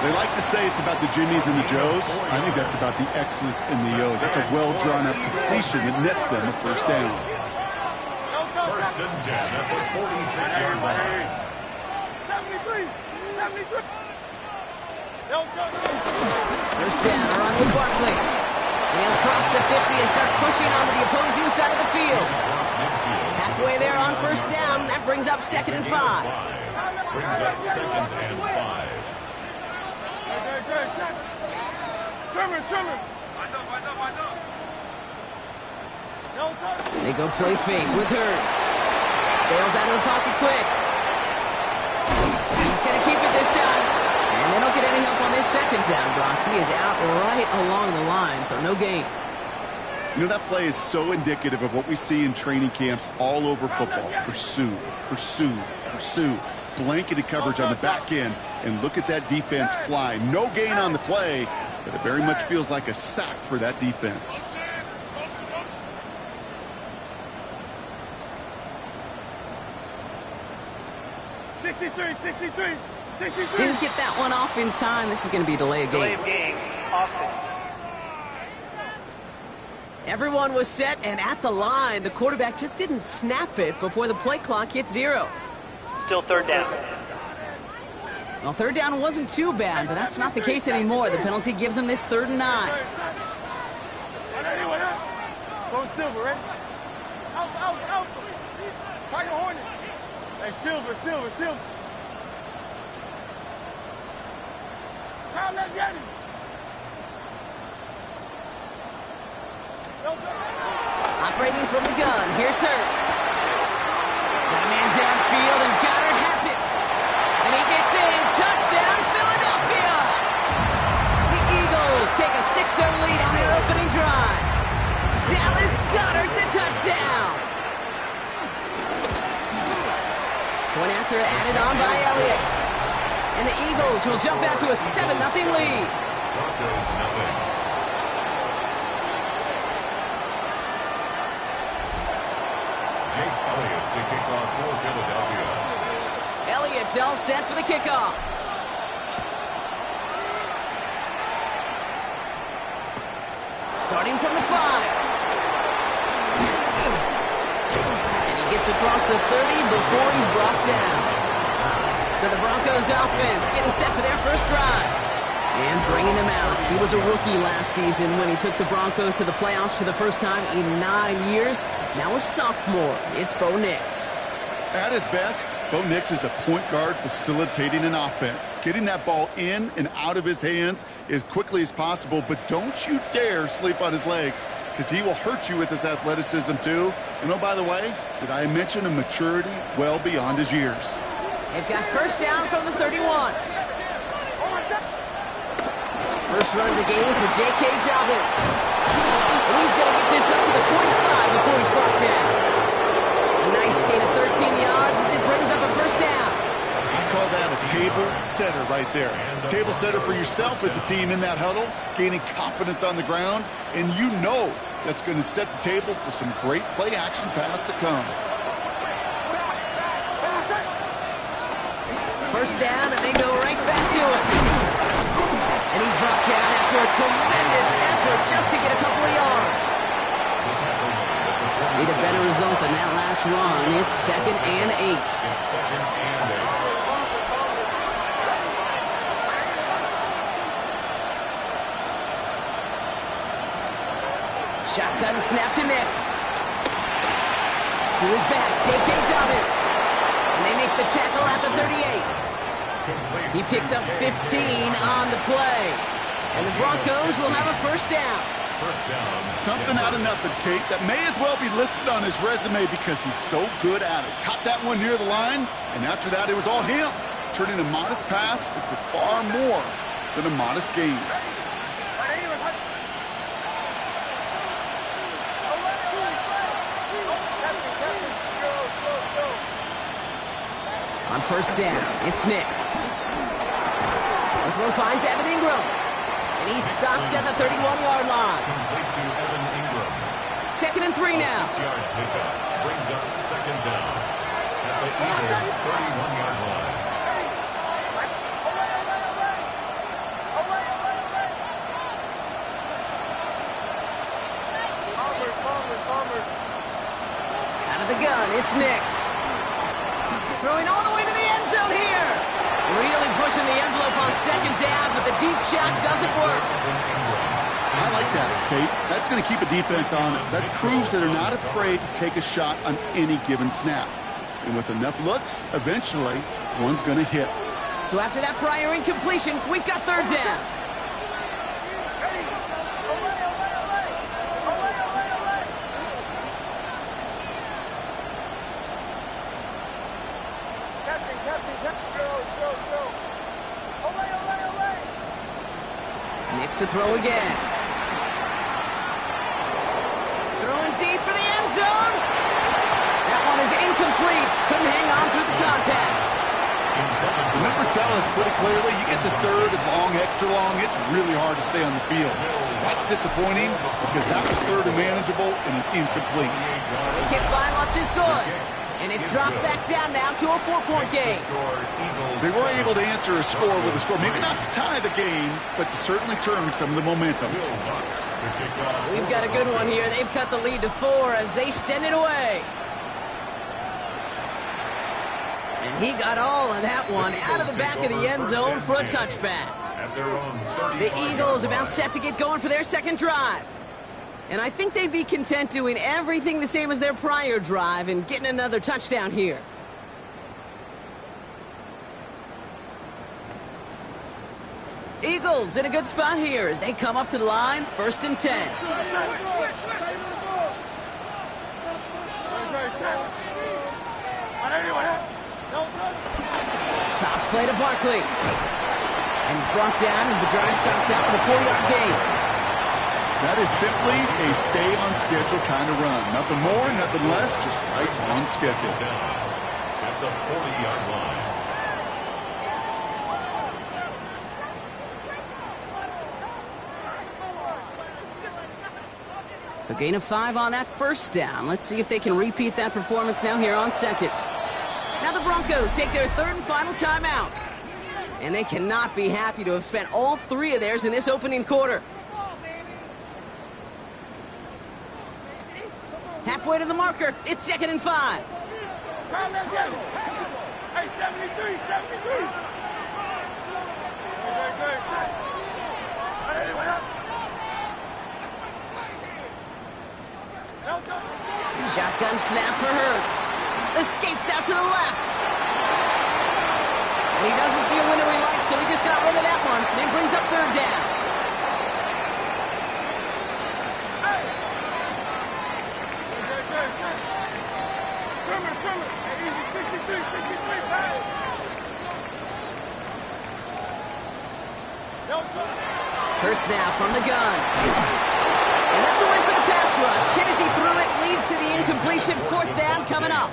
They like to say it's about the Jimmies and the Joes. I think that's about the X's and the O's. That's a well-drawn-up completion that nets them a first down. 1st and 10 at the 46-yard line. First down, around with Barkley. They'll cross the 50 and start pushing onto the opposing side of the field. Halfway there on 1st down, that brings up 2nd and 5. Brings up 2nd and 5. They go play fake with Hurts. Bails out of the pocket quick. He's going to keep it this time. And they don't get any help on this 2nd down, Brock. He is out right along the line, so no gain. You know, that play is so indicative of what we see in training camps all over football. Pursue, pursue, pursue. Blanketed coverage on the back end, and look at that defense fly. No gain on the play, but it very much feels like a sack for that defense. Didn't get that one off in time. This is going to be a delay of game. Delay of game, offense. Everyone was set and at the line. The quarterback just didn't snap it before the play clock hit 0. Still 3rd down. Well, 3rd down wasn't too bad, but that's not the case anymore. The penalty gives them this 3rd and 9. Go Silver, right? Out. Tiger Hornet. Hey, Silver. Crown that Yeti. Operating from the gun, here's Hurts. Got a man downfield, and Goddard has it. And he gets in. Touchdown, Philadelphia! The Eagles take a 6-0 lead on their opening drive. Dallas Goddard, the touchdown. Point after added on by Elliott. And the Eagles will jump out to a 7-0 lead. Broncos nothing. Elliott to kick off for Philadelphia. Elliott It's all set for the kickoff. Starting from the 5. And he gets across the 30 before he's brought down. So the Broncos offense getting set for their first drive. And bringing him out. He was a rookie last season when he took the Broncos to the playoffs for the first time in 9 years. Now a sophomore. It's Bo Nix. At his best, Bo Nix is a point guard facilitating an offense, getting that ball in and out of his hands as quickly as possible, but don't you dare sleep on his legs, because he will hurt you with his athleticism too. And oh, by the way, did I mention a maturity well beyond his years? They've got first down from the 31. First run of the game for J.K. Dobbins. And he's going to get this up to the 45 before he's brought down. A nice gain of 13 yards as it brings up a first down. You call that a table setter right there. Table setter for yourself as a team in that huddle, gaining confidence on the ground, and you know that's going to set the table for some great play-action pass to come. First down, and they go right back to it. And he's brought down after a tremendous effort just to get a couple of yards. Need a better result than that last run. It's 2nd and 8. Shotgun snap to Nix. To his back, J.K. Dobbins. And they make the tackle at the 38. He picks up 15 on the play. And the Broncos will have a first down. Something out of nothing, Kate, that may as well be listed on his resume because he's so good at it. Caught that one near the line, and after that it was all him, turning a modest pass into far more than a modest gain. On first down, it's Nix. The throw finds Evan Ingram. And he's stopped at the 31-yard line. 2nd and 3 now. 6-yard pickup brings up 2nd down at the Eagles' 31-yard line. Out of the gun, it's Nix. Throwing all the way to the end zone here. Really pushing the envelope on 2nd down, but the deep shot doesn't work. I like that, Kate. That's going to keep a defense honest. That proves that they're not afraid to take a shot on any given snap. And with enough looks, eventually, one's going to hit. So after that prior incompletion, we've got 3rd down. Nix to throw again. Throwing deep for the end zone. That one is incomplete. Couldn't hang on through the contact. The numbers tell us pretty clearly, you get to 3rd and long, extra long, it's really hard to stay on the field. That's disappointing because that was 3rd and manageable and an incomplete. The kick violence is good. And it's dropped back down now to a 4-point game. They were able to answer a score with a score. Maybe not to tie the game, but to certainly turn some of the momentum. We've got a good one here. They've cut the lead to 4 as they send it away. And he got all of that one out of the back of the end zone for a touchback. The Eagles about set to get going for their 2nd drive. And I think they'd be content doing everything the same as their prior drive and getting another touchdown here. Eagles in a good spot here as they come up to the line, 1st and 10. Toss play to Barkley. And he's brought down as the drive stops out with a 4-yard gain. That is simply a stay-on-schedule kind of run. Nothing more, nothing less, just right on schedule. At the 40-yard line. So gain of 5 on that first down. Let's see if they can repeat that performance now here on 2nd. Now the Broncos take their third and final timeout. And they cannot be happy to have spent all three of theirs in this opening quarter. Halfway to the marker. It's 2nd and 5. Hey, 73, 73. Shotgun snap for Hurts. Escapes out to the left. And he doesn't see a window he likes, so he just got rid of that one. Then brings up 3rd down. Hurts now from the gun. And that's a win for the pass rush. Hit as he threw it, leads to the incompletion. 4th down coming up.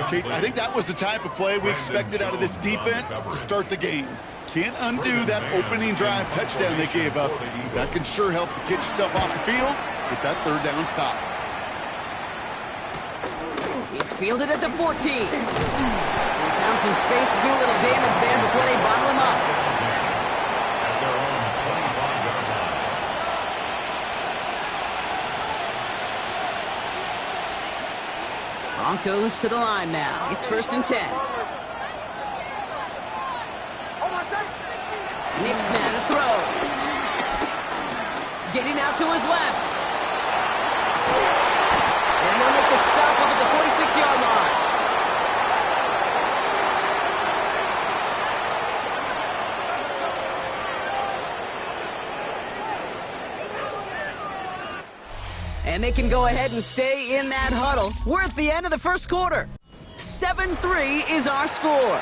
Kate, I think that was the type of play we expected out of this defense to start the game. Can't undo that opening drive touchdown they gave up. That can sure help to get yourself off the field with that 3rd down stop. It's fielded at the 14. They found some space to do a little damage there before they bottle him up. Broncos to the line now. It's 1st and 10. Nick's now to throw. Getting out to his left. And they'll make the stop up at the 46-yard line. And they can go ahead and stay in that huddle. We're at the end of the first quarter. 7-3 is our score.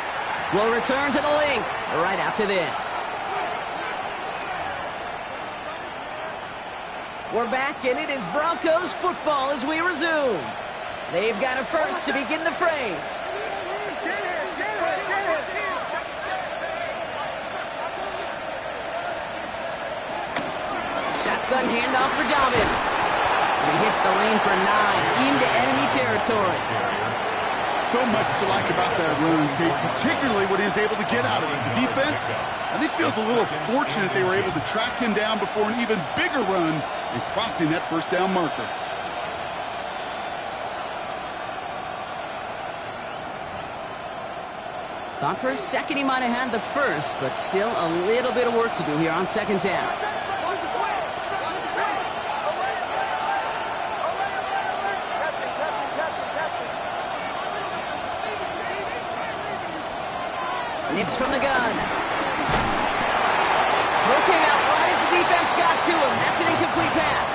We'll return to the link right after this. We're back, and it is Broncos football as we resume. They've got a first to begin the frame. Shotgun handoff for Dobbins. He hits the lane for 9 into enemy territory. So much to like about that run, Kate, particularly what he was able to get out of it. The defense, I think, feels a little fortunate they were able to track him down before an even bigger run and crossing that 1st down marker. Thought for a second he might have had the first, but still a little bit of work to do here on 2nd down. Nick's from the gun. Throw came out right as the defense got to him. That's an incomplete pass.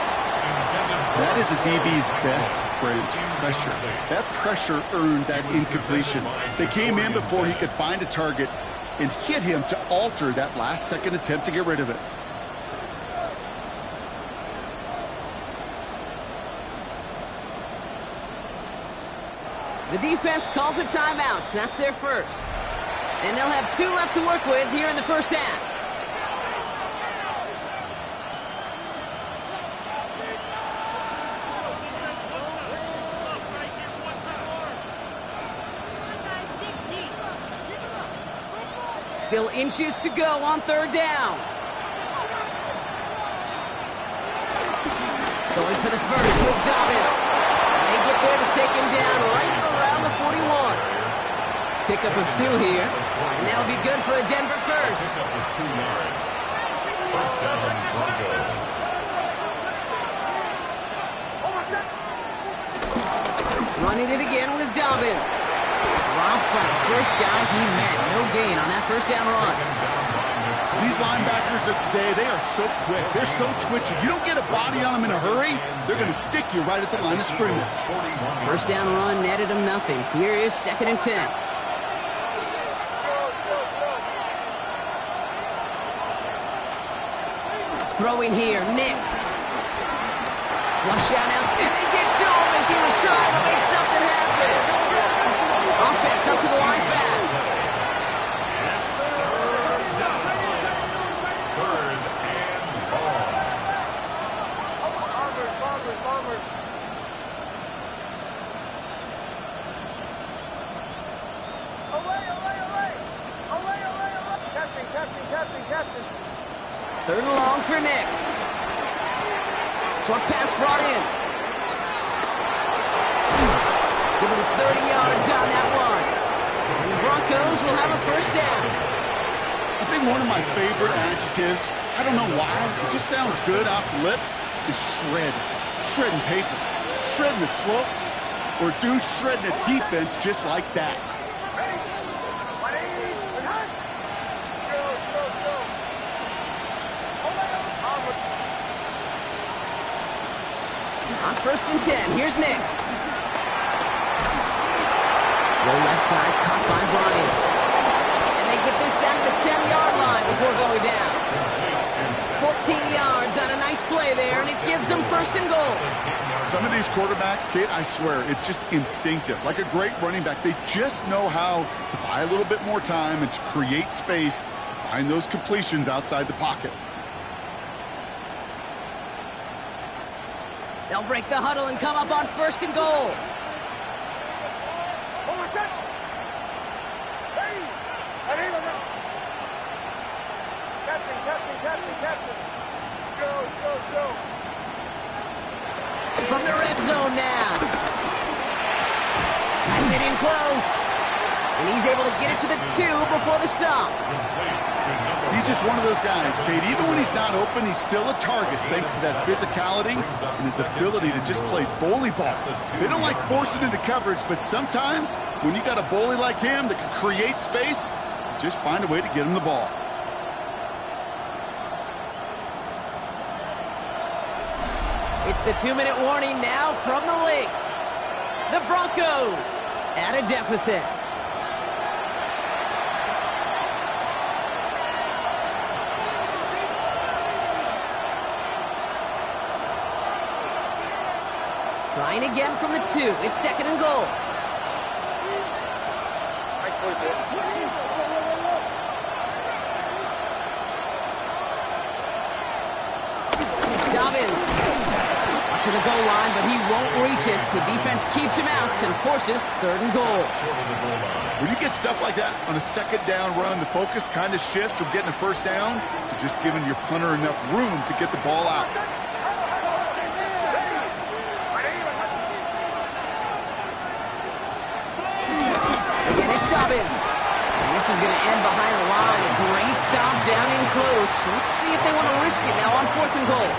That is a DB's best friend, pressure. That pressure earned that incompletion. They came in before he could find a target and hit him to alter that last-second attempt to get rid of it. The defense calls a timeout. That's their first. And they'll have 2 left to work with here in the 1st half. Still inches to go on 3rd down. Going for the first with Dobbins. And they get there to take him down right around the 41. Pickup of 2 here. And that'll be good for a Denver first. Pickup of 2 yards. 1st down, Broncos. Running it again with Dobbins. Rob Flat, first guy he met. No gain on that 1st down run. These linebackers of today, they are so quick. They're so twitchy. You don't get a body on them in a hurry, they're going to stick you right at the line of scrimmage. 1st down run netted him nothing. Here is 2nd and 10. Throwing here, Nix. Flush out now, and they get to him as he was trying to make something happen. Offense up to the line fast. Third and long for Nix. Short pass brought in. Give him 30 yards on that one. And the Broncos will have a first down. I think one of my favorite adjectives, I don't know why, it just sounds good off the lips, is shred. Shredding paper, shredding the slopes, or dude shredding a defense just like that. On 1st and 10, here's Nix. Low left side, caught by Bryant. And they get this down to the 10-yard line before going down. 14 yards on a nice play there, and it gives them 1st and goal. Some of these quarterbacks, Kate, I swear, it's just instinctive. Like a great running back, they just know how to buy a little bit more time and to create space to find those completions outside the pocket. They'll break the huddle and come up on 1st and goal. From the red zone now. Has it in close. And he's able to get it to the 2 before the stop. He's just one of those guys, Kate. Even when he's not open, he's still a target thanks to that physicality and his ability to just play bully ball. They don't like forcing into coverage, but sometimes when you got a bully like him that can create space, just find a way to get him the ball. It's the 2-minute warning now from the lake. The Broncos at a deficit. Trying again from the 2. It's 2nd and goal. Dobbins up to the goal line, but he won't reach it. The defense keeps him out and forces 3rd and goal. When you get stuff like that on a 2nd down run, the focus kind of shifts from getting a 1st down to just giving your punter enough room to get the ball out. Again, it's Dobbins. And this is going to end behind the line. A great stop down in close. Let's see if they want to risk it now on 4th and goal.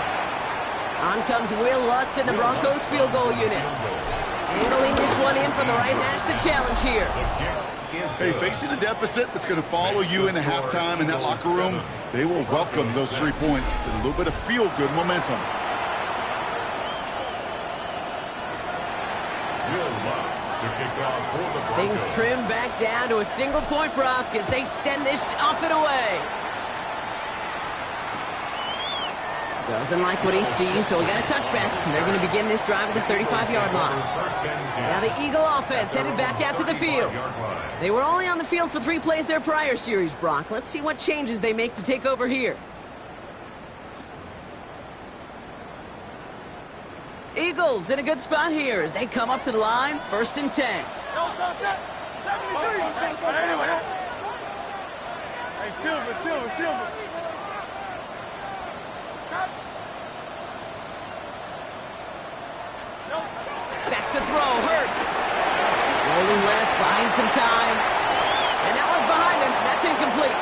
On comes Will Lutz in the Broncos field goal unit. Angling this one in from the right hash to challenge here. Hey, facing a deficit that's going to follow you into halftime in that locker room, they will welcome those 3 points and a little bit of feel-good momentum. Things trim back down to a single point, Brock, as they send this off and away. Doesn't like what he sees, so we got a touchback. They're going to begin this drive at the 35-yard line. Now the Eagle offense headed back out to the field. They were only on the field for 3 plays their prior series, Brock. Let's see what changes they make to take over here. Eagles in a good spot here as they come up to the line. 1st and 10. Back to throw, Hurts. Rolling left, buying some time. And that one's behind him. That's incomplete.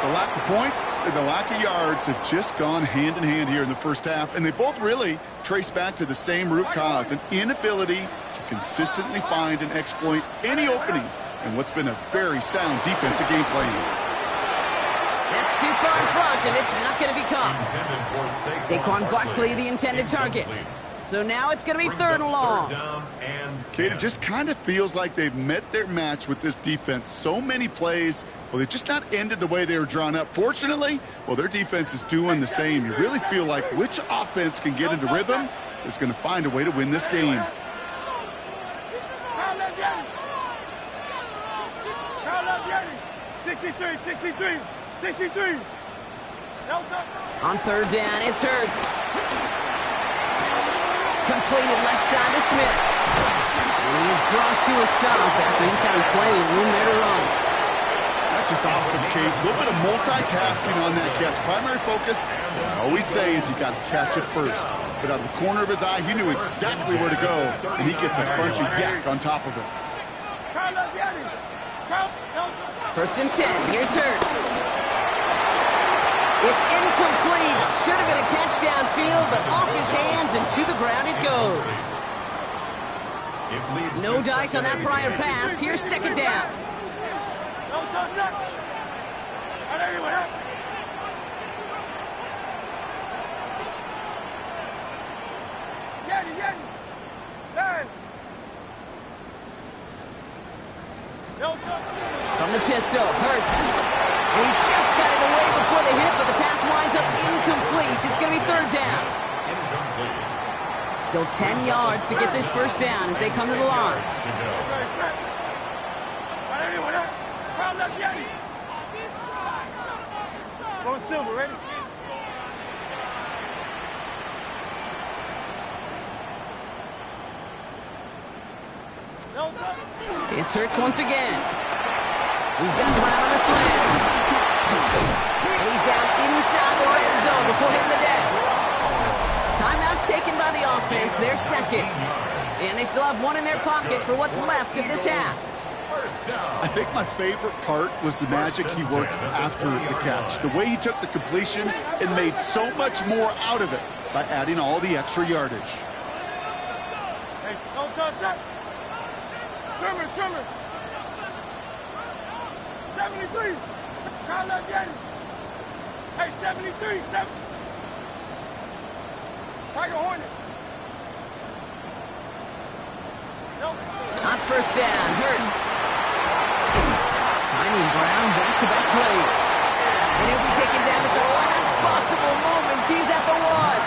The lack of points and the lack of yards have just gone hand in hand here in the 1st half, and they both really trace back to the same root cause, an inability to consistently find and exploit any opening in what's been a very sound defensive game plan. That's too far in front, and it's not going to be caught. Saquon Barkley, the intended target. So now it's going to be 3rd and long. Kate, it just kind of feels like they've met their match with this defense. So many plays, well, they've just not ended the way they were drawn up. Fortunately, well, their defense is doing the same. You really feel like which offense can get into rhythm is going to find a way to win this game. On 3rd down, it's Hurts. Completed left side to Smith. And he is brought to a stop after he's got plenty of room there to run. That just awesome, Kate. A little bit of multitasking on that catch. Primary focus, as I always say, is you got to catch it first. But out of the corner of his eye, he knew exactly where to go, and he gets a bunch of yak on top of it. First and 10. Here's Hurts. It's incomplete. Should have been a catch downfield, but off his hands and to the ground it goes. No dice on that prior pass. Here's second down. From the pistol, Hurts. And he just got it away before the hit, but the pass winds up incomplete. It's going to be third down. Still 10 yards to get this first down as they come to the line. Go Silver, ready? It's Hurts once again. He's got Brown on a slant. And he's down inside the red zone before hitting the deck. Timeout taken by the offense, their second. And they still have one in their pocket for what's left of this half. I think my favorite part was the magic he worked after the catch. The way he took the completion and made so much more out of it by adding all the extra yardage. Hey, don't touch that. Trimmer. 73. Kyle left Yeti. Hey, 73. Tiger Hornet. On first down, Hurts. Finding Brown, back-to-back plays. And he'll be taken down at the last possible moments. He's at the one.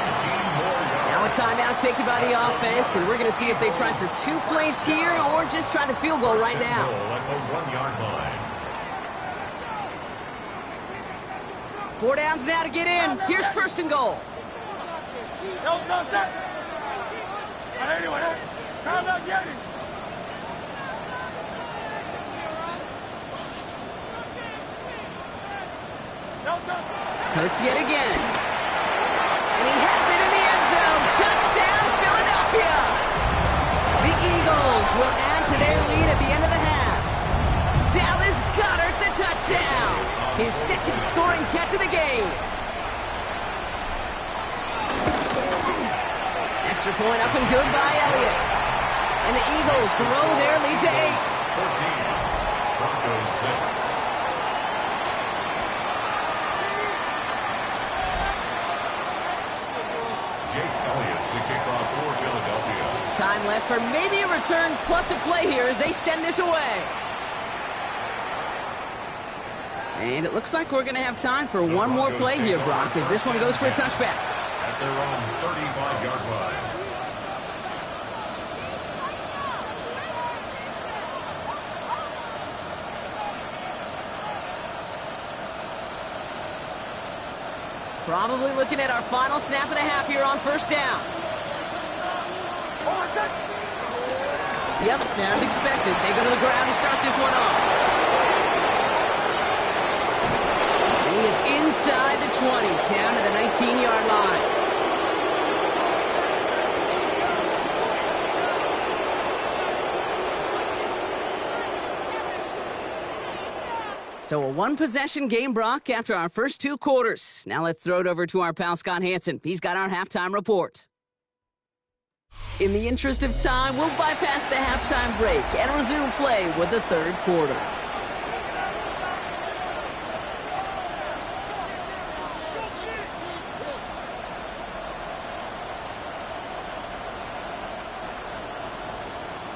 Now a timeout taken by the offense, and we're going to see if they try for 2 plays here or just try the field goal right now. At the 1-yard line. 4 downs now to get in. Here's first and goal. Don't touch that. Anyway, Kyle left Yeti. Hurts yet again. And he has it in the end zone. Touchdown, Philadelphia. The Eagles will add to their lead at the end of the half. Dallas Goedert the touchdown. His second scoring catch of the game. Extra point up and good by Elliott. And the Eagles grow their lead to 8. 14. Broncos 6. Time left for maybe a return plus a play here as they send this away. And it looks like we're going to have time for one more play here, Brock, as this one goes for a touchback. At their own 35-yard line. Probably looking at our final snap of the half here on first down. Yep, as expected. They go to the ground to start this one off. And he is inside the 20, down to the 19-yard line. So a one-possession game, Brock, after our first 2 quarters. Now let's throw it over to our pal Scott Hanson. He's got our halftime report. In the interest of time, we'll bypass the halftime break and resume play with the third quarter.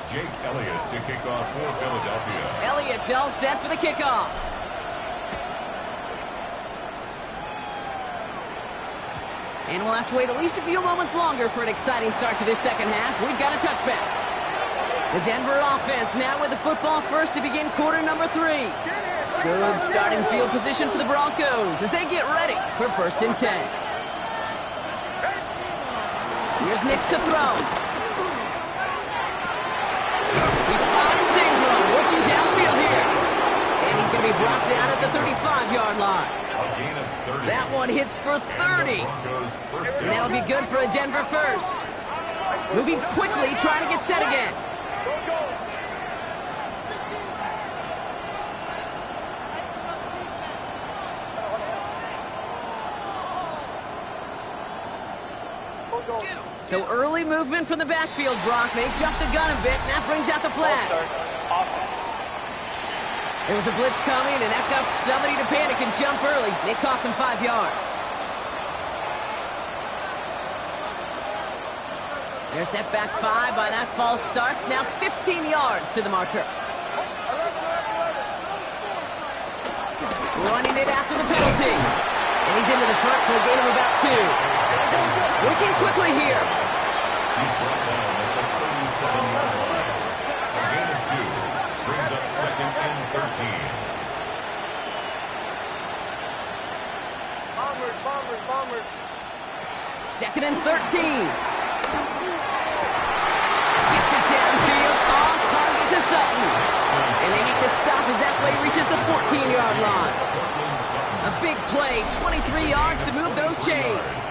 Jake Elliott to kick off for Philadelphia. Elliott's all set for the kickoff. And we'll have to wait at least a few moments longer for an exciting start to this second half. We've got a touchback. The Denver offense now with the football first to begin quarter number 3. Good starting field position for the Broncos as they get ready for first and 10. Here's Nix to throw. He finds Ingram looking downfield here. And he's going going to be brought down at the 35-yard line. That one hits for 30. And that'll be good for a Denver first. Moving quickly, trying to get set again. So early movement from the backfield, Brock. They jumped the gun a bit, and that brings out the flag. There was a blitz coming, and that got somebody to panic and jump early. It cost them 5 yards. They're set back 5 by that false start. Now 15 yards to the marker. Running it after the penalty. And he's into the front for a gain of about 2. Working quickly here. He's brought down at the 37-yard line. A gain of 2 brings up 2nd and 13. Bombers. 2nd and 13. Gets it downfield, on target to Sutton. And they make the stop as that play reaches the 14-yard line. A big play, 23 yards to move those chains.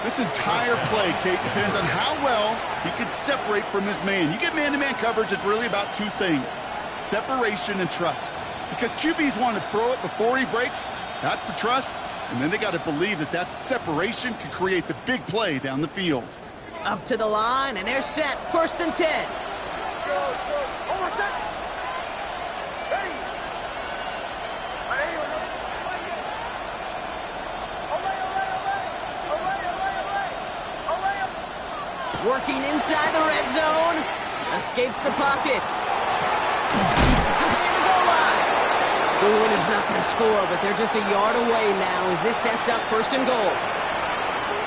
This entire play, Kate, depends on how well he can separate from his man. You get man-to-man coverage, it's really about 2 things, separation and trust. Because QBs want to throw it before he breaks, that's the trust, and then they got to believe that that separation can create the big play down the field. Up to the line, and they're set, 1st and 10. Working inside the red zone. Escapes the pocket. Near the goal line. Ooh, and he's not going to score, but they're just a yard away now as this sets up 1st and goal.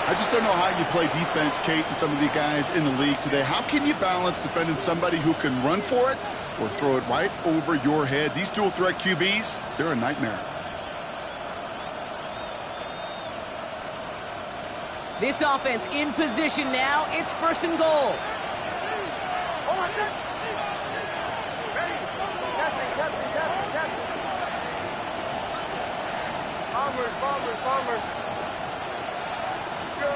I just don't know how you play defense, Kate, and some of the guys in the league today. How can you balance defending somebody who can run for it or throw it right over your head? These dual-threat QBs, they're a nightmare. This offense in position now. It's 1st and goal. Bombers. Go.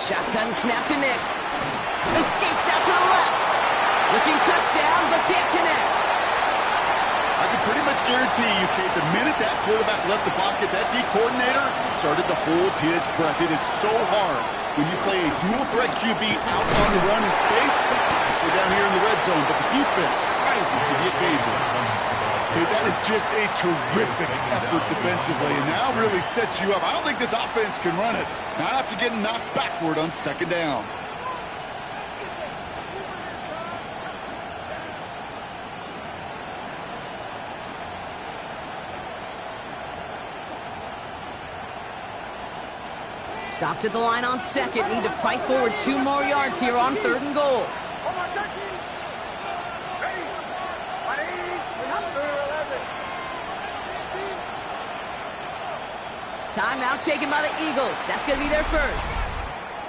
Shotgun snap to Nix. Escapes out to the left. Looking touchdown, but can't connect. I can pretty much guarantee you, Kate, the minute that quarterback left the pocket, that D coordinator started to hold his breath. It is so hard when you play a dual-threat QB out on the run in space, especially down here in the red zone, but the defense rises to the occasion. Kate, that is just a terrific effort defensively, and now really sets you up. I don't think this offense can run it, not after getting knocked backward on 2nd down. Stopped at the line on 2nd. Need to fight forward 2 more yards here on 3rd and goal. Timeout taken by the Eagles. That's going to be their first.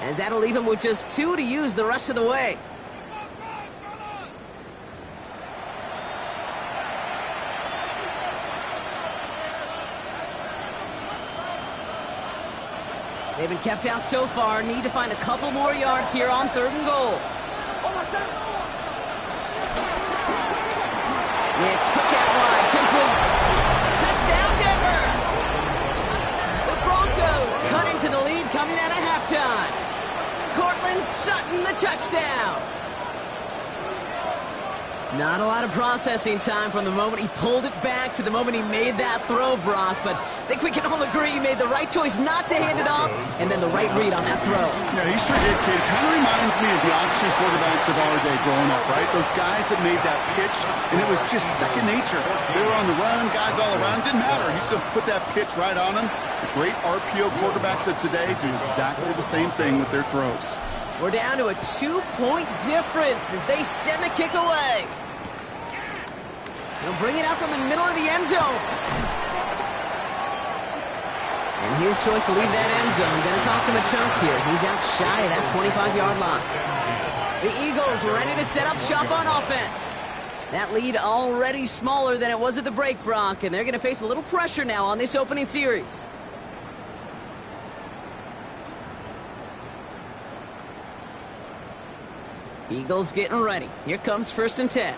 As that'll leave them with just 2 to use the rest of the way. They've been kept out so far. Need to find a couple more yards here on 3rd and goal. Nix, quick out wide, complete. Touchdown, Denver! The Broncos cut into the lead coming out of halftime. Cortland Sutton, the touchdown. Not a lot of processing time from the moment he pulled it back to the moment he made that throw, Brock. But I think we can all agree he made the right choice not to hand it off, and then the right read on that throw. Yeah, he sure did, kid. Kind of reminds me of the option quarterbacks of our day growing up, right? Those guys that made that pitch, and it was just second nature. They were on the run, guys all around. Didn't matter. He's going to put that pitch right on them. The great RPO quarterbacks of today do exactly the same thing with their throws. We're down to a 2-point difference as they send the kick away. He'll bring it out from the middle of the end zone. And his choice to leave that end zone going to cost him a chunk here. He's out shy of that 25-yard line. The Eagles ready to set up shop on offense. That lead already smaller than it was at the break, Brock, and they're going to face a little pressure now on this opening series. Eagles getting ready. Here comes 1st and 10.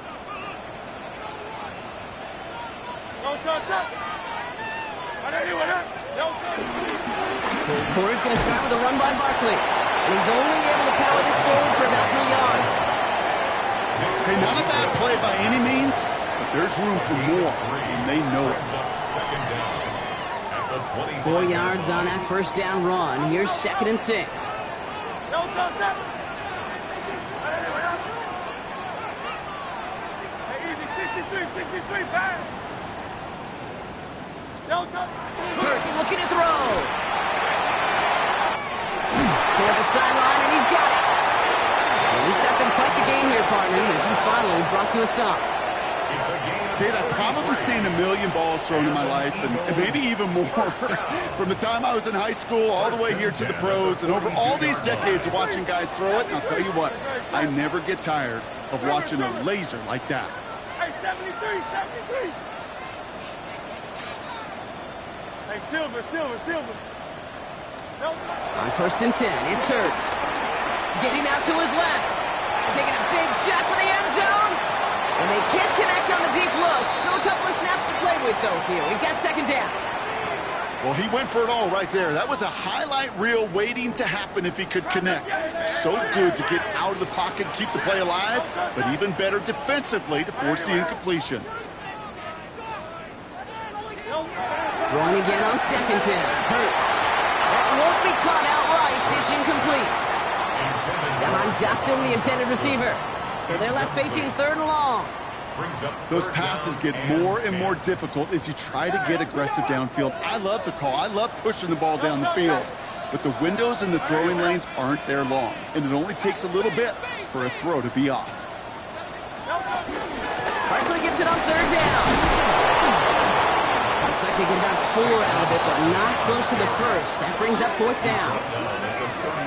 Corey's going to start with a run by Barkley. And he's only able to power this forward for about 3 yards. Hey, not a bad play by any means, but there's room for more, and they know it. 4 yards on that 1st down run. Here's 2nd and 6. Hurts looking to throw. Toward the sideline, and he's got it. And he's got them quite the gain here, partner, as he finally is brought to a stop. Kate, I've probably seen a million balls thrown in my life, and maybe even more. From the time I was in high school all the way here to the pros, and over all these decades of watching guys throw it, and I'll tell you what, I never get tired of watching a laser like that. Hey, 73, 73. Hey, Silver. On 1st and 10, it's Hurts. Getting out to his left. Taking a big shot for the end zone. And they can't connect on the deep look. Still a couple of snaps to play with, though, here. We've got 2nd down. Well, he went for it all right there. That was a highlight reel waiting to happen if he could connect. So good to get out of the pocket and keep the play alive, but even better defensively to force the incompletion. Throwing again on 2nd down. Hurts. That won't be caught outright. It's incomplete. John Dotson, the intended receiver. So they're left facing 3rd and long. Those passes get more and more difficult as you try to get aggressive downfield. I love the call. I love pushing the ball down the field. But the windows in the throwing lanes aren't there long, and it only takes a little bit for a throw to be off. Barkley gets it on 3rd down. Looks like they get about 4 out of it, but not close to the 1st. That brings up 4th down.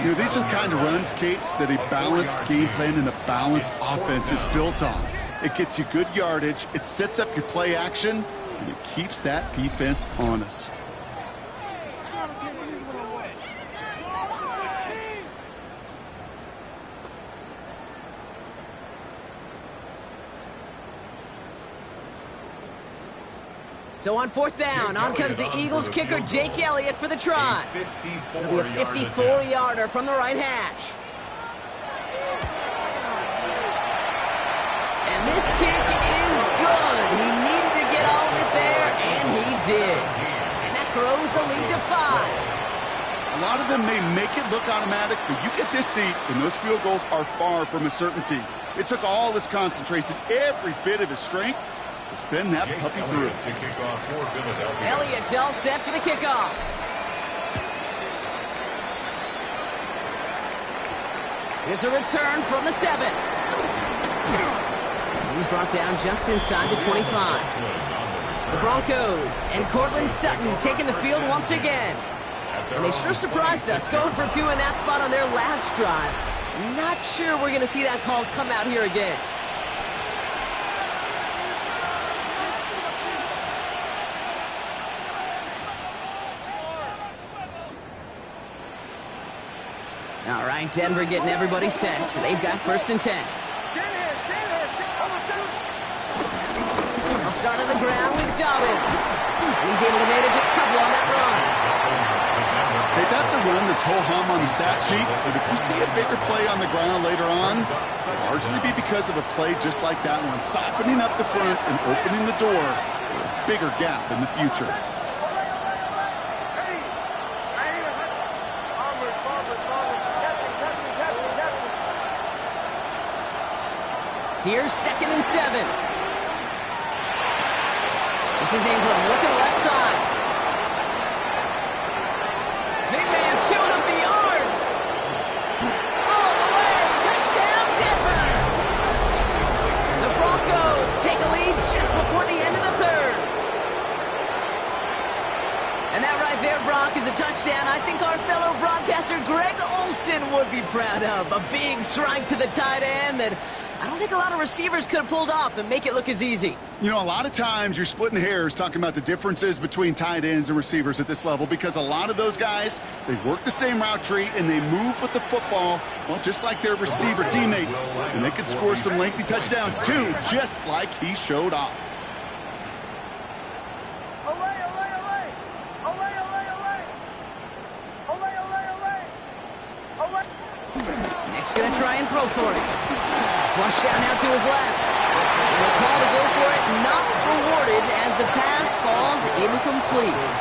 You know, these are the kind of runs, Kate, that a balanced game plan and a balanced offense is built on. It gets you good yardage, it sets up your play action, and it keeps that defense honest. So on 4th down, on comes the Eagles kicker, Jake Elliott, for the try. It'll be a 54-yarder from the right hash. And this kick is good. He needed to get all of it there, and he did. And that grows the lead to 5. A lot of them may make it look automatic, but you get this deep, and those field goals are far from a certainty. It took all his concentration, every bit of his strength, to send that puppy through. Elliott's all set for the kickoff. It's a return from the 7. He's brought down just inside the 25. The Broncos and Cortland Sutton taking the field once again. And they sure surprised us, going for 2 in that spot on their last drive. Not sure we're going to see that call come out here again. All right, Denver getting everybody set. They've got 1st and 10. They'll start on the ground with Dobbins. And he's able to manage a couple on that run. Hey, that's a run that's ho-hum on the stat sheet, but if you see a bigger play on the ground later on, it'll largely be because of a play just like that one, softening up the front and opening the door for a bigger gap in the future. Here's 2nd and 7. This is Ingram looking left side. Big man showing up the yards. All the way. Touchdown, Denver. The Broncos take a lead just before the end of the 3rd. And that right there, Brock, is a touchdown I think our fellow broadcaster Greg Olsen would be proud of. A big strike to the tight end that I don't think a lot of receivers could have pulled off and make it look as easy. You know, a lot of times you're splitting hairs talking about the differences between tight ends and receivers at this level because a lot of those guys, they work the same route tree and they move with the football, well, just like their receiver teammates. And they can score some lengthy touchdowns too, just like he showed off. Next, going to try and throw for it. Flush down now to his left. And a call to go for it, not rewarded as the pass falls incomplete.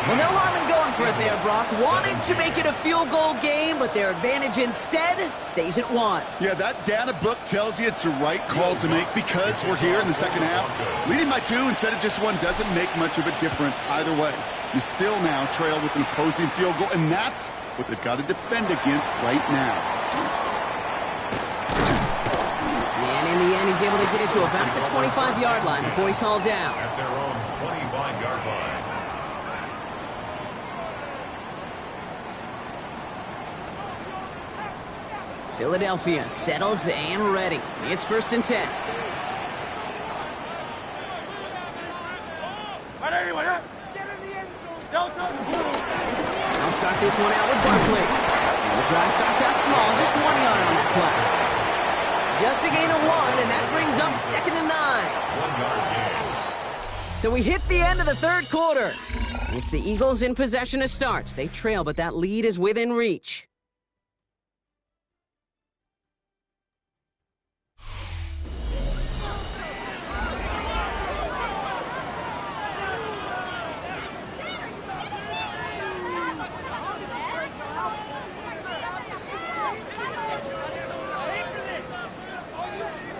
Well, no harm in going for it there, Brock. Wanted to make it a field goal game, but their advantage instead stays at 1. Yeah, that data book tells you it's the right call to make because we're here in the second half. Leading by 2 instead of just 1 doesn't make much of a difference either way. You still now trail with an opposing field goal, and that's what they've got to defend against right now. And in the end, he's able to get it to about the 25-yard line before he's hauled down. At their own 25-yard line. Philadelphia settled and ready. It's 1st and 10. I'll start this one out with Barkley. And the drive starts out small, just 1 yard on that play. Just a gain of 1, and that brings up 2nd and 9. So we hit the end of the 3rd quarter. It's the Eagles in possession to start. They trail, but that lead is within reach.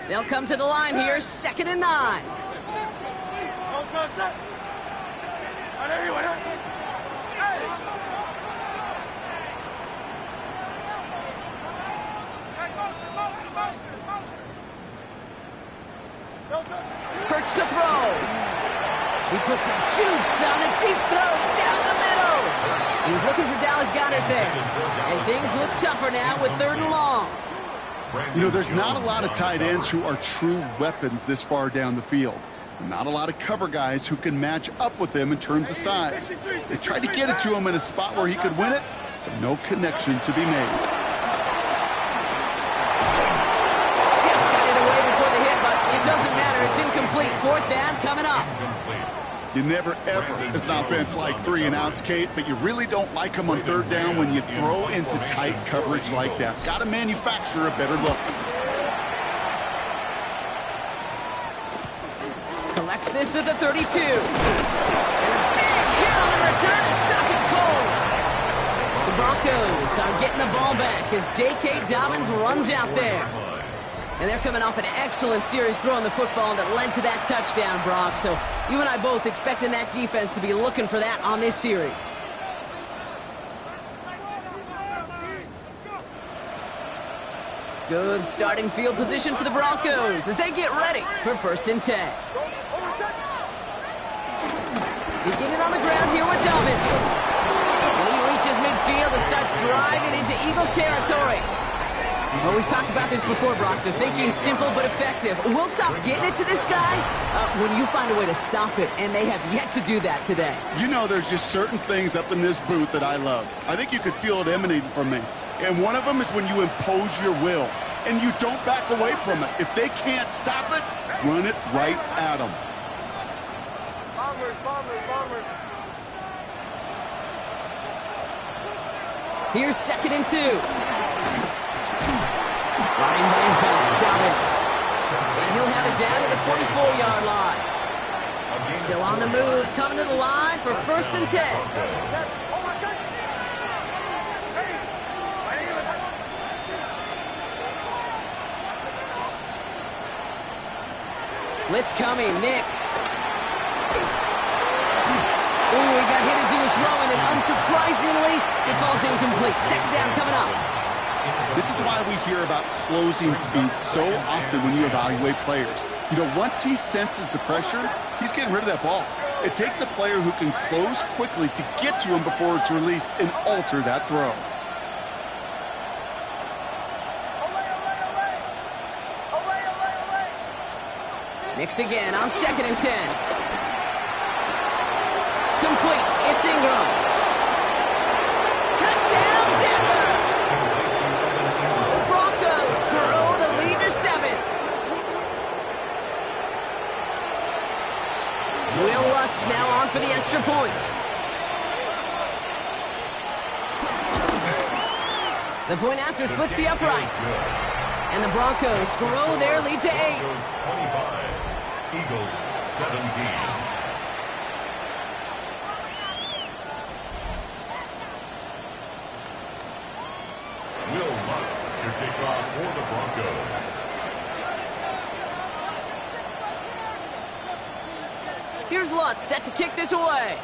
They'll come to the line here, 2nd and 9. Hurts to throw. He puts some juice on a deep throw down the middle. He's looking for Dallas Goedert there. And things look tougher now with 3rd and long. You know, there's not a lot of tight ends who are true weapons this far down the field. Not a lot of cover guys who can match up with him in terms of size. They tried to get it to him in a spot where he could win it, but no connection to be made. Just got it away before the hit, but it doesn't matter. It's incomplete. 4th down coming up. You never, ever, as an offense, like 3 and outs, Kate, but you really don't like them on 3rd down when you throw into tight coverage like that. Got to manufacture a better look. Collects this at the 32. And a big hit on the return to stop it cold. The Broncos are getting the ball back as J.K. Dobbins runs out there. And they're coming off an excellent series throwing the football that led to that touchdown, Brock. So you and I both expecting that defense to be looking for that on this series. Good starting field position for the Broncos as they get ready for 1st and 10. They get it on the ground here with Dobbins. And he reaches midfield and starts driving into Eagles territory. Well, we've talked about this before, Brock. The thinking's simple but effective. We'll stop getting it to this guy when you find a way to stop it, and they have yet to do that today. You know, there's just certain things up in this booth that I love. I think you could feel it emanating from me. And one of them is when you impose your will, and you don't back away from it. If they can't stop it, run it right at them. Here's 2nd and 2. Riding by his back, Dobbins. And he'll have it down to the 44-yard line. Still on the move, coming to the line for 1st and 10. Blitz coming, Nix. Ooh, he got hit as he was throwing, and unsurprisingly, it falls incomplete. 2nd down coming up. This is why we hear about closing speed so often when you evaluate players. You know, once he senses the pressure, he's getting rid of that ball. It takes a player who can close quickly to get to him before it's released and alter that throw. Mix again on 2nd and 10. Complete. It's Ingram. Touchdown, Denver! The Broncos grow the lead to 7. Will Lutz now on for the extra point. The point after splits the upright. And the Broncos grow their lead to 8. 25, Eagles 17. Will Lutz to kick off for the Broncos. Here's Lutz set to kick this away.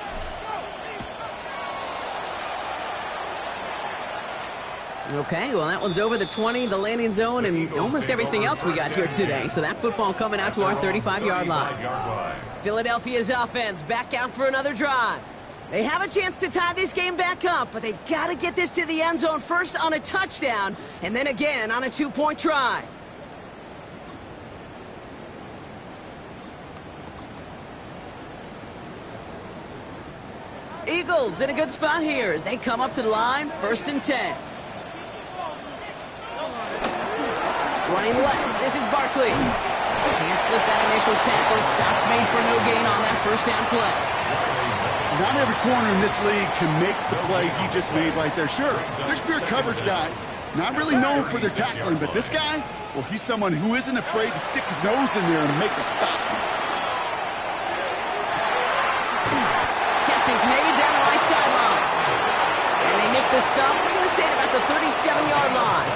Okay, well, that one's over the 20, the landing zone, and almost everything else we got here today. So that football coming out to our 35-yard line. Philadelphia's offense back out for another drive. They have a chance to tie this game back up, but they've got to get this to the end zone first on a touchdown, and then again on a 2-point try. Eagles in a good spot here as they come up to the line, 1st and 10. Running left, this is Barkley. Can't slip that initial tackle. Stops made for no gain on that 1st down play. Not every corner in this league can make the play he just made right there. Sure, there's pure coverage guys. Not really known for their tackling, but this guy, well, he's someone who isn't afraid to stick his nose in there and make a stop. Catch is made down the right sideline. And they make the stop, we're going to say at about the 37-yard line.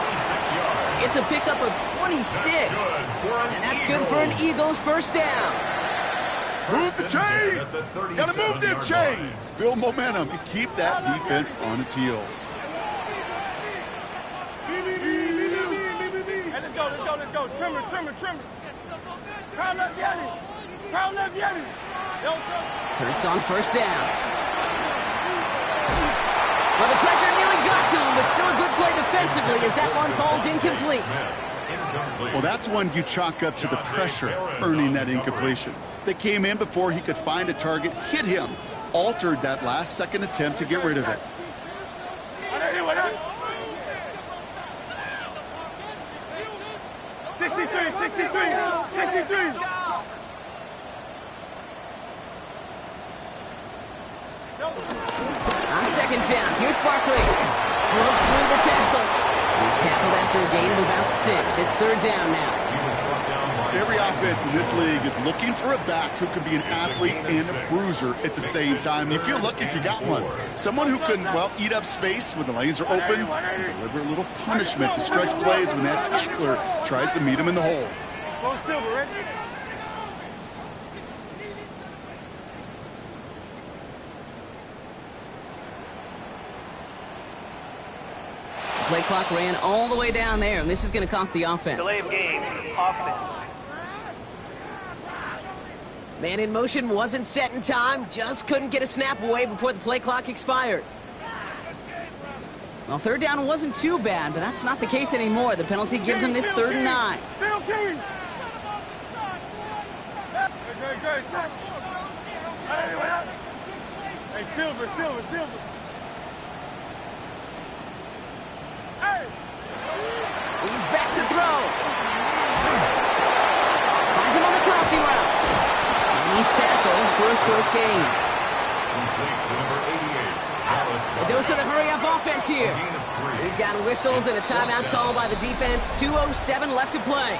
It's a pickup of 26. And that's good for an Eagles 1st down. Move the chains! Gotta move them chains! Build momentum and keep that defense on its heels. Hey, let's go. Trimmer. Crowd left Yeti. Hurts on 1st down. Well, the pressure nearly got to him, but still a good play defensively as that one falls incomplete. Well, that's one you chalk up to the pressure earning that incompletion. They came in before he could find a target, hit him, altered that last-second attempt to get rid of it. 63. On 2nd down, here's Barkley. Broke through the tackle. He's tackled after a gain of about 6. It's 3rd down now. Every offense in this league is looking for a back who can be an athlete and a bruiser at the same time. You feel lucky if you got one. Someone who can, well, eat up space when the lanes are open and deliver a little punishment to stretch plays when that tackler tries to meet him in the hole. The play clock ran all the way down there, and this is going to cost the offense. Delay of game, offense. Man in motion wasn't set in time, just couldn't get a snap away before the play clock expired. Well, 3rd down wasn't too bad, but that's not the case anymore. The penalty gives him this 3rd and 9. Hey, Silver. Hey! He's back to throw. Finds him on the crossing route. And he's tackled for a short gain. A dose of the hurry-up offense here. We've got whistles and a timeout call by the defense. 2:07 left to play.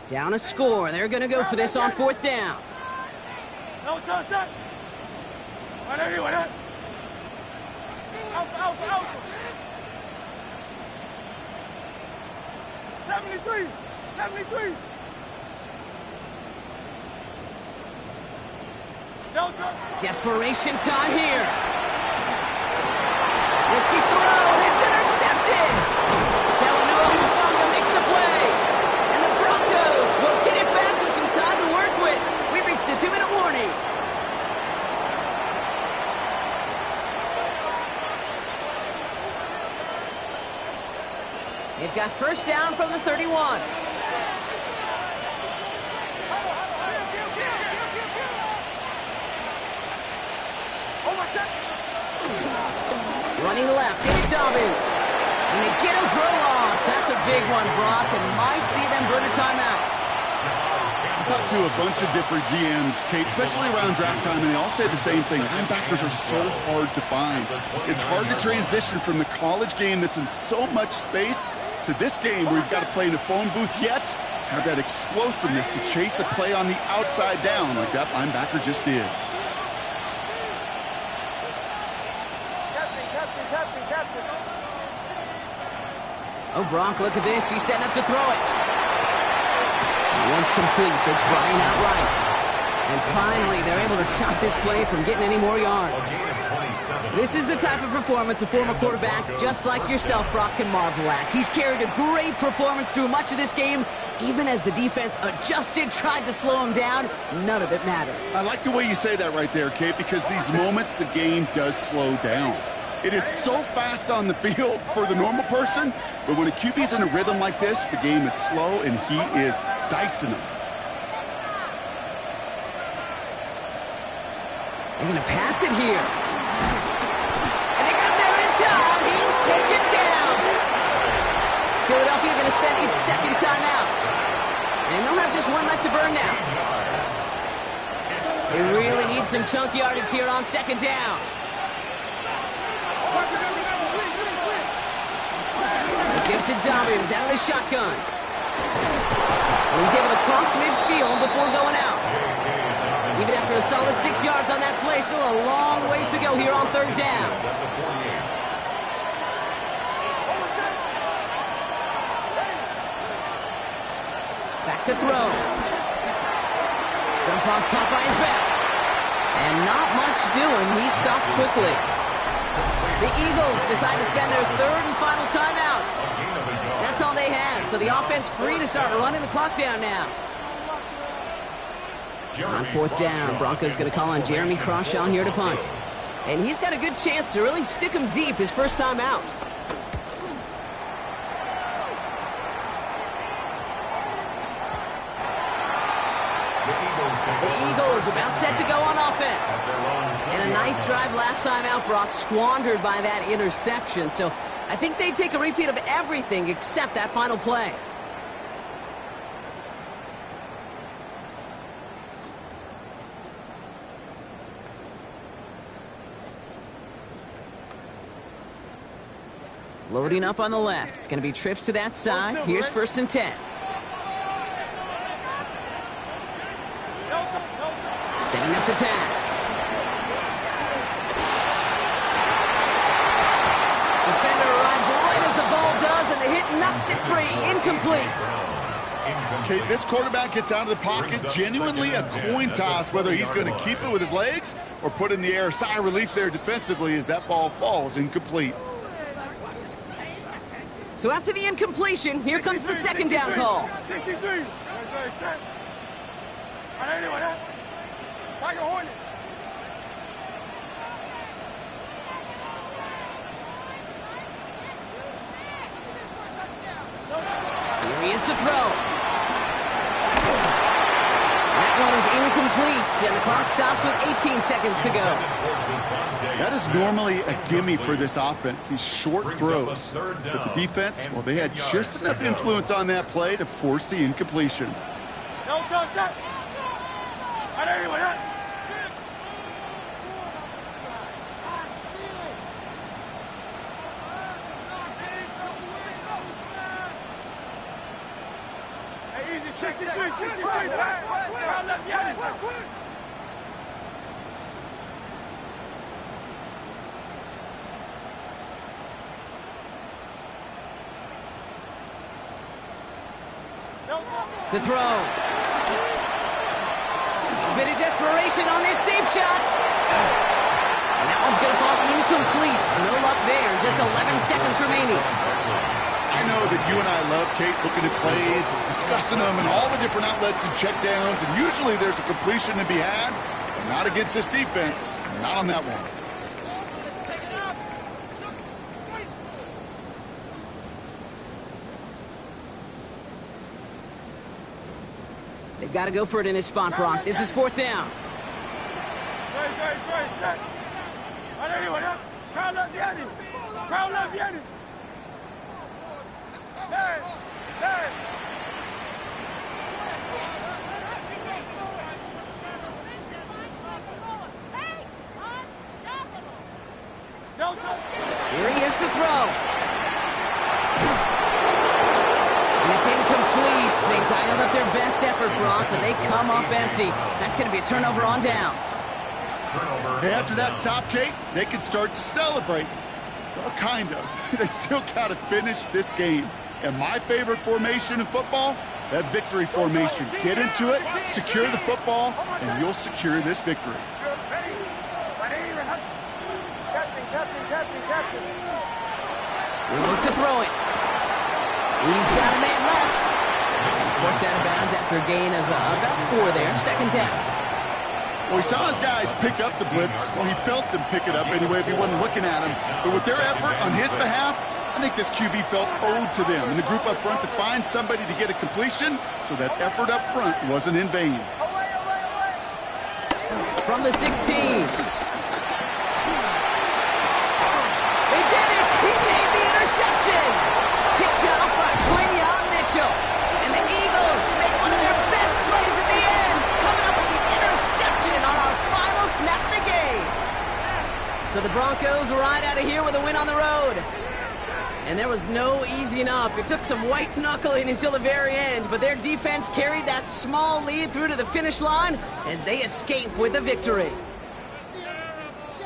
Down a score. They're going to go for this on 4th down. No touch that. Out. 73. Desperation time here. Risky throw. It's intercepted. Talanoa Hufanga makes the play. And the They've got first down from the 31. Running left, it's Dobbins. And they get him for a loss. That's a big one, Brock, and might see them burn a timeout. I talked to a bunch of different GMs, Kate, especially around draft time, and they all say the same thing. Linebackers are so hard to find. It's hard to transition from the college game that's in so much space to this game where you've got to play in a phone booth, yet have that explosiveness to chase a play on the outside down like that linebacker just did. Oh, Brock, look at this. He's setting up to throw it. Once complete, it's Brian outright. And finally, they're able to stop this play from getting any more yards. This is the type of performance a former quarterback, just like yourself, Brock, can marvel at. He's carried a great performance through much of this game. Even as the defense adjusted, tried to slow him down, none of it mattered. I like the way you say that right there, Kate, because these moments the game does slow down. It is so fast on the field for the normal person, but when a QB's in a rhythm like this, the game is slow and he is dicing them. They're going to pass it here. And they got there in time. He's taken down. Philadelphia going to spend its second timeout. And they'll have just one left to burn now. They really need some chunk yardage here on second down. Give to Dobbins out of the shotgun. And he's able to cross midfield before going out. Even after a solid 6 yards on that play, still a long ways to go here on third down. Back to throw. Jump off caught by his back. And not much doing. He stopped quickly. The Eagles decide to spend their third and final timeout. That's all they had, so the offense free to start running the clock down now. On fourth down, Broncos going to call on Jeremy Crawshaw here to punt. And he's got a good chance to really stick him deep his first time out. The Eagles about set to go on offense. And a nice drive last time out, Brock, squandered by that interception. So I think they take a repeat of everything except that final play. Loading up on the left. It's going to be trips to that side. Here's first and 10. Setting up to pass. Defender arrives right as the ball does, and the hit knocks it free. Incomplete. Okay, this quarterback gets out of the pocket, genuinely a coin toss, whether he's going to keep it with his legs or put in the air. Sigh of relief there defensively as that ball falls incomplete. So after the incompletion, here comes the second down call. Here he is to throw. That one is incomplete, and the clock stops with 18 seconds to go. That is normally a gimme for this offense, these short throws. But the defense, well, they had just enough influence on that play to force the incompletion. To throw. A bit of desperation on this deep shot. And that one's going to fall incomplete. No luck there. Just 11 seconds remaining. I know that you and I love, Kate, looking at plays, discussing them, and all the different outlets and checkdowns, and usually there's a completion to be had, but not against this defense. Not on that one. They've got to go for it in this spot, Brock. This is 4th down. Here he is to throw. And it's incomplete. They dialed up their best effort, Brock, but they come up empty. That's going to be a turnover on downs. After that stop, Kate, they can start to celebrate. Well, kind of. They still got to finish this game. And my favorite formation in football, that victory formation. Get into it, secure the football, and you'll secure this victory. We look to throw it. He's got a man left. He's forced out of bounds after a gain of about 4 there. 2nd down. Well, he saw his guys pick up the blitz. Well, he felt them pick it up anyway if he wasn't looking at him. But with their effort on his behalf, I think this QB felt owed to them and the group up front to find somebody to get a completion, so that effort up front wasn't in vain. From the 16. They did it! He made the interception! Picked out by Quinyon Mitchell. And the Eagles make one of their best plays at the end, coming up with the interception on our final snap of the game. So the Broncos ride out of here with a win on the road. And there was no easing up. It took some white knuckling until the very end, but their defense carried that small lead through to the finish line as they escape with a victory.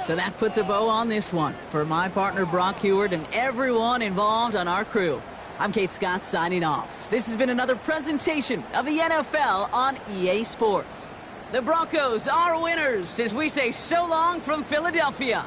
So that puts a bow on this one. For my partner Brock Heward and everyone involved on our crew, I'm Kate Scott signing off. This has been another presentation of the NFL on EA Sports. The Broncos are winners as we say so long from Philadelphia.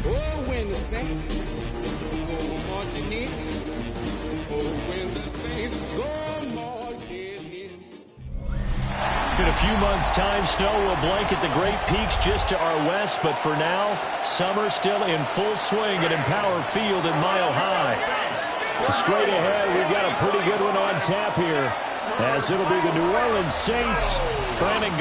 Oh, when the saints go marching in. Oh, when the saints go marching in. In a few months' time, snow will blanket the Great Peaks just to our west, but for now, summer still in full swing at Empower Field in Mile High. Straight ahead, we've got a pretty good one on tap here, as it'll be the New Orleans Saints. Brandon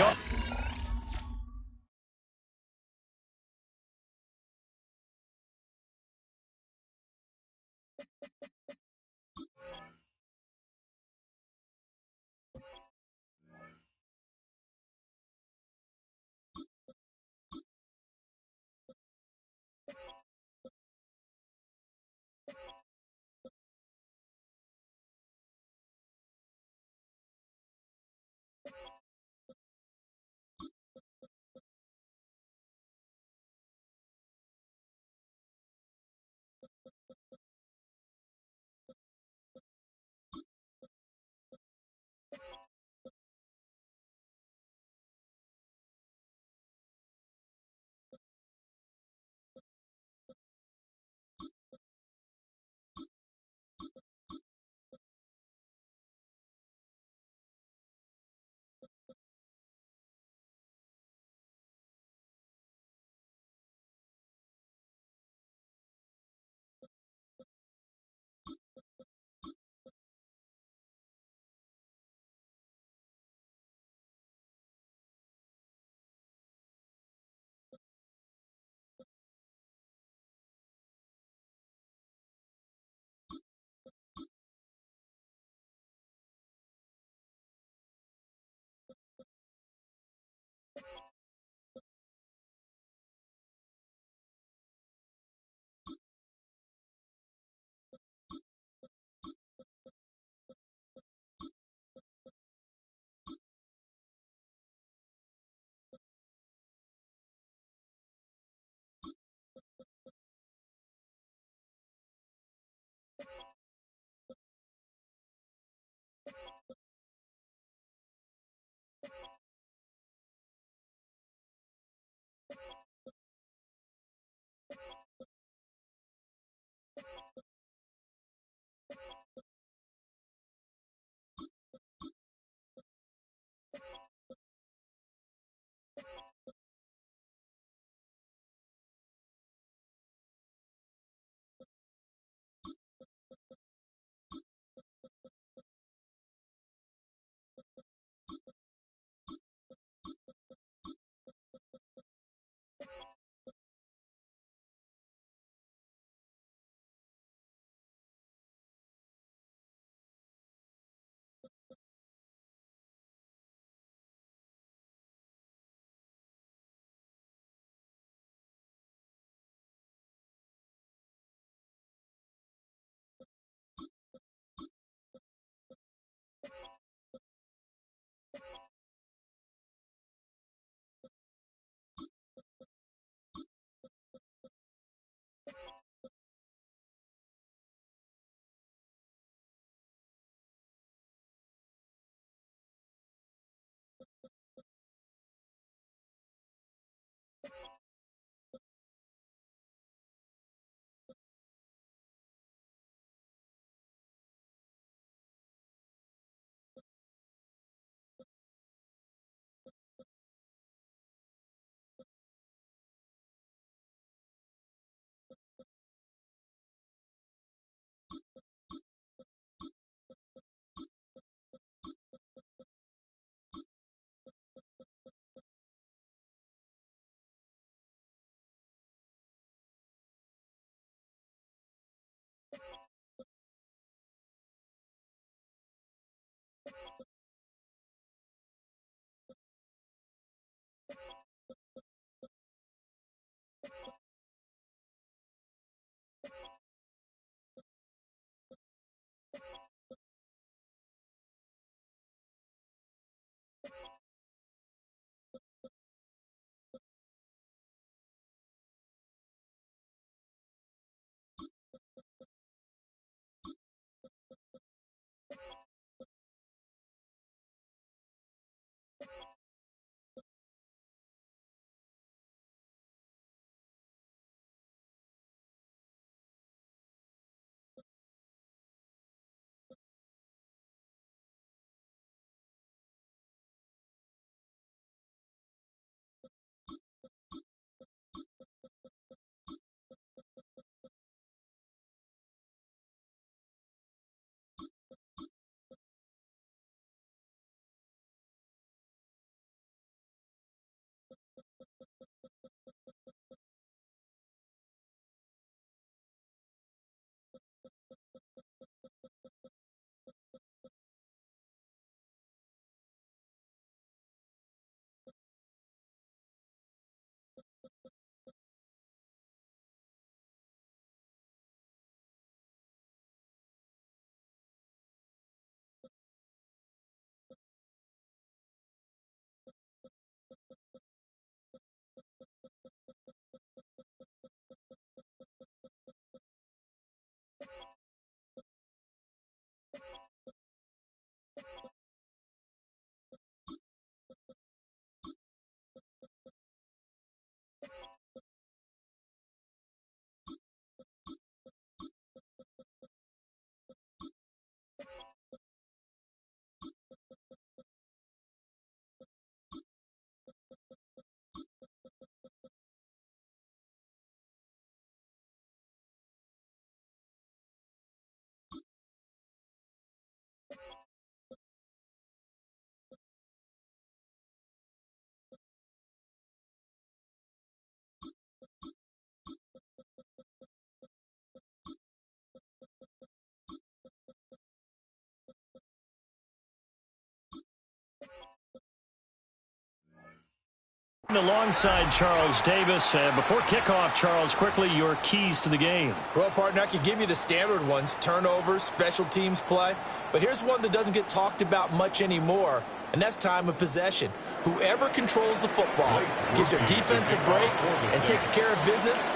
Alongside Charles Davis. Before kickoff, Charles, quickly your keys to the game. Well, partner, I could give you the standard ones, turnovers, special teams play. But here's one that doesn't get talked about much anymore, and that's time of possession. Whoever controls the football, gives their defense a break, and takes care of business,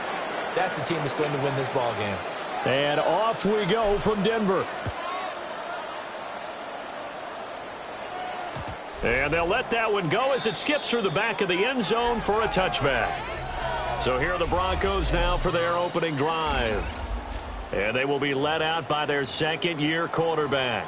that's the team that's going to win this ball game. And off we go from Denver. And they'll let that one go as it skips through the back of the end zone for a touchback. So here are the Broncos now for their opening drive. And they will be led out by their second-year quarterback.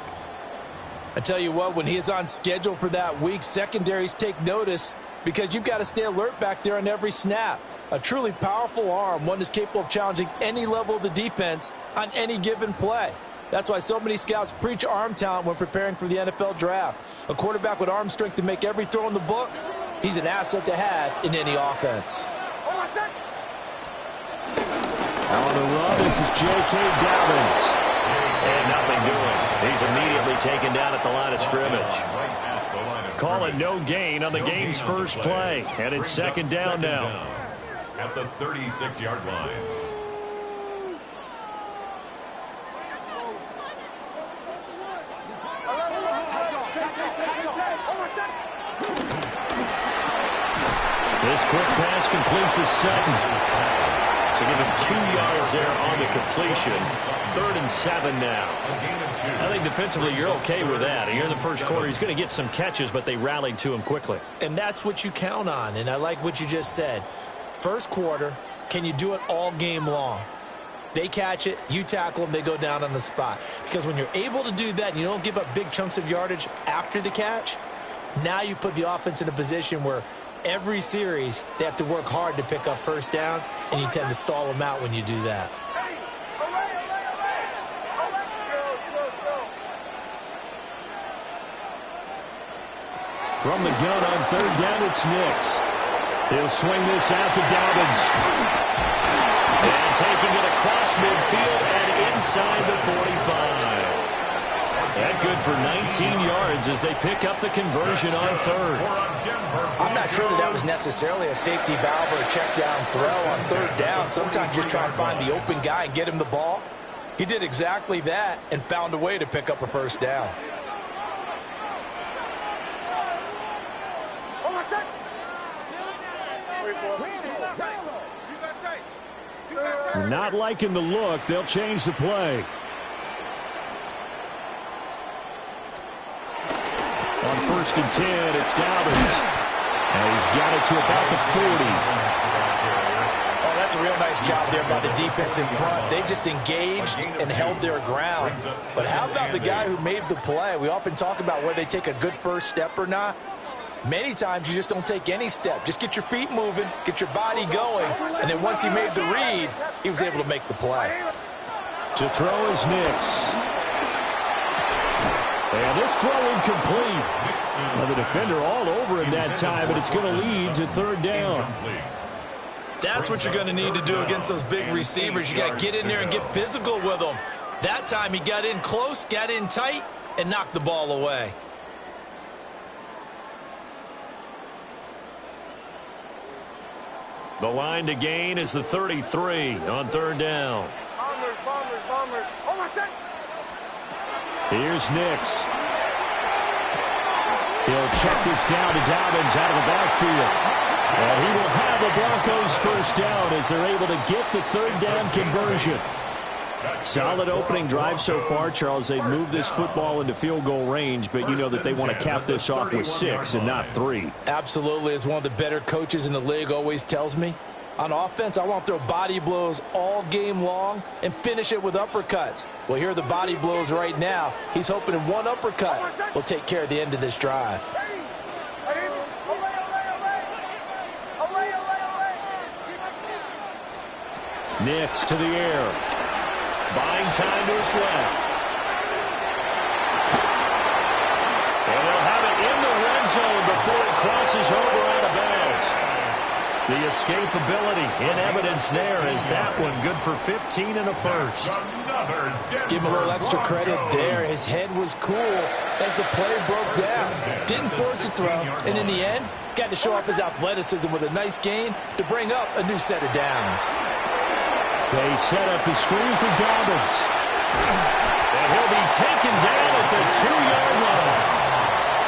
I tell you what, when he is on schedule for that week, secondaries take notice because you've got to stay alert back there on every snap. A truly powerful arm, one that's capable of challenging any level of the defense on any given play. That's why so many scouts preach arm talent when preparing for the NFL draft. A quarterback with arm strength to make every throw in the book, he's an asset to have in any offense. On the run, this is J.K. Dobbins. And nothing doing. He's immediately taken down at the line of scrimmage. Call it no gain on the game's first play. And it's second down now. At the 36-yard line. This quick pass complete to Sutton. So give him 2 yards there on the completion. 3rd and 7 now. I think defensively you're okay with that. Here in the first quarter, he's going to get some catches, but they rallied to him quickly. And that's what you count on, and I like what you just said. First quarter, can you do it all game long? They catch it, you tackle them, they go down on the spot. Because when you're able to do that and you don't give up big chunks of yardage after the catch, now you put the offense in a position where every series they have to work hard to pick up first downs, and you tend to stall them out when you do that. From the gun on 3rd down, it's Nix. He'll swing this out to Dobbins. And taking it across midfield and inside the 45. That good for 19 yards as they pick up the conversion on 3rd. I'm not sure that was necessarily a safety valve or a check down throw on 3rd down. Sometimes just try and find the open guy and get him the ball. He did exactly that and found a way to pick up a first down. Not liking the look. They'll change the play. On 1st and 10, it's Dobbins. And he's got it to about the 40. Oh, that's a real nice job there by the defense in front. They just engaged and held their ground. But how about the guy who made the play? We often talk about whether they take a good first step or not. Many times you just don't take any step. Just get your feet moving, get your body going, and then once he made the read, he was able to make the play. To throw is Nix. And this throw incomplete. Now the defender all over him that time, but it's going to lead to 3rd down. That's what you're going to need to do against those big receivers. You got to get in there and get physical with them. That time he got in close, got in tight, and knocked the ball away. The line to gain is the 33 on 3rd down. Bombers. Oh, my second. Here's Nix. He'll check this down to Dobbins out of the backfield. And he will have the Broncos first down as they're able to get the 3rd down conversion. Solid opening drive so far, Charles. They've moved this football into field goal range, but you know that they want to cap this off with 6 and not 3. Absolutely. As one of the better coaches in the league always tells me, on offense, I want to throw body blows all game long and finish it with uppercuts. Well, here are the body blows right now. He's hoping in one uppercut will take care of the end of this drive. Nix to the air. Buying time to his left. And they'll have it in the red zone before it crosses over out of bounds. The escapability in evidence there is that one good for 15 and a first. Give him a little extra credit there. His head was cool as the play broke down. Didn't force a throw, and in the end, got to show off his athleticism with a nice gain to bring up a new set of downs. They set up the screen for Dobbins. And he'll be taken down at the 2-yard line.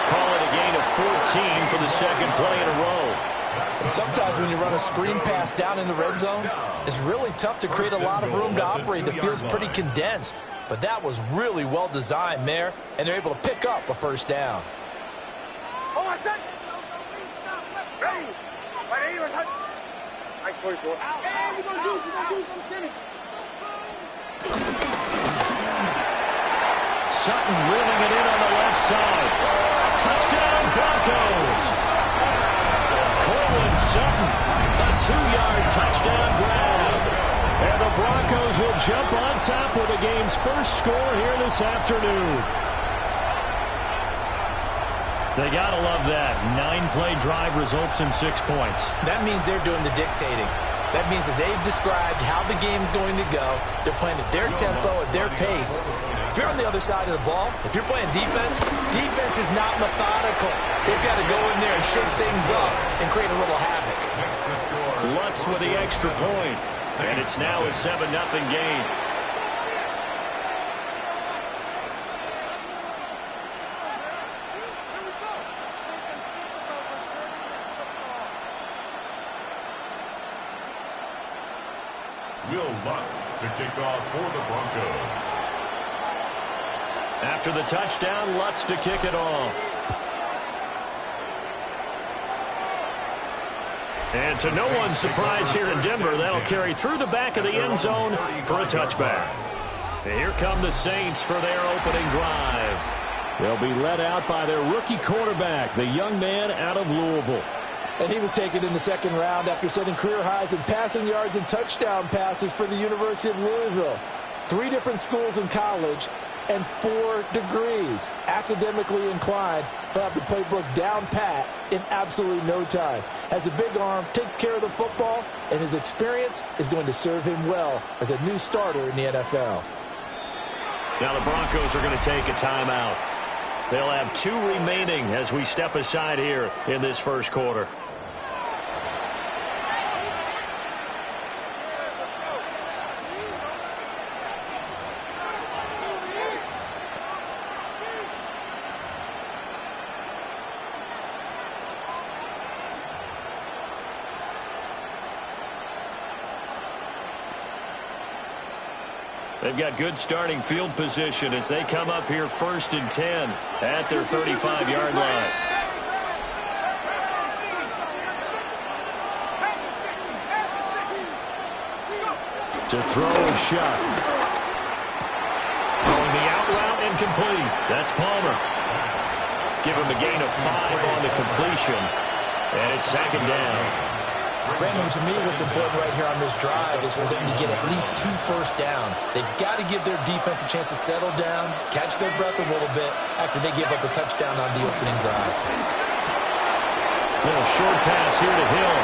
Call it a gain of 14 for the second play in a row. And sometimes when you run a screen pass down in the red zone, it's really tough to create a lot of room to operate. The field's pretty condensed. But that was really well designed there, and they're able to pick up a first down. Sutton reeling it in on the left side. Touchdown, Broncos. Cortland Sutton, a 2-yard touchdown grab. And the Broncos will jump on top with the game's first score here this afternoon. They gotta love that. 9-play drive results in 6 points. That means they're doing the dictating. That means that they've described how the game's going to go. They're playing at their tempo, at their pace. If you're on the other side of the ball, if you're playing defense, defense is not methodical. They've got to go in there and shake things up and create a little havoc. Lutz with the extra point. And it's now a 7-0 game. Will Lutz to kick off for the Broncos. After the touchdown, Lutz to kick it off. And to no one's surprise here in Denver, that'll carry through the back of the end zone for a touchback. And here come the Saints for their opening drive. They'll be led out by their rookie quarterback, the young man out of Louisville. And he was taken in the second round after setting career highs in passing yards and touchdown passes for the University of Louisville. 3 different schools in college and 4 degrees. Academically inclined, he'll have the playbook down pat in absolutely no time. Has a big arm, takes care of the football, and his experience is going to serve him well as a new starter in the NFL. Now the Broncos are going to take a timeout. They'll have 2 remaining as we step aside here in this first quarter. They've got good starting field position as they come up here 1st and 10 at their 35-yard line. To throw a shot. Throwing the out route incomplete. That's Palmer. Give him a gain of 5 on the completion. And it's 2nd down. Brandon, to me, what's important right here on this drive is for them to get at least 2 first downs. They've got to give their defense a chance to settle down, catch their breath a little bit after they give up a touchdown on the opening drive. Little short pass here to Hill.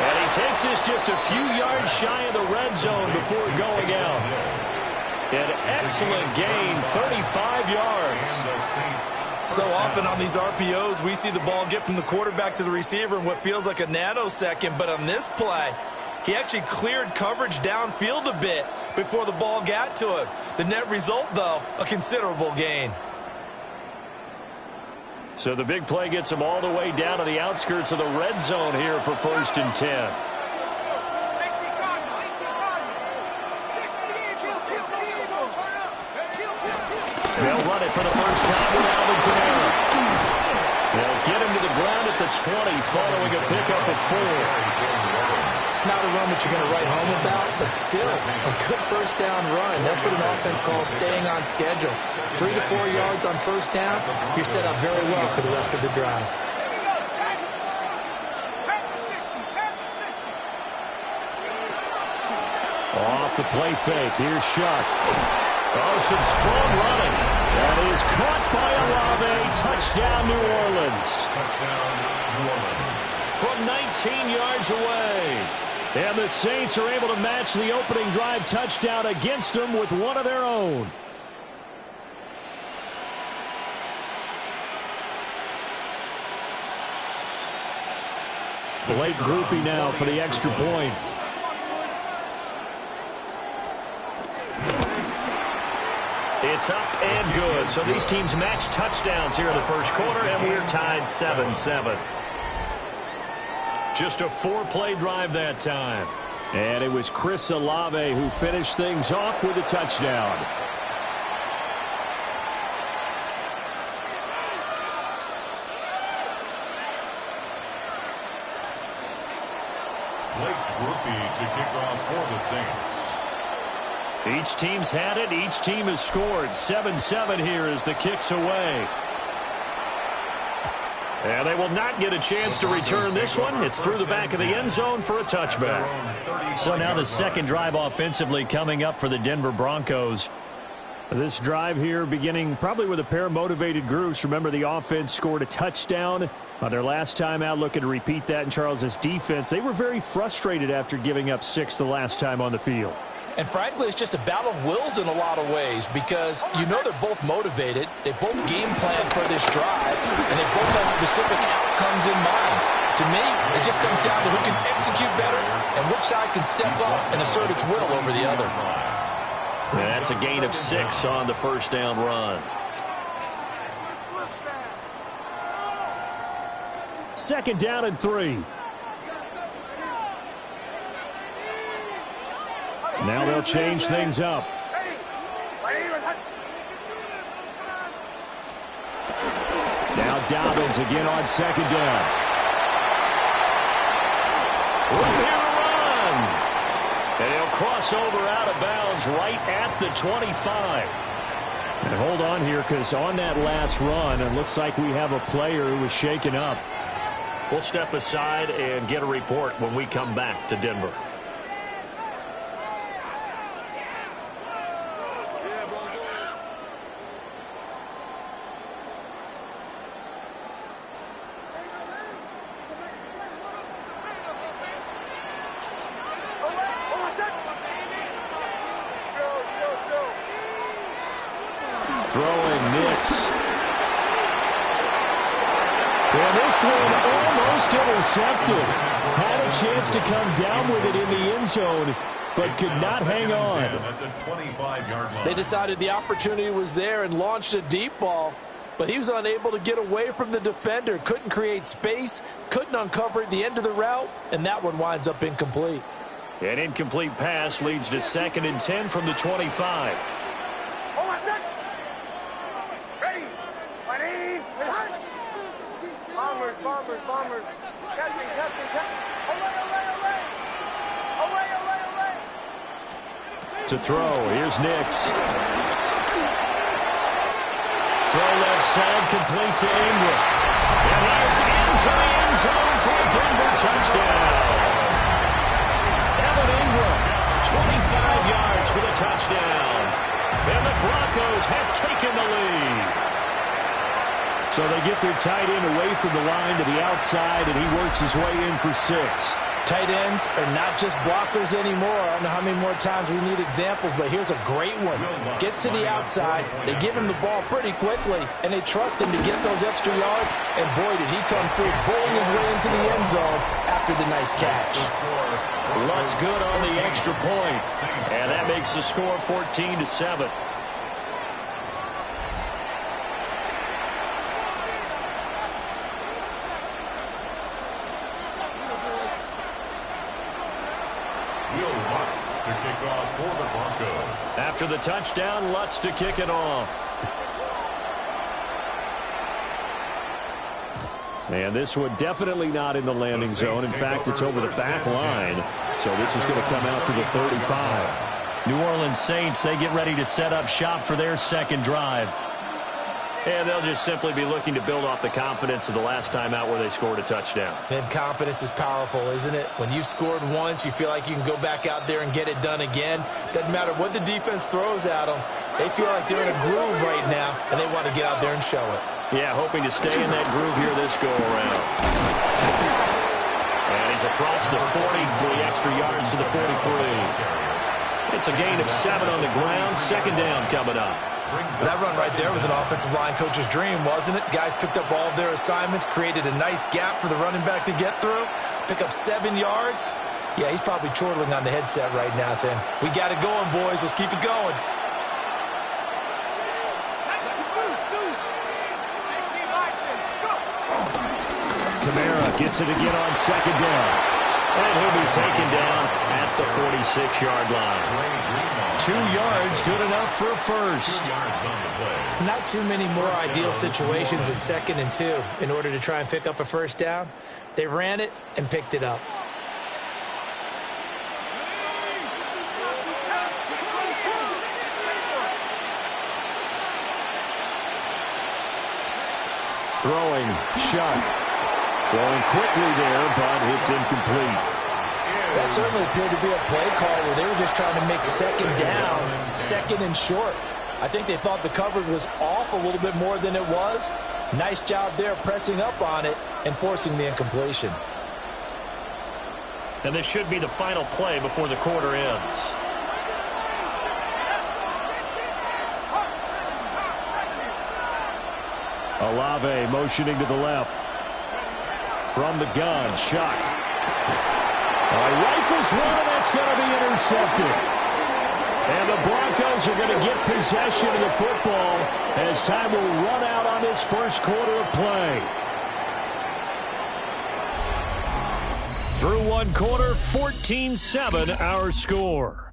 And he takes this just a few yards shy of the red zone before going out. An excellent gain, 35 yards. So often on these RPOs, we see the ball get from the quarterback to the receiver in what feels like a nanosecond. But on this play, he actually cleared coverage downfield a bit before the ball got to him. The net result, though, a considerable gain. So the big play gets him all the way down to the outskirts of the red zone here for 1st and 10. They'll run it for the first time with Alvin Kamara. They'll get him to the ground at the 20 following a pickup of 4. Not a run that you're going to write home about, but still a good first down run. That's what an offense calls staying on schedule. 3 to 4 yards on first down, you're set up very well for the rest of the drive. Off the play fake, here's Shuck. Oh, some strong running. That is caught by Olave. Touchdown, New Orleans. Touchdown, New Orleans. From 19 yards away. And the Saints are able to match the opening drive touchdown against them with one of their own. Late groupie now for the extra point. It's up and good. So these teams match touchdowns here in the first quarter, and we're tied 7-7. Just a 4-play drive that time. And it was Chris Olave who finished things off with a touchdown. Blake Groupie to kick off for the Saints. Each team's had it. Each team has scored. 7-7 here as the kick's away. And they will not get a chance to return this one. It's through the back of the end zone for a touchback. So now the second drive offensively coming up for the Denver Broncos. This drive here beginning probably with a pair of motivated groups. Remember, the offense scored a touchdown on their last time out, looking to repeat that in Charles' defense. They were very frustrated after giving up 6 the last time on the field. And frankly, it's just a battle of wills in a lot of ways because you know they're both motivated. They both game plan for this drive, and they both have specific outcomes in mind. To me, it just comes down to who can execute better and which side can step up and assert its will over the other. That's a gain of 6 on the first down run. Second down and 3. Now they'll change things up. Now Dobbins again on second down. Looking here to run. And he'll cross over out of bounds right at the 25. And hold on here, because on that last run, it looks like we have a player who was shaken up. We'll step aside and get a report when we come back to Denver. Throwing Nix. And this one almost intercepted. Had a chance to come down with it in the end zone, but could not hang on. They decided the opportunity was there and launched a deep ball, but he was unable to get away from the defender. Couldn't create space, couldn't uncover at the end of the route, and that one winds up incomplete. An incomplete pass leads to 2nd and 10 from the 25. Bombers. Captain. Away. To throw, here's Nix. Throw left side, complete to Ingram. And he is into the end zone for a Denver touchdown. Evan Ingram, 25 yards for the touchdown. And the Broncos have taken the lead. So they get their tight end away from the line to the outside, and he works his way in for 6. Tight ends are not just blockers anymore. I don't know how many more times we need examples, but here's a great one. Gets to the outside, they give him the ball pretty quickly, and they trust him to get those extra yards, and boy, did he come through, bowling his way into the end zone after the nice catch. Lutz good on the extra point, and that makes the score 14-7. After the touchdown, Lutz to kick it off. And this one definitely not in the landing zone. In fact, it's over the back line. So this is going to come out to the 35. New Orleans Saints, they get ready to set up shop for their second drive. And they'll just simply be looking to build off the confidence of the last time out where they scored a touchdown. And confidence is powerful, isn't it? When you've scored once, you feel like you can go back out there and get it done again. Doesn't matter what the defense throws at them. They feel like they're in a groove right now, and they want to get out there and show it. Yeah, hoping to stay in that groove here this go-around. And he He's across the 40 for the extra yards to the 43. It's a gain of 7 on the ground. Second down coming up. That run right there was an offensive line coach's dream, wasn't it? Guys picked up all of their assignments, created a nice gap for the running back to get through, pick up 7 yards. Yeah, he's probably chortling on the headset right now saying, we got it going, boys. Let's keep it going. Kamara gets it again on second down. And he'll be taken down at the 46-yard line. 2 yards, good enough for a first. Not too many more ideal situations at 2nd and 2 in order to try and pick up a first down. They ran it and picked it up. Throwing, Shuck. Throwing quickly there, but it's incomplete. That certainly appeared to be a play call where they were just trying to make second down, second and short. I think they thought the coverage was off a little bit more than it was. Nice job there pressing up on it and forcing the incompletion. And this should be the final play before the quarter ends. Olave motioning to the left. From the gun, Shuck. Rifles one, and that's going to be intercepted. And the Broncos are going to get possession of the football as time will run out on this first quarter of play. Through one quarter, 14-7 our score.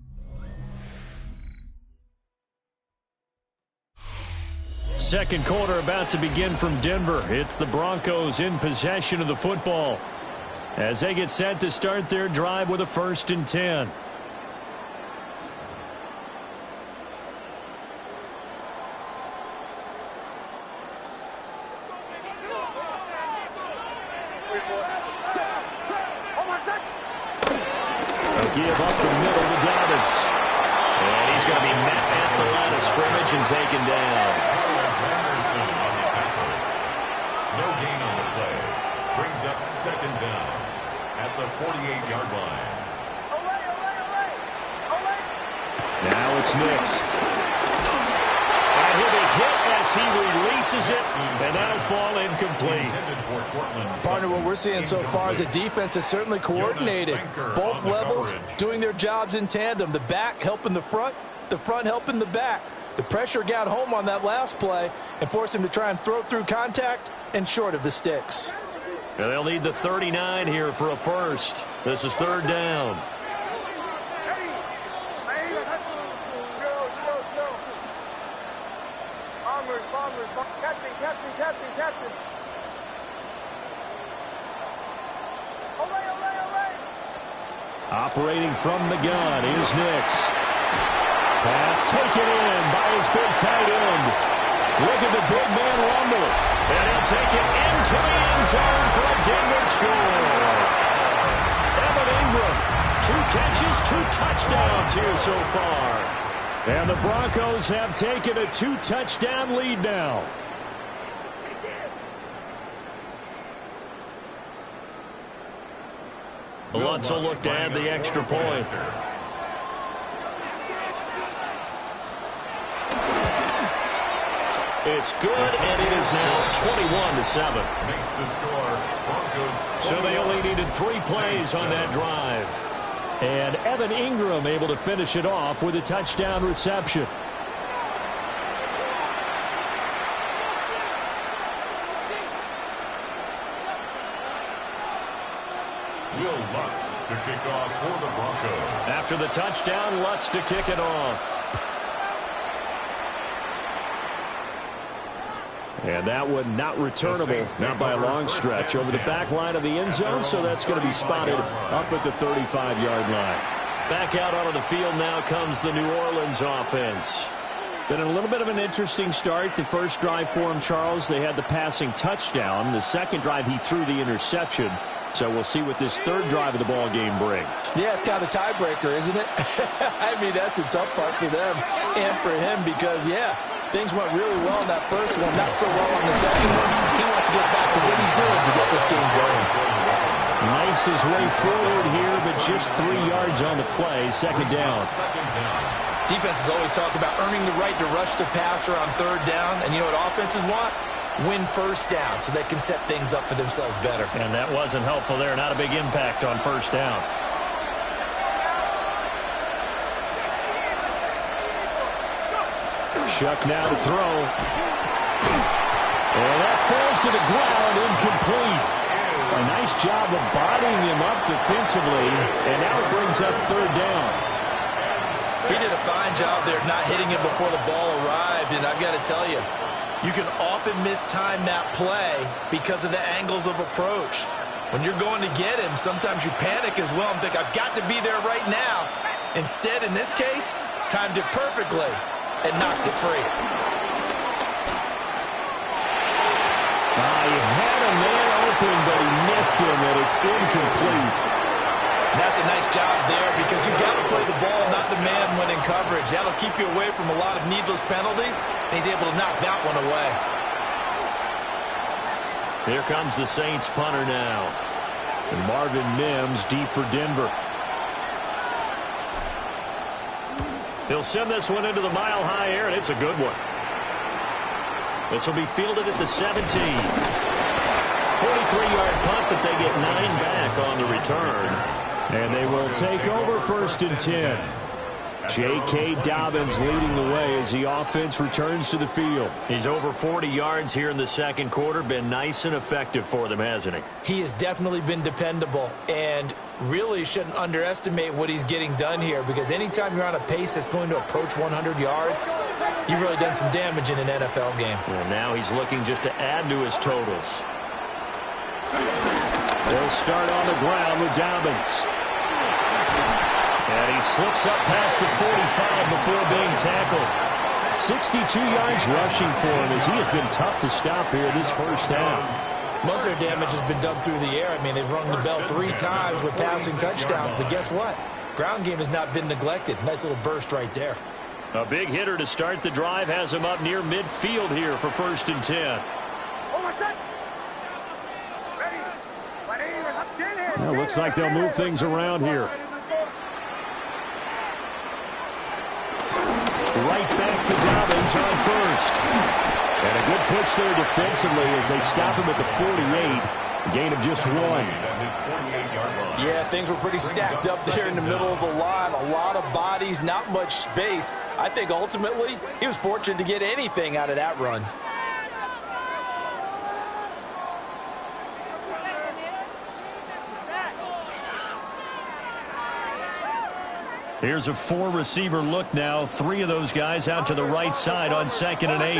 Second quarter about to begin from Denver. It's the Broncos in possession of the football as they get set to start their drive with a 1st and 10. A give up the middle to Dobbins. And he's going to be met at the line of scrimmage and taken down. No gain on the play. Brings up 2nd down at the 48-yard line. Now it's Nix. And he'll be hit as he releases it, and that'll fall incomplete. Partner, what we're seeing so far is a defense that's certainly coordinated. Both levels doing their jobs in tandem. The back helping the front helping the back. The pressure got home on that last play and forced him to try and throw through contact and short of the sticks. And they'll need the 39 here for a first. This is 3rd down. Operating from the gun is Nix. Pass taken in by his big tight end. Look at the big man rumble. And he'll take it into the end zone for a Denver score. Evan Ingram, 2 catches, 2 touchdowns here so far. And the Broncos have taken a 2-touchdown lead now. Lutz will look to add the extra point. It's good, and it is now 21-7. Makes the score. Broncos. So they only needed 3 plays on that drive. And Evan Ingram able to finish it off with a touchdown reception. Will Lutz to kick off for the Broncos. After the touchdown, Lutz to kick it off. And that one not returnable, not by a long stretch, over the back line of the end zone, so that's going to be spotted up at the 35-yard line. Back out onto the field now comes the New Orleans offense. Been a little bit of an interesting start. The first drive for him, Charles, they had the passing touchdown. The second drive, he threw the interception. So we'll see what this third drive of the ball game brings. Yeah, it's kind of a tiebreaker, isn't it? I mean, that's a tough part for them and for him because, yeah, things went really well in that first one, not so well on the second one. He wants to get back to what he did to get this game going. Knifes his way forward here, but just 3 yards on the play. Second down. Defenses always talk about earning the right to rush the passer on third down. And you know what offenses want? Win first down so they can set things up for themselves better. And that wasn't helpful there. Not a big impact on first down. Shuck now to throw. And that falls to the ground, incomplete. A nice job of bodying him up defensively, and now it brings up third down. He did a fine job there not hitting him before the ball arrived, and I've got to tell you, you can often mistime that play because of the angles of approach. When you're going to get him, sometimes you panic as well and think, I've got to be there right now. Instead, in this case, timed it perfectly and knocked it free. He had a man open, but he missed him, and it's incomplete. That's a nice job there because you've got to play the ball, not the man when in coverage. That'll keep you away from a lot of needless penalties, and he's able to knock that one away. Here comes the Saints punter now. And Marvin Mims deep for Denver. He'll send this one into the mile-high air, and it's a good one. This will be fielded at the 17. 43-yard punt, but they get 9 back on the return. And they will take over first and 10. J.K. Dobbins leading the way as the offense returns to the field. He's over 40 yards here in the second quarter. Been nice and effective for them, hasn't he? He has definitely been dependable, and really shouldn't underestimate what he's getting done here, because anytime you're on a pace that's going to approach 100 yards, you've really done some damage in an NFL game. And now he's looking just to add to his totals. They'll start on the ground with Dobbins. And he slips up past the 45 before being tackled. 62 yards rushing for him as he has been tough to stop here this first half. Most of their damage has been done through the air. I mean, they've rung the bell 3 times with passing touchdowns, but guess what? Ground game has not been neglected. Nice little burst right there. A big hitter to start the drive has him up near midfield here for first and 10. Well, looks like they'll move things around here. Right back to Dobbins on first. And a good push there defensively as they stop him at the 48. A gain of just 1. Yeah, things were pretty stacked up there in the middle of the line. A lot of bodies, not much space. I think ultimately he was fortunate to get anything out of that run. Here's a 4-receiver look now. 3 of those guys out to the right side on 2nd and 8.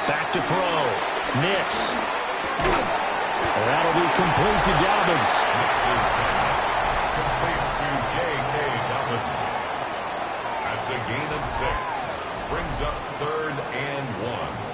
Back to throw. Nix. That'll be complete to Dobbins. Complete to J.K. Dobbins. That's a gain of 6. Brings up 3rd and 1.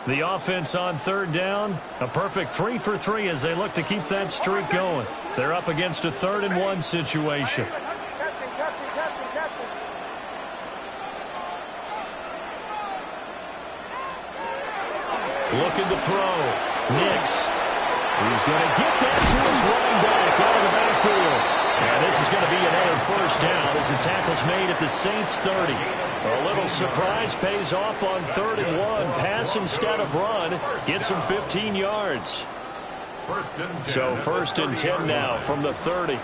The offense on 3rd down, a perfect 3 for 3 as they look to keep that streak going. They're up against a 3rd and 1 situation. Looking to throw. Nix. He's going to get that to his running back out of the backfield. And this is going to be another first down as the tackle's made at the Saints 30. A little surprise pays off on 3rd and 1. Pass instead of run. Gets him 15 yards. So first and 10 now from the 30.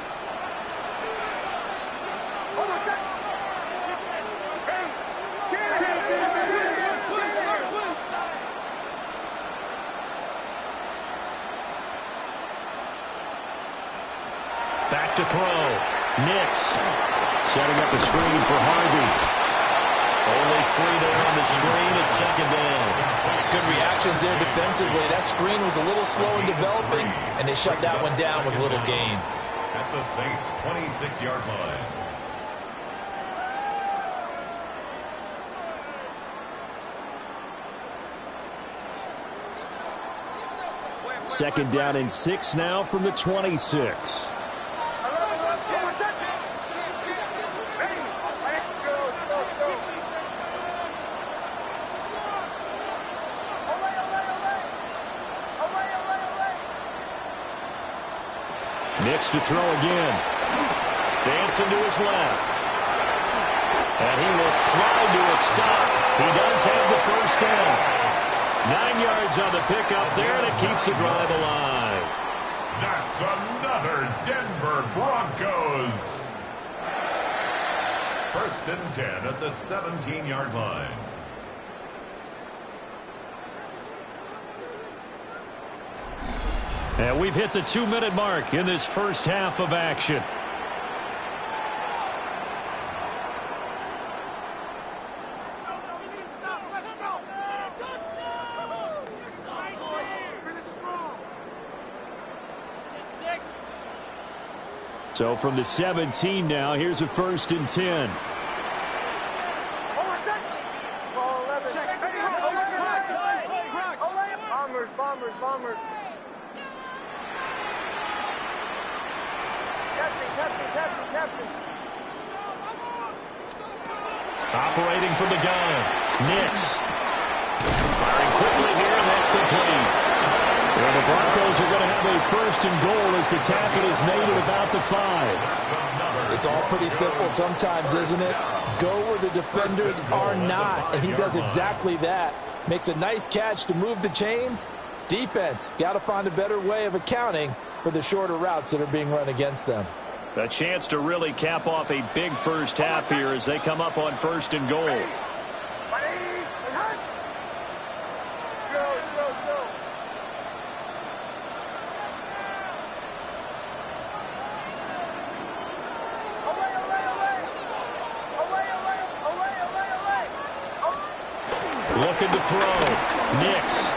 Back to throw. Nix setting up a screen for Harvey. Only 3 there on the screen at 2nd down. Good reactions there defensively. That screen was a little slow in developing, and they shut that one down with little gain. At the Saints' 26-yard line. Second down and 6 now from the 26. Nix to throw again. Dancing to his left. And he will slide to a stop. He does have the first down. 9 yards on the pickup there, and it keeps the drive alive. That's another Denver Broncos. First and 10 at the 17-yard line. And we've hit the 2-minute mark in this first half of action. So from the 17 now, here's a first and 10. Bombers. Captain. Operating from the gun. Nix. Firing quickly here, and that's complete. Well, the Broncos are going to have a first and goal as the tackle is made at about the 5. It's all pretty simple sometimes, isn't it? Go where the defenders are not, and he does exactly that. Makes a nice catch to move the chains. Defense, got to find a better way of accounting for the shorter routes that are being run against them. A chance to really cap off a big first half here as they come up on first and goal. Looking to throw. Nix.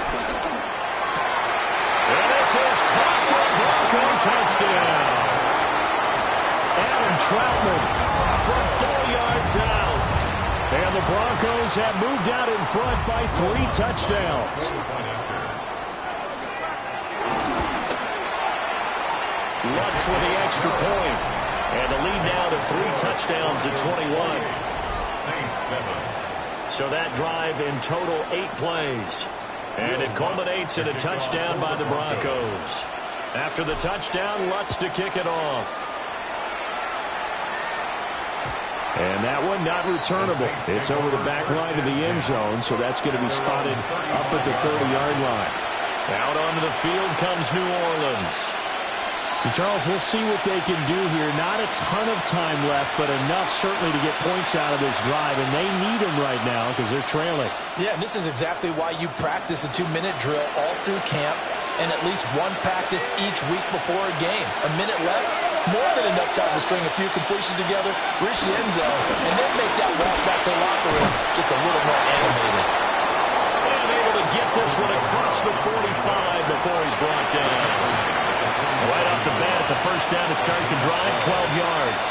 And this is caught for a Bronco touchdown. Adam Troutman from 4 yards out. And the Broncos have moved out in front by 3 touchdowns. Lutz with the extra point. And the lead now to 3 touchdowns at 21. Saints 7. So that drive in total 8 plays. And it culminates in a touchdown by the Broncos. After the touchdown, Lutz to kick it off. And that one not returnable. It's over the back line of the end zone, so that's going to be spotted up at the 30-yard line. Out onto the field comes New Orleans. And Charles, we'll see what they can do here. Not a ton of time left, but enough certainly to get points out of this drive, and they need them right now because they're trailing. Yeah, and this is exactly why you practice a 2-minute drill all through camp and at least one practice each week before a game. A minute left, more than enough time to string a few completions together, reach the end zone, and then make that walk back to the locker room just a little more animated. And able to get this one across the 45 before he's brought down. Right off the bat, it's a first down to start the drive, 12 yards.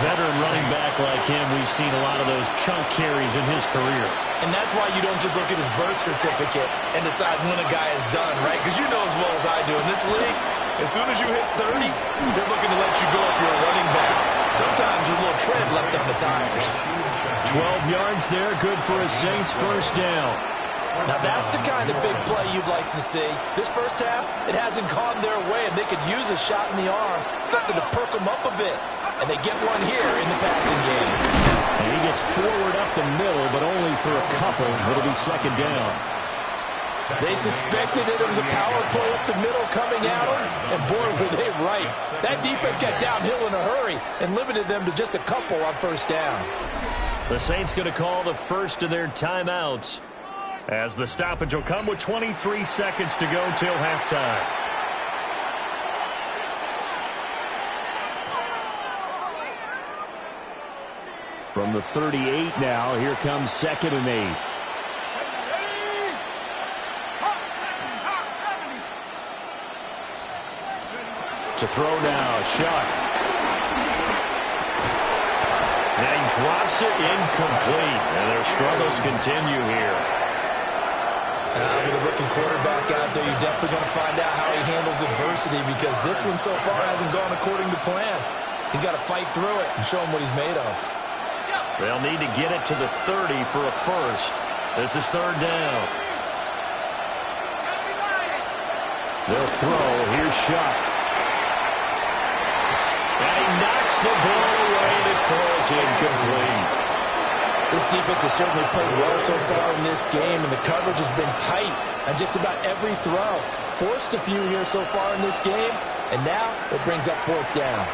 Veteran running back like him, we've seen a lot of those chunk carries in his career. And that's why you don't just look at his birth certificate and decide when a guy is done, right? Because you know as well as I do, in this league, as soon as you hit 30, they're looking to let you go if you're a running back. Sometimes there's a little tread left on the tires. 12 yards there, good for a Saints first down. Now that's the kind of big play you'd like to see. This first half, it hasn't gone their way, and they could use a shot in the arm, something to perk them up a bit. And they get one here in the passing game. And he gets forward up the middle, but only for a couple. It'll be second down. They suspected it was a power play up the middle coming at them, and boy, were they right. That defense got downhill in a hurry and limited them to just a couple on first down. The Saints going to call the first of their timeouts, as the stoppage will come with 23 seconds to go till halftime. From the 38 now, here comes 2nd and 8. To throw now, Shuck. And he drops it incomplete. And their struggles continue here. With a rookie quarterback out there, you're definitely going to find out how he handles adversity because this one so far hasn't gone according to plan. He's got to fight through it and show him what he's made of. They'll need to get it to the 30 for a first. This is third down. They'll throw. Here's Shuck. And he knocks the ball away and it falls incomplete. This defense has certainly played well so far in this game, and the coverage has been tight on just about every throw. Forced a few here so far in this game, and now it brings up fourth down.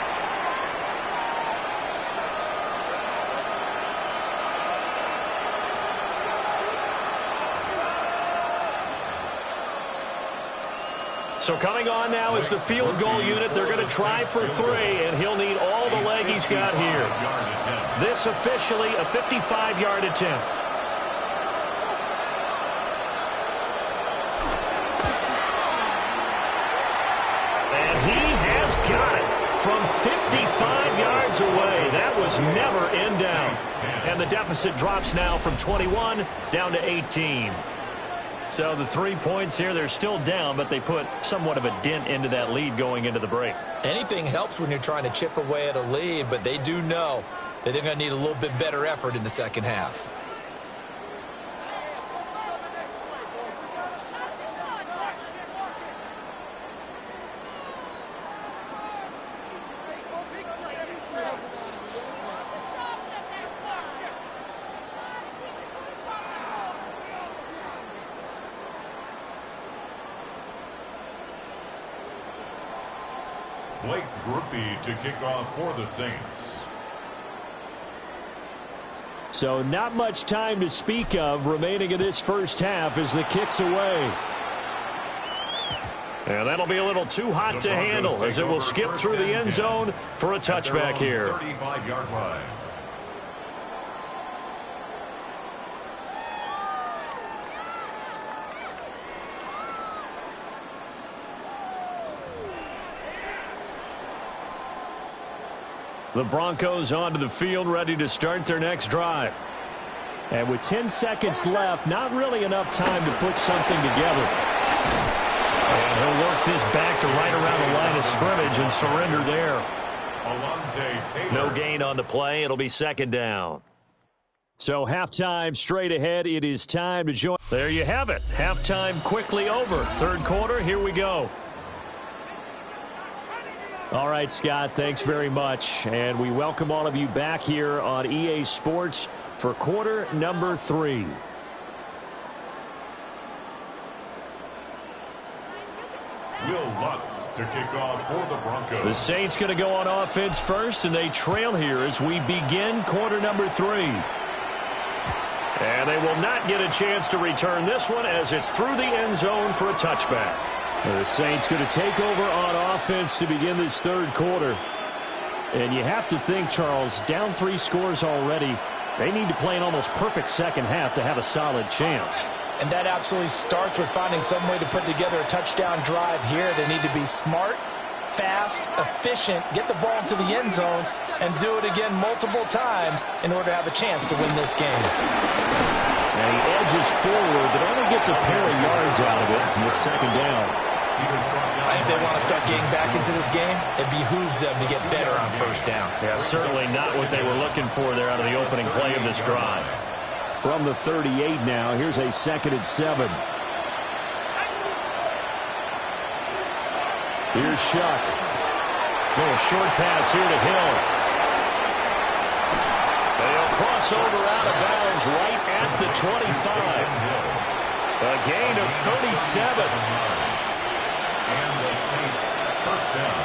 So coming on now is the field goal unit. They're going to try for 3, and he'll need all the leg he's got here. This officially a 55-yard attempt. And he has got it from 55 yards away. That was never in doubt. And the deficit drops now from 21 down to 18. So the 3 points here, they're still down, but they put somewhat of a dent into that lead going into the break. Anything helps when you're trying to chip away at a lead, but they do know that they're going to need a little bit better effort in the second half. Blake Grupe to kick off for the Saints. So not much time to speak of remaining in this first half as the kick's away. And that'll be a little too hot to handle as it will skip through the end zone for a touchback here. 35-yard line. The Broncos onto the field, ready to start their next drive. And with 10 seconds left, not really enough time to put something together. And he'll work this back to right around the line of scrimmage and surrender there. No gain on the play. It'll be second down. So halftime straight ahead. It is time to join. There you have it. Halftime quickly over. Third quarter, here we go. All right, Scott, thanks very much. And we welcome all of you back here on EA Sports for quarter number 3. Will Lutz to kick off for the Broncos. The Saints going to go on offense first, and they trail here as we begin quarter number 3. And they will not get a chance to return this one as it's through the end zone for a touchback. The Saints going to take over on offense to begin this third quarter. And you have to think, Charles, down 3 scores already. They need to play an almost perfect second half to have a solid chance. And that absolutely starts with finding some way to put together a touchdown drive here. They need to be smart, fast, efficient, get the ball to the end zone, and do it again multiple times in order to have a chance to win this game. And he edges forward, but only gets a pair of yards out of it with second down. If they want to start getting back into this game, it behooves them to get better on first down. Yeah, certainly not what they were looking for there out of the opening play of this drive. From the 38 now, here's a 2nd and 7. Here's Shuck. Little short pass here to Hill. They'll cross over out of bounds right at the 25. A gain of 37. And the Saints first down.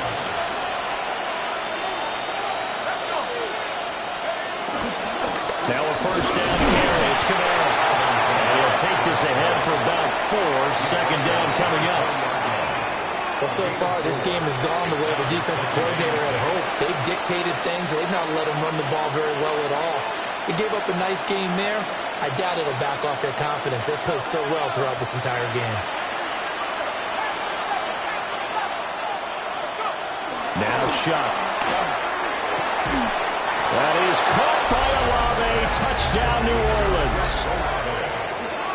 Now a first down carry. It's Camara. And he'll take this ahead for about 4. Second down coming up. Well, so far, this game has gone the way the defensive coordinator had hoped. They've dictated things. They've not let them run the ball very well at all. They gave up a nice game there. I doubt it'll back off their confidence. They've played so well throughout this entire game. Now Shuck. That is caught by Olave. Touchdown, New Orleans.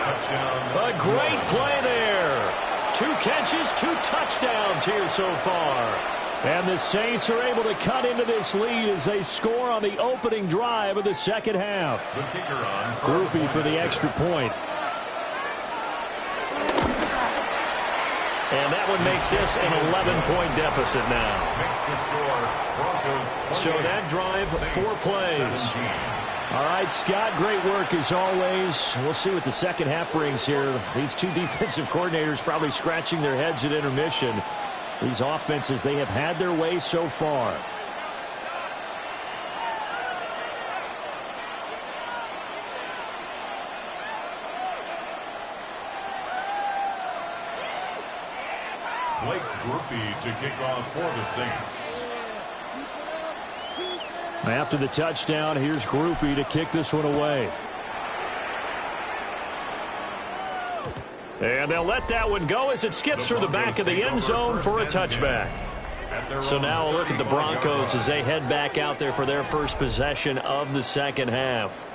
Touchdown. A great play there. 2 catches, 2 touchdowns here so far. And the Saints are able to cut into this lead as they score on the opening drive of the second half. The kicker on. Groupie for the extra point. And that one makes this an 11-point deficit now. Makes the score. Broncos. So that drive, 4 plays. 17. All right, Scott, great work as always. We'll see what the second half brings here. These 2 defensive coordinators probably scratching their heads at intermission. These offenses, they have had their way so far. Blake Groupie to kick off for the Saints. After the touchdown, here's Groupie to kick this one away. And they'll let that one go as it skips through the back of the end zone for a touchback. So now a look at the Broncos as they head back out there for their first possession of the second half.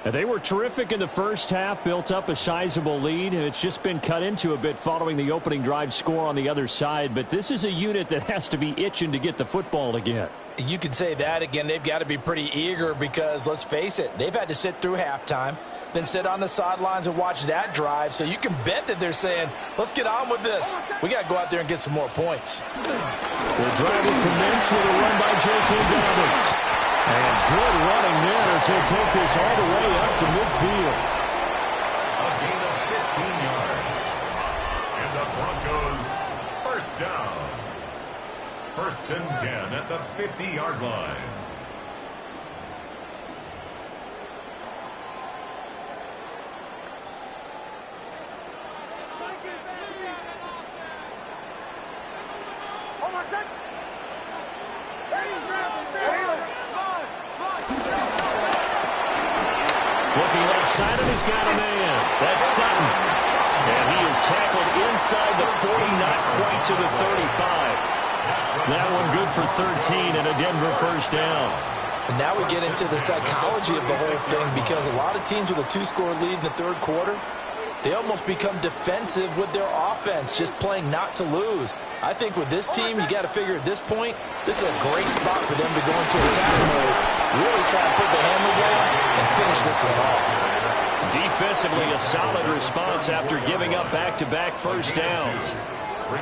They were terrific in the first half, built up a sizable lead, and it's just been cut into a bit following the opening drive score on the other side. But this is a unit that has to be itching to get the football again. You could say that again. They've got to be pretty eager because, let's face it, they've had to sit through halftime, then sit on the sidelines and watch that drive. So you can bet that they're saying, let's get on with this. We got to go out there and get some more points. The drive will commence with a run by Gtowncapp. And good running there as he'll take this all the way up to midfield. A gain of 15 yards. And the Broncos first down. 1st and 10 at the 50-yard line. Looking left side, and he's got a man. That's Sutton. And he is tackled inside the 40, not quite to the 35. That one good for 13 and a Denver first down. And now we get into the psychology of the whole thing because a lot of teams with a 2-score lead in the third quarter, they almost become defensive with their offense, just playing not to lose. I think with this team, you got to figure at this point, this is a great spot for them to go into attack mode, really try to put the hammer down and finish this one off. Defensively, a solid response after giving up back-to-back first downs.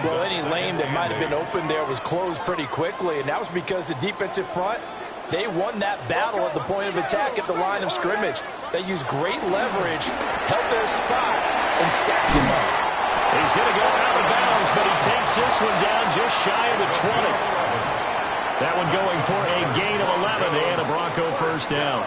Well, any lane that might have been open there was closed pretty quickly, and that was because the defensive front, they won that battle at the point of attack at the line of scrimmage. They used great leverage, held their spot, and stacked him up. He's going to go out of bounds, but he takes this one down just shy of the 20. That one going for a gain of 11 and a Bronco first down.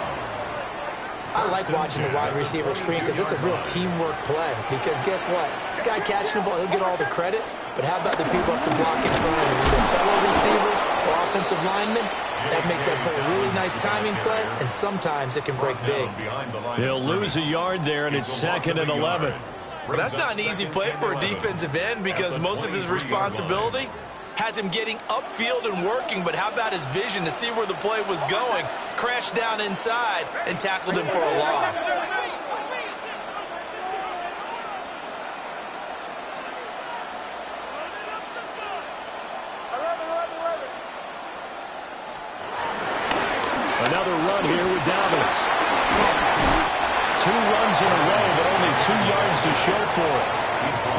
I like watching the wide receiver screen because it's a real teamwork play. Because guess what? The guy catching the ball, he'll get all the credit. But how about the people up to block in front of him? Either fellow receivers or offensive linemen. That makes that play a really nice timing play, and sometimes it can break big. He'll lose a yard there, and it's 2nd and 11. Well, that's not an easy play for a defensive end because most of his responsibility has him getting upfield and working, but how about his vision to see where the play was going, crashed down inside, and tackled him for a loss. Another run here with Dalvin. 2 runs in a row, but only 2 yards to show for it.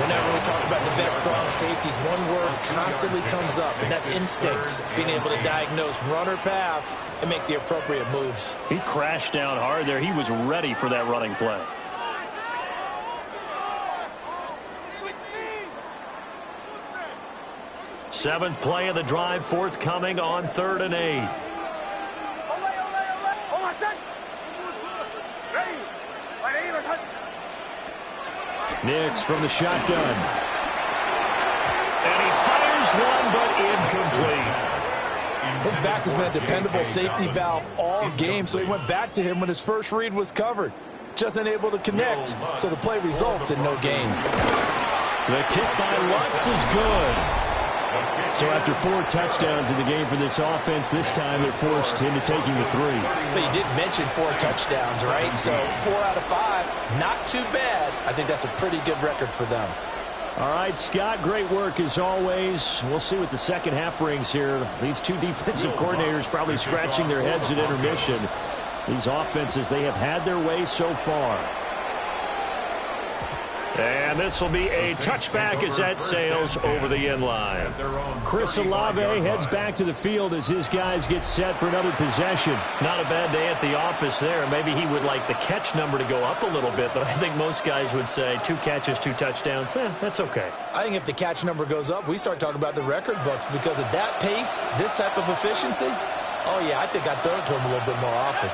Whenever we talk about the best strong safeties, one word constantly comes up, and that's instinct. Being able to diagnose run or pass and make the appropriate moves. He crashed down hard there. He was ready for that running play. Seventh play of the drive, forthcoming on 3rd and 8. Nix from the shotgun. And he fires one, but incomplete. His back has been a dependable safety valve all game, so he went back to him when his first read was covered. Just unable to connect, so the play results in no gain. The kick by Lutz is good. So after 4 touchdowns in the game for this offense, this time they're forced into taking the 3. But you did mention 4 touchdowns, right? So 4 out of 5, not too bad. I think that's a pretty good record for them. All right, Scott, great work as always. We'll see what the second half brings here. These 2 defensive coordinators probably scratching their heads at intermission. These offenses, they have had their way so far. And this will be a touchback as that sails over the end line. Chris Olave heads back to the field as his guys get set for another possession. Not a bad day at the office there. Maybe he would like the catch number to go up a little bit, but I think most guys would say 2 catches, 2 touchdowns. That's okay. I think if the catch number goes up, we start talking about the record books because at that pace, this type of efficiency, oh, yeah, I think I'd throw it to him a little bit more often.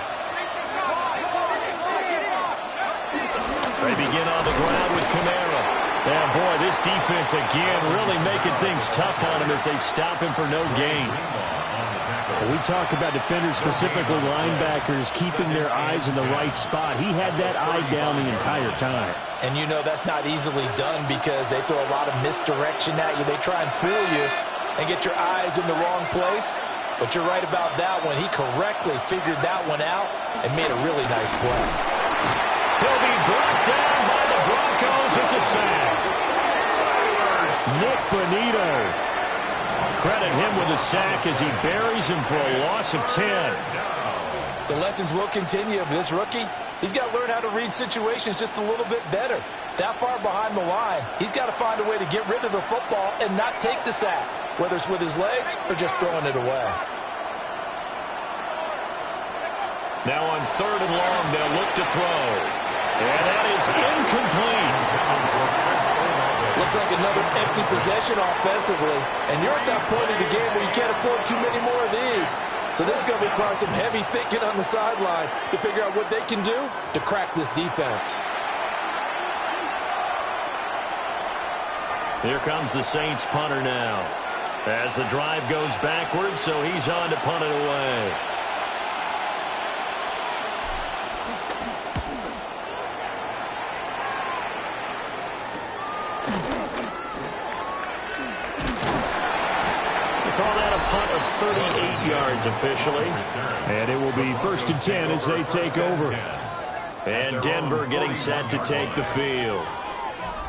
They begin on the ground with Kamara. And, boy, this defense, again, really making things tough on him as they stop him for no gain. We talk about defenders, specifically linebackers, keeping their eyes in the right spot. He had that eye down the entire time. And you know that's not easily done because they throw a lot of misdirection at you. They try and fool you and get your eyes in the wrong place. But you're right about that one. He correctly figured that one out and made a really nice play. He'll be brought down by the Broncos. It's a sack. Nick Bonito. Credit him with a sack as he buries him for a loss of 10. The lessons will continue. This rookie, he's got to learn how to read situations just a little bit better. That far behind the line, he's got to find a way to get rid of the football and not take the sack, whether it's with his legs or just throwing it away. Now on 3rd and long, they'll look to throw. And that is incomplete. Looks like another empty possession offensively. And you're at that point in the game where you can't afford too many more of these. So this is going to require some heavy thinking on the sideline to figure out what they can do to crack this defense. Here comes the Saints punter now. As the drive goes backwards, so he's on to punt it away. Call that a punt of 38 yards officially. And it will be 1st and 10 as they take over. And Denver getting set to take the field.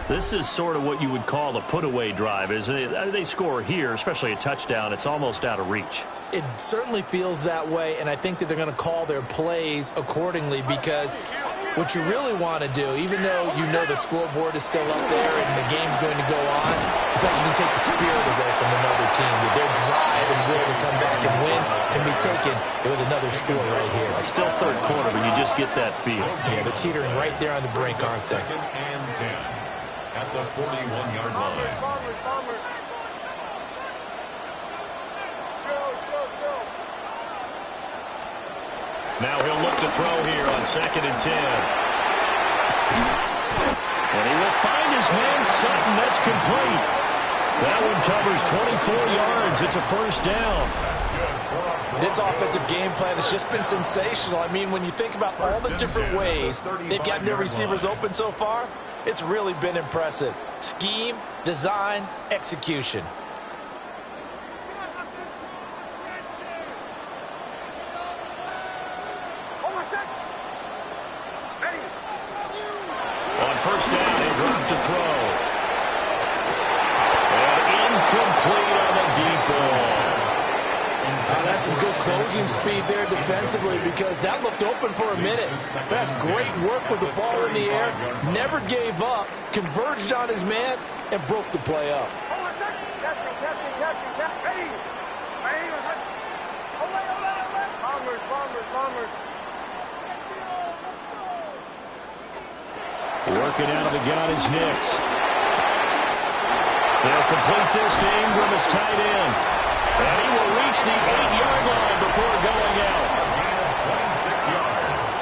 This is sort of what you would call a put-away drive, isn't it? They score here, especially a touchdown. It's almost out of reach. It certainly feels that way, and I think that they're going to call their plays accordingly because what you really want to do, even though you know the scoreboard is still up there and the game's going to go on, in fact, you can take the spirit away from another team. That their drive and will to come back and win can be taken with another score right here. Still 3rd quarter, but you just get that feel. Yeah, they're teetering right there on the brink, aren't they? 2nd and 10 at the 41-yard line. Now he'll look to throw here on 2nd and 10. And he will find his man Sutton. That's complete. That one covers 24 yards. It's a 1st down. This offensive game plan has just been sensational. I mean, when you think about all the different ways they've gotten their receivers open so far, it's really been impressive. Scheme, design, execution. On 1st down, they drop to throw. And incomplete on the deep ball. That's some good closing speed there defensively because that looked open for a minute. That's great work with the ball in the air. Never gave up, converged on his man, and broke the play up. Working out of the gun is Nix. They'll complete this to Ingram as tight end. And he will reach the 8-yard line before going out. And 26 yards.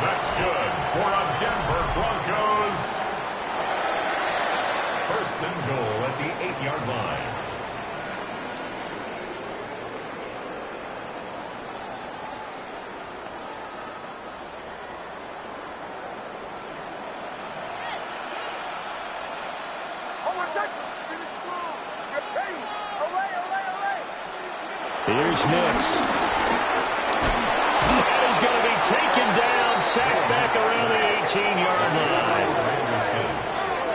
That's good for a Denver Broncos. 1st and goal at the 8-yard line. Here's Nix. And he's going to be taken down, sacked back around the 18-yard line.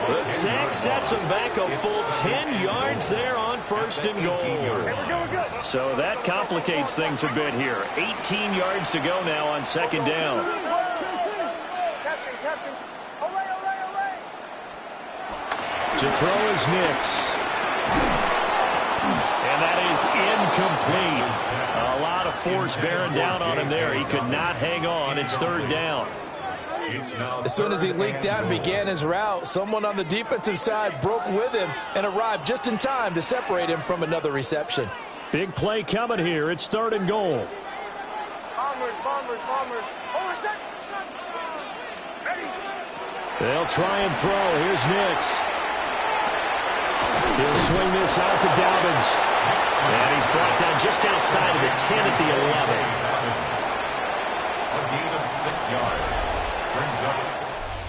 The sack sets him back a full 10 yards there on 1st and goal. So that complicates things a bit here. 18 yards to go now on 2nd down. To throw is Nix. And that is incomplete. A lot of force bearing down on him there. He could not hang on. It's 3rd down. As soon as he leaked out and began his route, someone on the defensive side broke with him and arrived just in time to separate him from another reception. Big play coming here. It's 3rd and goal. They'll try and throw. Here's Nix. He'll swing this out to Dobbins. And he's brought down just outside of the 10 at the 11.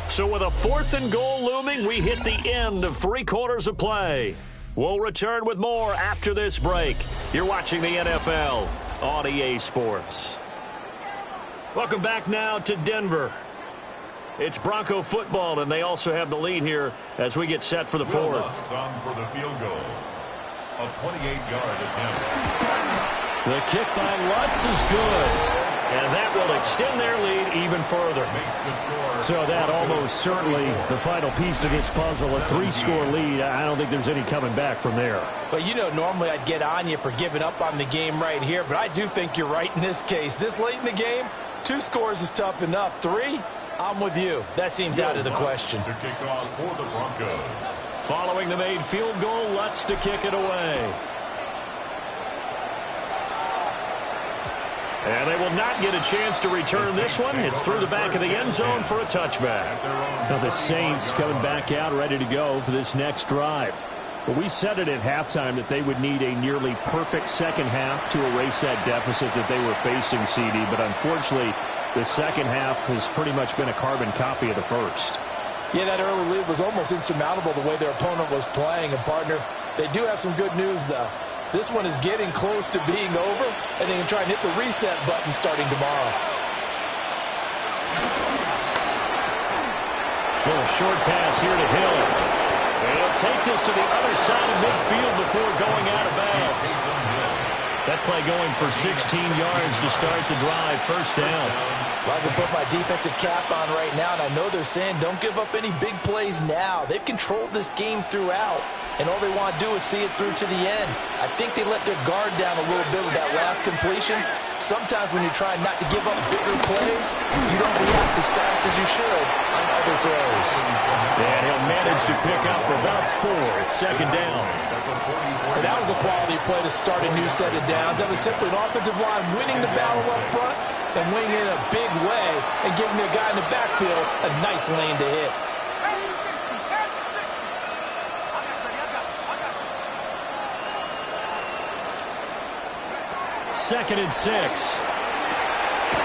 So with a 4th and goal looming, we hit the end of 3 quarters of play. We'll return with more after this break. You're watching the NFL on EA Sports. Welcome back now to Denver. It's Bronco football, and they also have the lead here as we get set for the 4th. For the field goal. A 28-yard attempt. The kick by Lutz is good. And that will extend their lead even further. So that almost certainly the final piece to this puzzle, a 3-score lead. I don't think there's any coming back from there. But, you know, normally I'd get on you for giving up on the game right here, but I do think you're right in this case. This late in the game, 2 scores is tough enough. 3, I'm with you. That seems out of the question. To kick off for the Broncos. Following the made field goal, Lutz to kick it away. And they will not get a chance to return this one. It's through the back of the end zone for a touchback. Now the Saints coming back out ready to go for this next drive. But we said it at halftime that they would need a nearly perfect second half to erase that deficit that they were facing, CD. But unfortunately, the second half has pretty much been a carbon copy of the first. Yeah, that early lead was almost insurmountable the way their opponent was playing. And, partner, they do have some good news, though. This one is getting close to being over, and they can try and hit the reset button starting tomorrow. Little short pass here to Hill. He'll take this to the other side of midfield before going out of bounds. That play going for 16 yards to start the drive. 1st down. Well, I can put my defensive cap on right now, and I know they're saying don't give up any big plays now. They've controlled this game throughout, and all they want to do is see it through to the end. I think they let their guard down a little bit with that last completion. Sometimes when you're trying not to give up bigger plays, you don't react as fast as you should on other throws. And he'll manage to pick up about 4. It's 2nd down. And that was a quality play to start a new set of downs. That was simply an offensive line winning the battle up front and winning in a big way and giving the guy in the backfield a nice lane to hit. Second and 6.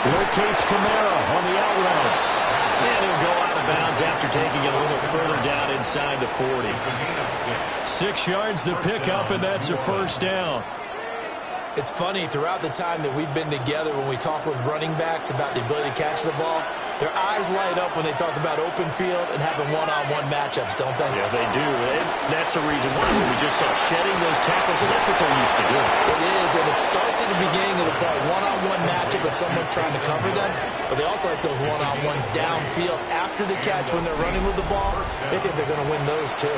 Locates Kamara on the out route. And he'll go out of bounds after taking it a little further down inside the 40. 6 yards the pickup, and that's a 1st down. It's funny, throughout the time that we've been together, when we talk with running backs about the ability to catch the ball, their eyes light up when they talk about open field and having one-on-one matchups, don't they? Yeah, they do. That's the reason why we just saw shedding those tackles, and that's what they're used to doing. It is, and it starts at the beginning of the play. One-on-one matchup if someone's trying to cover them, but they also like those one-on-ones downfield after the catch when they're running with the ball. They think they're going to win those, too.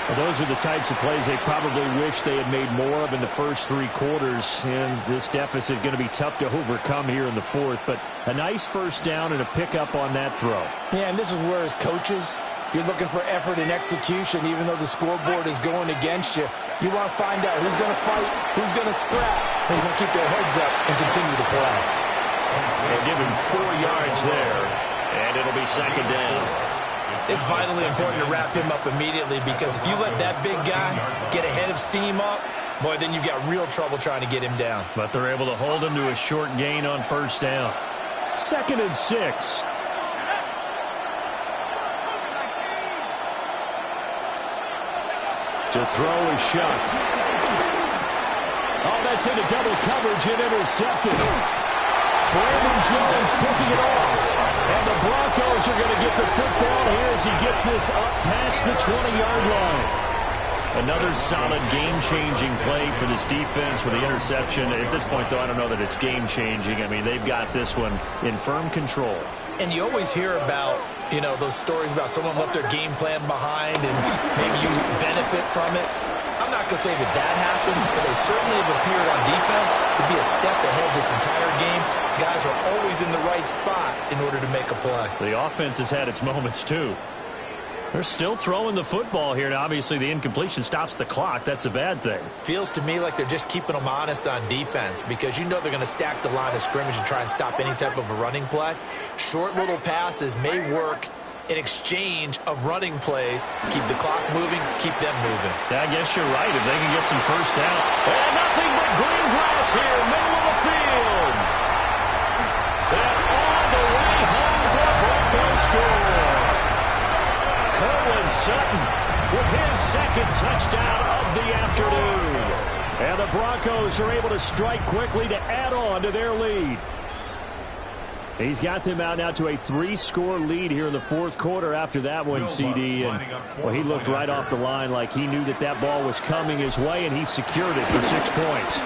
Well, those are the types of plays they probably wish they had made more of in the first 3 quarters. And this deficit going to be tough to overcome here in the 4th. But a nice 1st down and a pickup on that throw. Yeah, and this is where, as coaches, you're looking for effort and execution. Even though the scoreboard is going against you, you want to find out who's going to fight, who's going to scrap, who's going to keep their heads up and continue to play. They'll give him 4 yards there, and it'll be 2nd down. It's vitally important to wrap him up immediately, because if you let that big guy get a head of steam up, boy, then you've got real trouble trying to get him down. But they're able to hold him to a short gain on 1st down. 2nd and 6. To throw is Shuck. Oh, that's into double coverage and intercepted. Brandon Jones picking it off. And the Broncos are going to get the football here as he gets this up past the 20-yard line. Another solid game-changing play for this defense with the interception. At this point, though, I don't know that it's game-changing. I mean, they've got this one in firm control. And you always hear about, you know, those stories about someone left their game plan behind and maybe you benefit from it. I'm not going to say that that happened, but they certainly have appeared on defense to be a step ahead this entire game. Guys are always in the right spot in order to make a play. The offense has had its moments, too. They're still throwing the football here. Now, obviously, the incompletion stops the clock. That's a bad thing. Feels to me like they're just keeping them honest on defense because you know they're going to stack the line of scrimmage and try and stop any type of a running play. Short little passes may work in exchange of running plays. Keep the clock moving, keep them moving. I guess you're right. If they can get some first down. And nothing but green grass here, middle of the field. And all the way home for a Broncos score. Curlin Sutton with his second touchdown of the afternoon. And the Broncos are able to strike quickly to add on to their lead. He's got them out now to a 3-score lead here in the fourth quarter after that one, CD. And, well, he looked right off the line like he knew that that ball was coming his way, and he secured it for 6 points.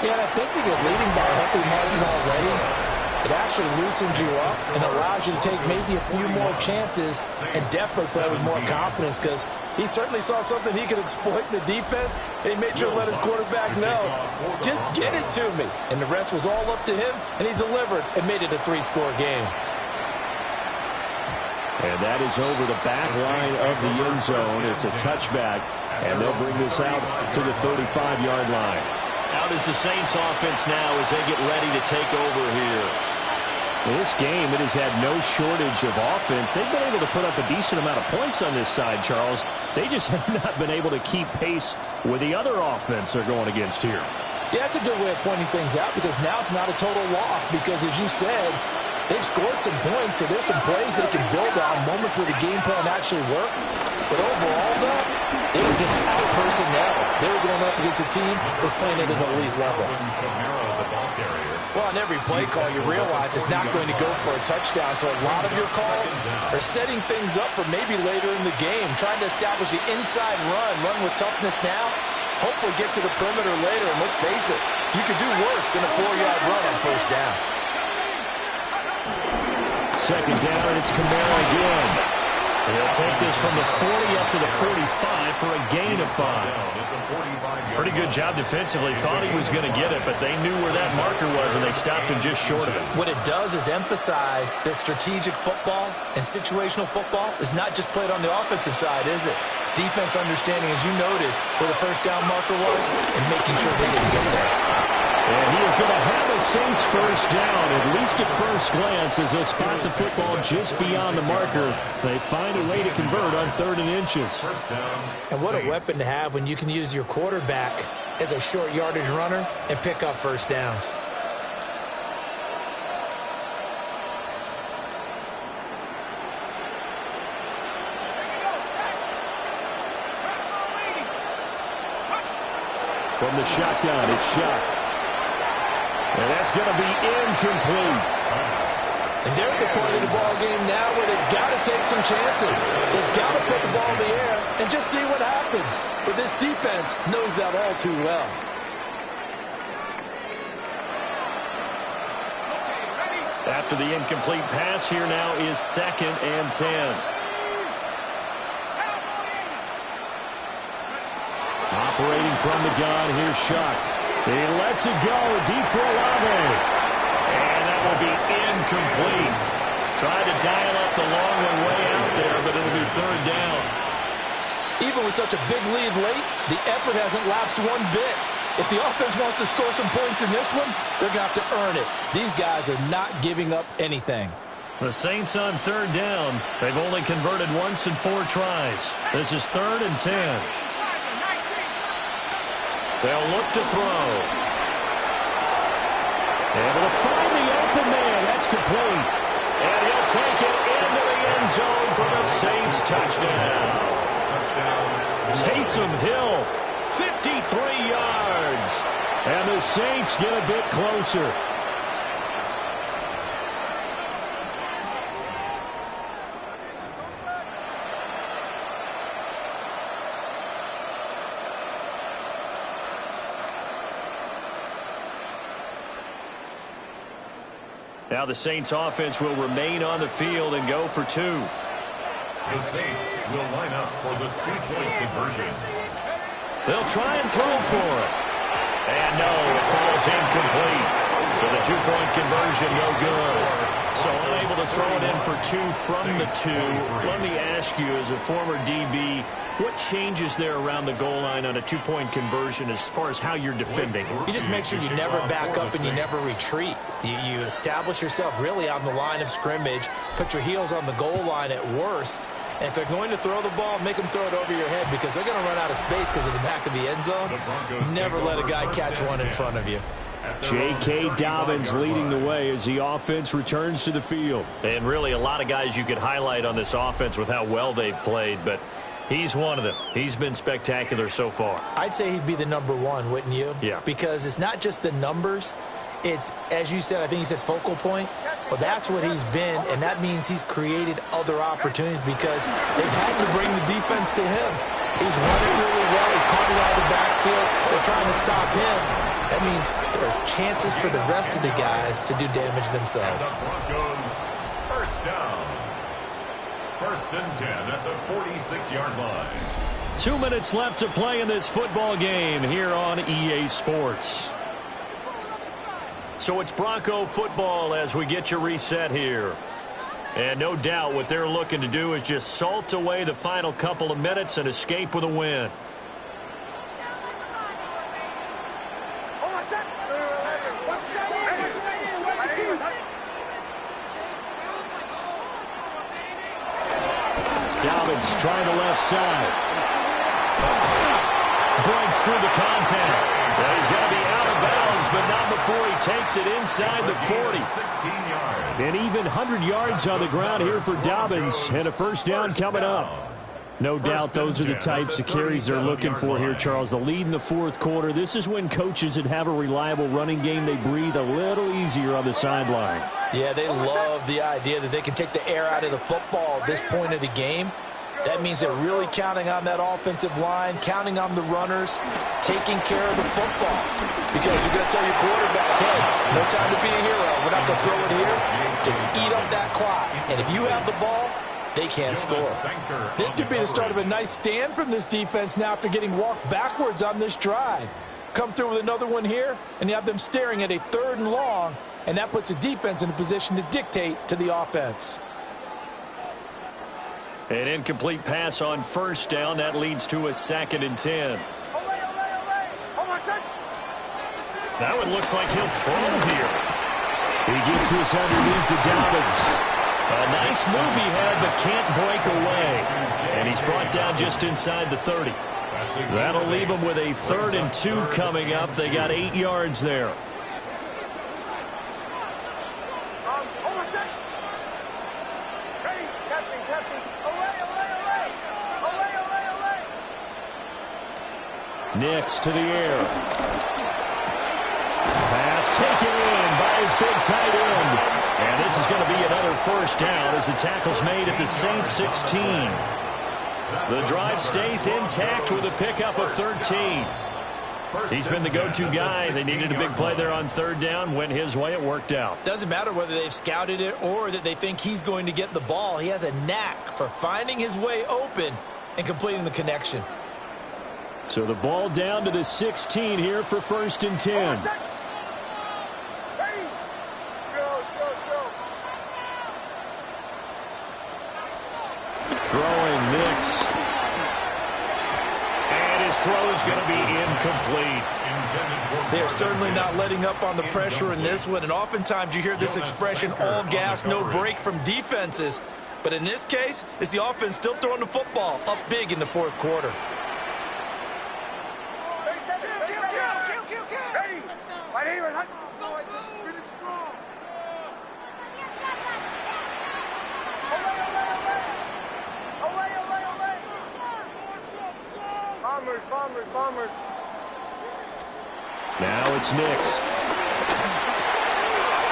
Yeah, and I think when you're leading by a healthy margin already, it actually loosens you up and allows you to take maybe a few more chances and definitely play with more confidence because he certainly saw something he could exploit in the defense. And he made sure to let his quarterback know, just get it to me. And the rest was all up to him, and he delivered and made it a 3-score game. And that is over the back line of the end zone. It's a touchback, and they'll bring this out to the 35-yard line. Out is the Saints offense now as they get ready to take over here. Well, this game, it has had no shortage of offense. They've been able to put up a decent amount of points on this side, Charles. They just have not been able to keep pace with the other offense they're going against here. Yeah, that's a good way of pointing things out because now it's not a total loss because, as you said, they've scored some points, so there's some plays they can build on, moments where the game plan actually worked. But overall, though, they were just out personnel. They were going up against a team that's playing at an elite level. Well, on every play call, you realize it's not going to go for a touchdown, so a lot of your calls are setting things up for maybe later in the game, trying to establish the inside run with toughness now, hopefully get to the perimeter later, and let's face it, you could do worse than a 4-yard run on first down. Second down, and it's Kamara again. They'll take this from the 40 up to the 45 for a gain of 5. Pretty good job defensively. Thought he was going to get it, but they knew where that marker was, and they stopped him just short of it. What it does is emphasize that strategic football and situational football is not just played on the offensive side, is it? Defense understanding, as you noted, where the first down marker was and making sure they didn't get there. And he is going to have a Saints first down, at least at first glance, as they'll spot the football just beyond the marker. They find a way to convert on 3rd and inches. And what a weapon to have when you can use your quarterback as a short yardage runner and pick up first downs. From the shotgun, it's Shuck. And that's going to be incomplete. And they're at the point of the ball game now where they've got to take some chances. They've got to put the ball in the air and just see what happens. But this defense knows that all too well. After the incomplete pass, here now is 2nd and 10. Operating from the gun, here's Shuck. He lets it go deep for Olave. And that will be incomplete. Tried to dial up the long one way out there, but it'll be 3rd down. Even with such a big lead late, the effort hasn't lapsed one bit. If the offense wants to score some points in this one, they're going to have to earn it. These guys are not giving up anything. The Saints on 3rd down. They've only converted once in 4 tries. This is 3rd and 10. They'll look to throw. Able to find the open man. That's complete. And he'll take it into the end zone for the Saints touchdown. Taysom Hill, 53 yards. And the Saints get a bit closer. Now the Saints offense will remain on the field and go for 2. The Saints will line up for the 2-point conversion. They'll try and throw for it. And no, it falls incomplete. So the 2-point conversion no good. So unable to throw it in for 2 from the 2. Let me ask you, as a former DB, what changes there around the goal line on a 2-point conversion as far as how you're defending? You just make sure you never back up and you never retreat. You establish yourself really on the line of scrimmage, put your heels on the goal line at worst, and if they're going to throw the ball, make them throw it over your head because they're going to run out of space because of the back of the end zone. Never let a guy catch one in front of you. J.K. Dobbins leading the way as the offense returns to the field. And really a lot of guys you could highlight on this offense with how well they've played, but he's one of them. He's been spectacular so far. I'd say he'd be the number 1, wouldn't you? Yeah. Because it's not just the numbers. It's, as you said, I think you said focal point. Well, that's what he's been, and that means he's created other opportunities because they've had to bring the defense to him. He's running really well. He's caught it out of the backfield. They're trying to stop him. That means there are chances for the rest of the guys to do damage themselves. And the Broncos, first down. 1st and 10 at the 46-yard line. 2 minutes left to play in this football game here on EA Sports. So it's Bronco football as we get you reset here. And no doubt what they're looking to do is just salt away the final couple of minutes and escape with a win. Dobbins trying the left side. Breaks through the contact. Well, he's going to be out of bounds, but not before he takes it inside the 40. 16 yards. An even 100 yards on the ground here for Dobbins, and a first down coming up. No doubt those are the types of carries they're looking for here, Charles. The lead in the 4th quarter. This is when coaches that have a reliable running game, they breathe a little easier on the sideline. Yeah, they love the idea that they can take the air out of the football at this point of the game. That means they're really counting on that offensive line, counting on the runners, taking care of the football. Because you're going to tell your quarterback, hey, no time to be a hero. We're not going to throw it here. Just eat up that clock. And if you have the ball, they can't score. This could be the start of a nice stand from this defense now after getting walked backwards on this drive. Come through with another one here, and you have them staring at a 3rd and long, and that puts the defense in a position to dictate to the offense. An incomplete pass on first down. That leads to a 2nd and 10. That one looks like he'll throw here. He gets this underneath to Dobbins. A nice move he had, but can't break away. And he's brought down just inside the 30. That'll leave him with a 3rd and 2 coming up. They got 8 yards there. Nix to the air. Pass taken in by his big tight end. And this is going to be another first down as the tackle's made at the Saints 16. The drive stays intact with a pickup of 13. He's been the go-to guy. They needed a big play there on 3rd down. Went his way. It worked out. Doesn't matter whether they've scouted it or that they think he's going to get the ball. He has a knack for finding his way open and completing the connection. So the ball down to the 16 here for 1st and 10. Throwing Nix. And his throw is going to be incomplete. They're certainly not letting up on the pressure in this one. And oftentimes you hear this expression, all gas, no break from defenses. But in this case, it's the offense still throwing the football up big in the 4th quarter. Now it's Nix.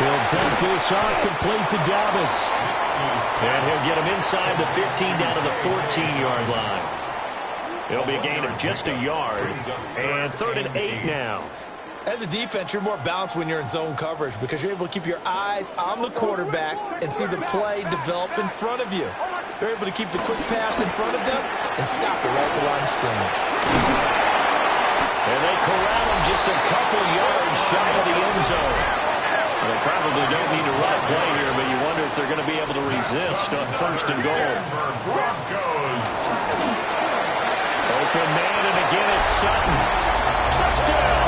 He'll dump this off, complete to Dobbins. And he'll get him inside the 15 down to the 14-yard line. It'll be a gain of just a yard. And 3rd and 8 now. As a defense, you're more balanced when you're in zone coverage because you're able to keep your eyes on the quarterback and see the play develop in front of you. They're able to keep the quick pass in front of them and stop it right at the line of scrimmage. And they corral him just a couple yards shy of the end zone. Well, they probably don't need to run a play here, but you wonder if they're going to be able to resist on 1st and goal. Open man, and again it's Sutton. Touchdown!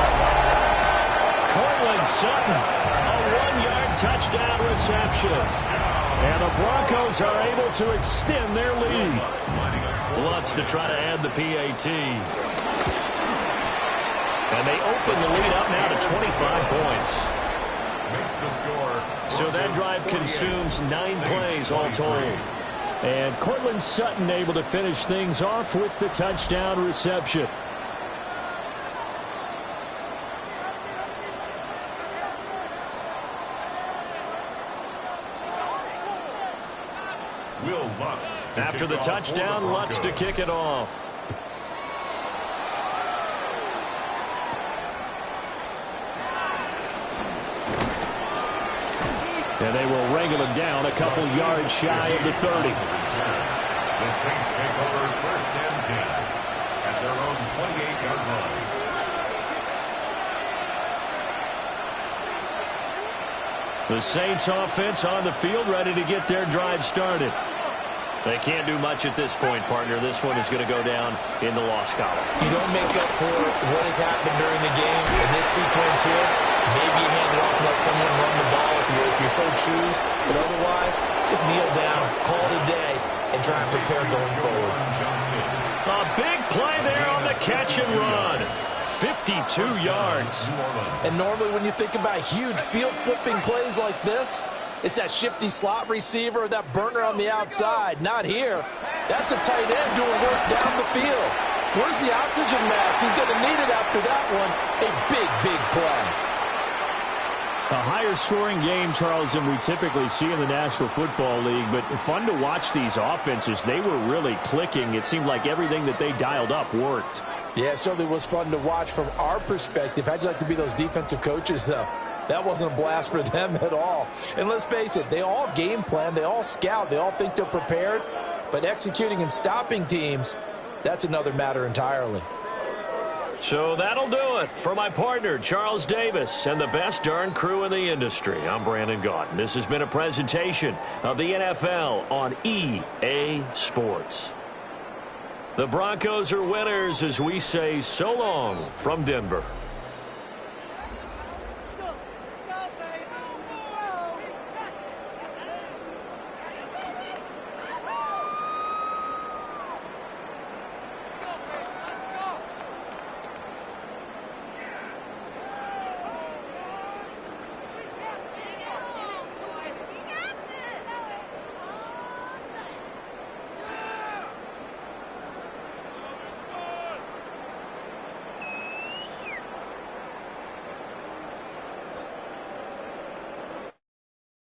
Cortland Sutton, a 1-yard touchdown reception. And the Broncos are able to extend their lead. Lutz to try to add the PAT. And they open the lead up now to 25 points. So that drive consumes 9 plays all told. And Cortland Sutton able to finish things off with the touchdown reception. After the touchdown, Lutz to kick it off. And they will wrangle him down a couple yards shy of the 30. The Saints take over 1st and 10 at their own 28-yard line. The Saints offense on the field, ready to get their drive started. They can't do much at this point, partner. This one is going to go down in the loss column. You don't make up for what has happened during the game in this sequence here. Maybe you hand it off and let someone run the ball if you so choose. But otherwise, just kneel down, call it a day, and try and prepare going forward. A big play there on the catch and run. 52 yards. And normally when you think about huge field-flipping plays like this, it's that shifty slot receiver, that burner on the outside. Not here. That's a tight end doing work down the field. Where's the oxygen mask? He's going to need it after that one. A big, big play. A higher scoring game, Charles, than we typically see in the National Football League, but fun to watch these offenses. They were really clicking. It seemed like everything that they dialed up worked. Yeah, it certainly was fun to watch from our perspective. How'd you like to be those defensive coaches, though? That wasn't a blast for them at all. And let's face it, they all game plan, they all scout, they all think they're prepared. But executing and stopping teams, that's another matter entirely. So that'll do it for my partner, Charles Davis, and the best darn crew in the industry. I'm Brandon Gaudin. This has been a presentation of the NFL on EA Sports. The Broncos are winners as we say so long from Denver.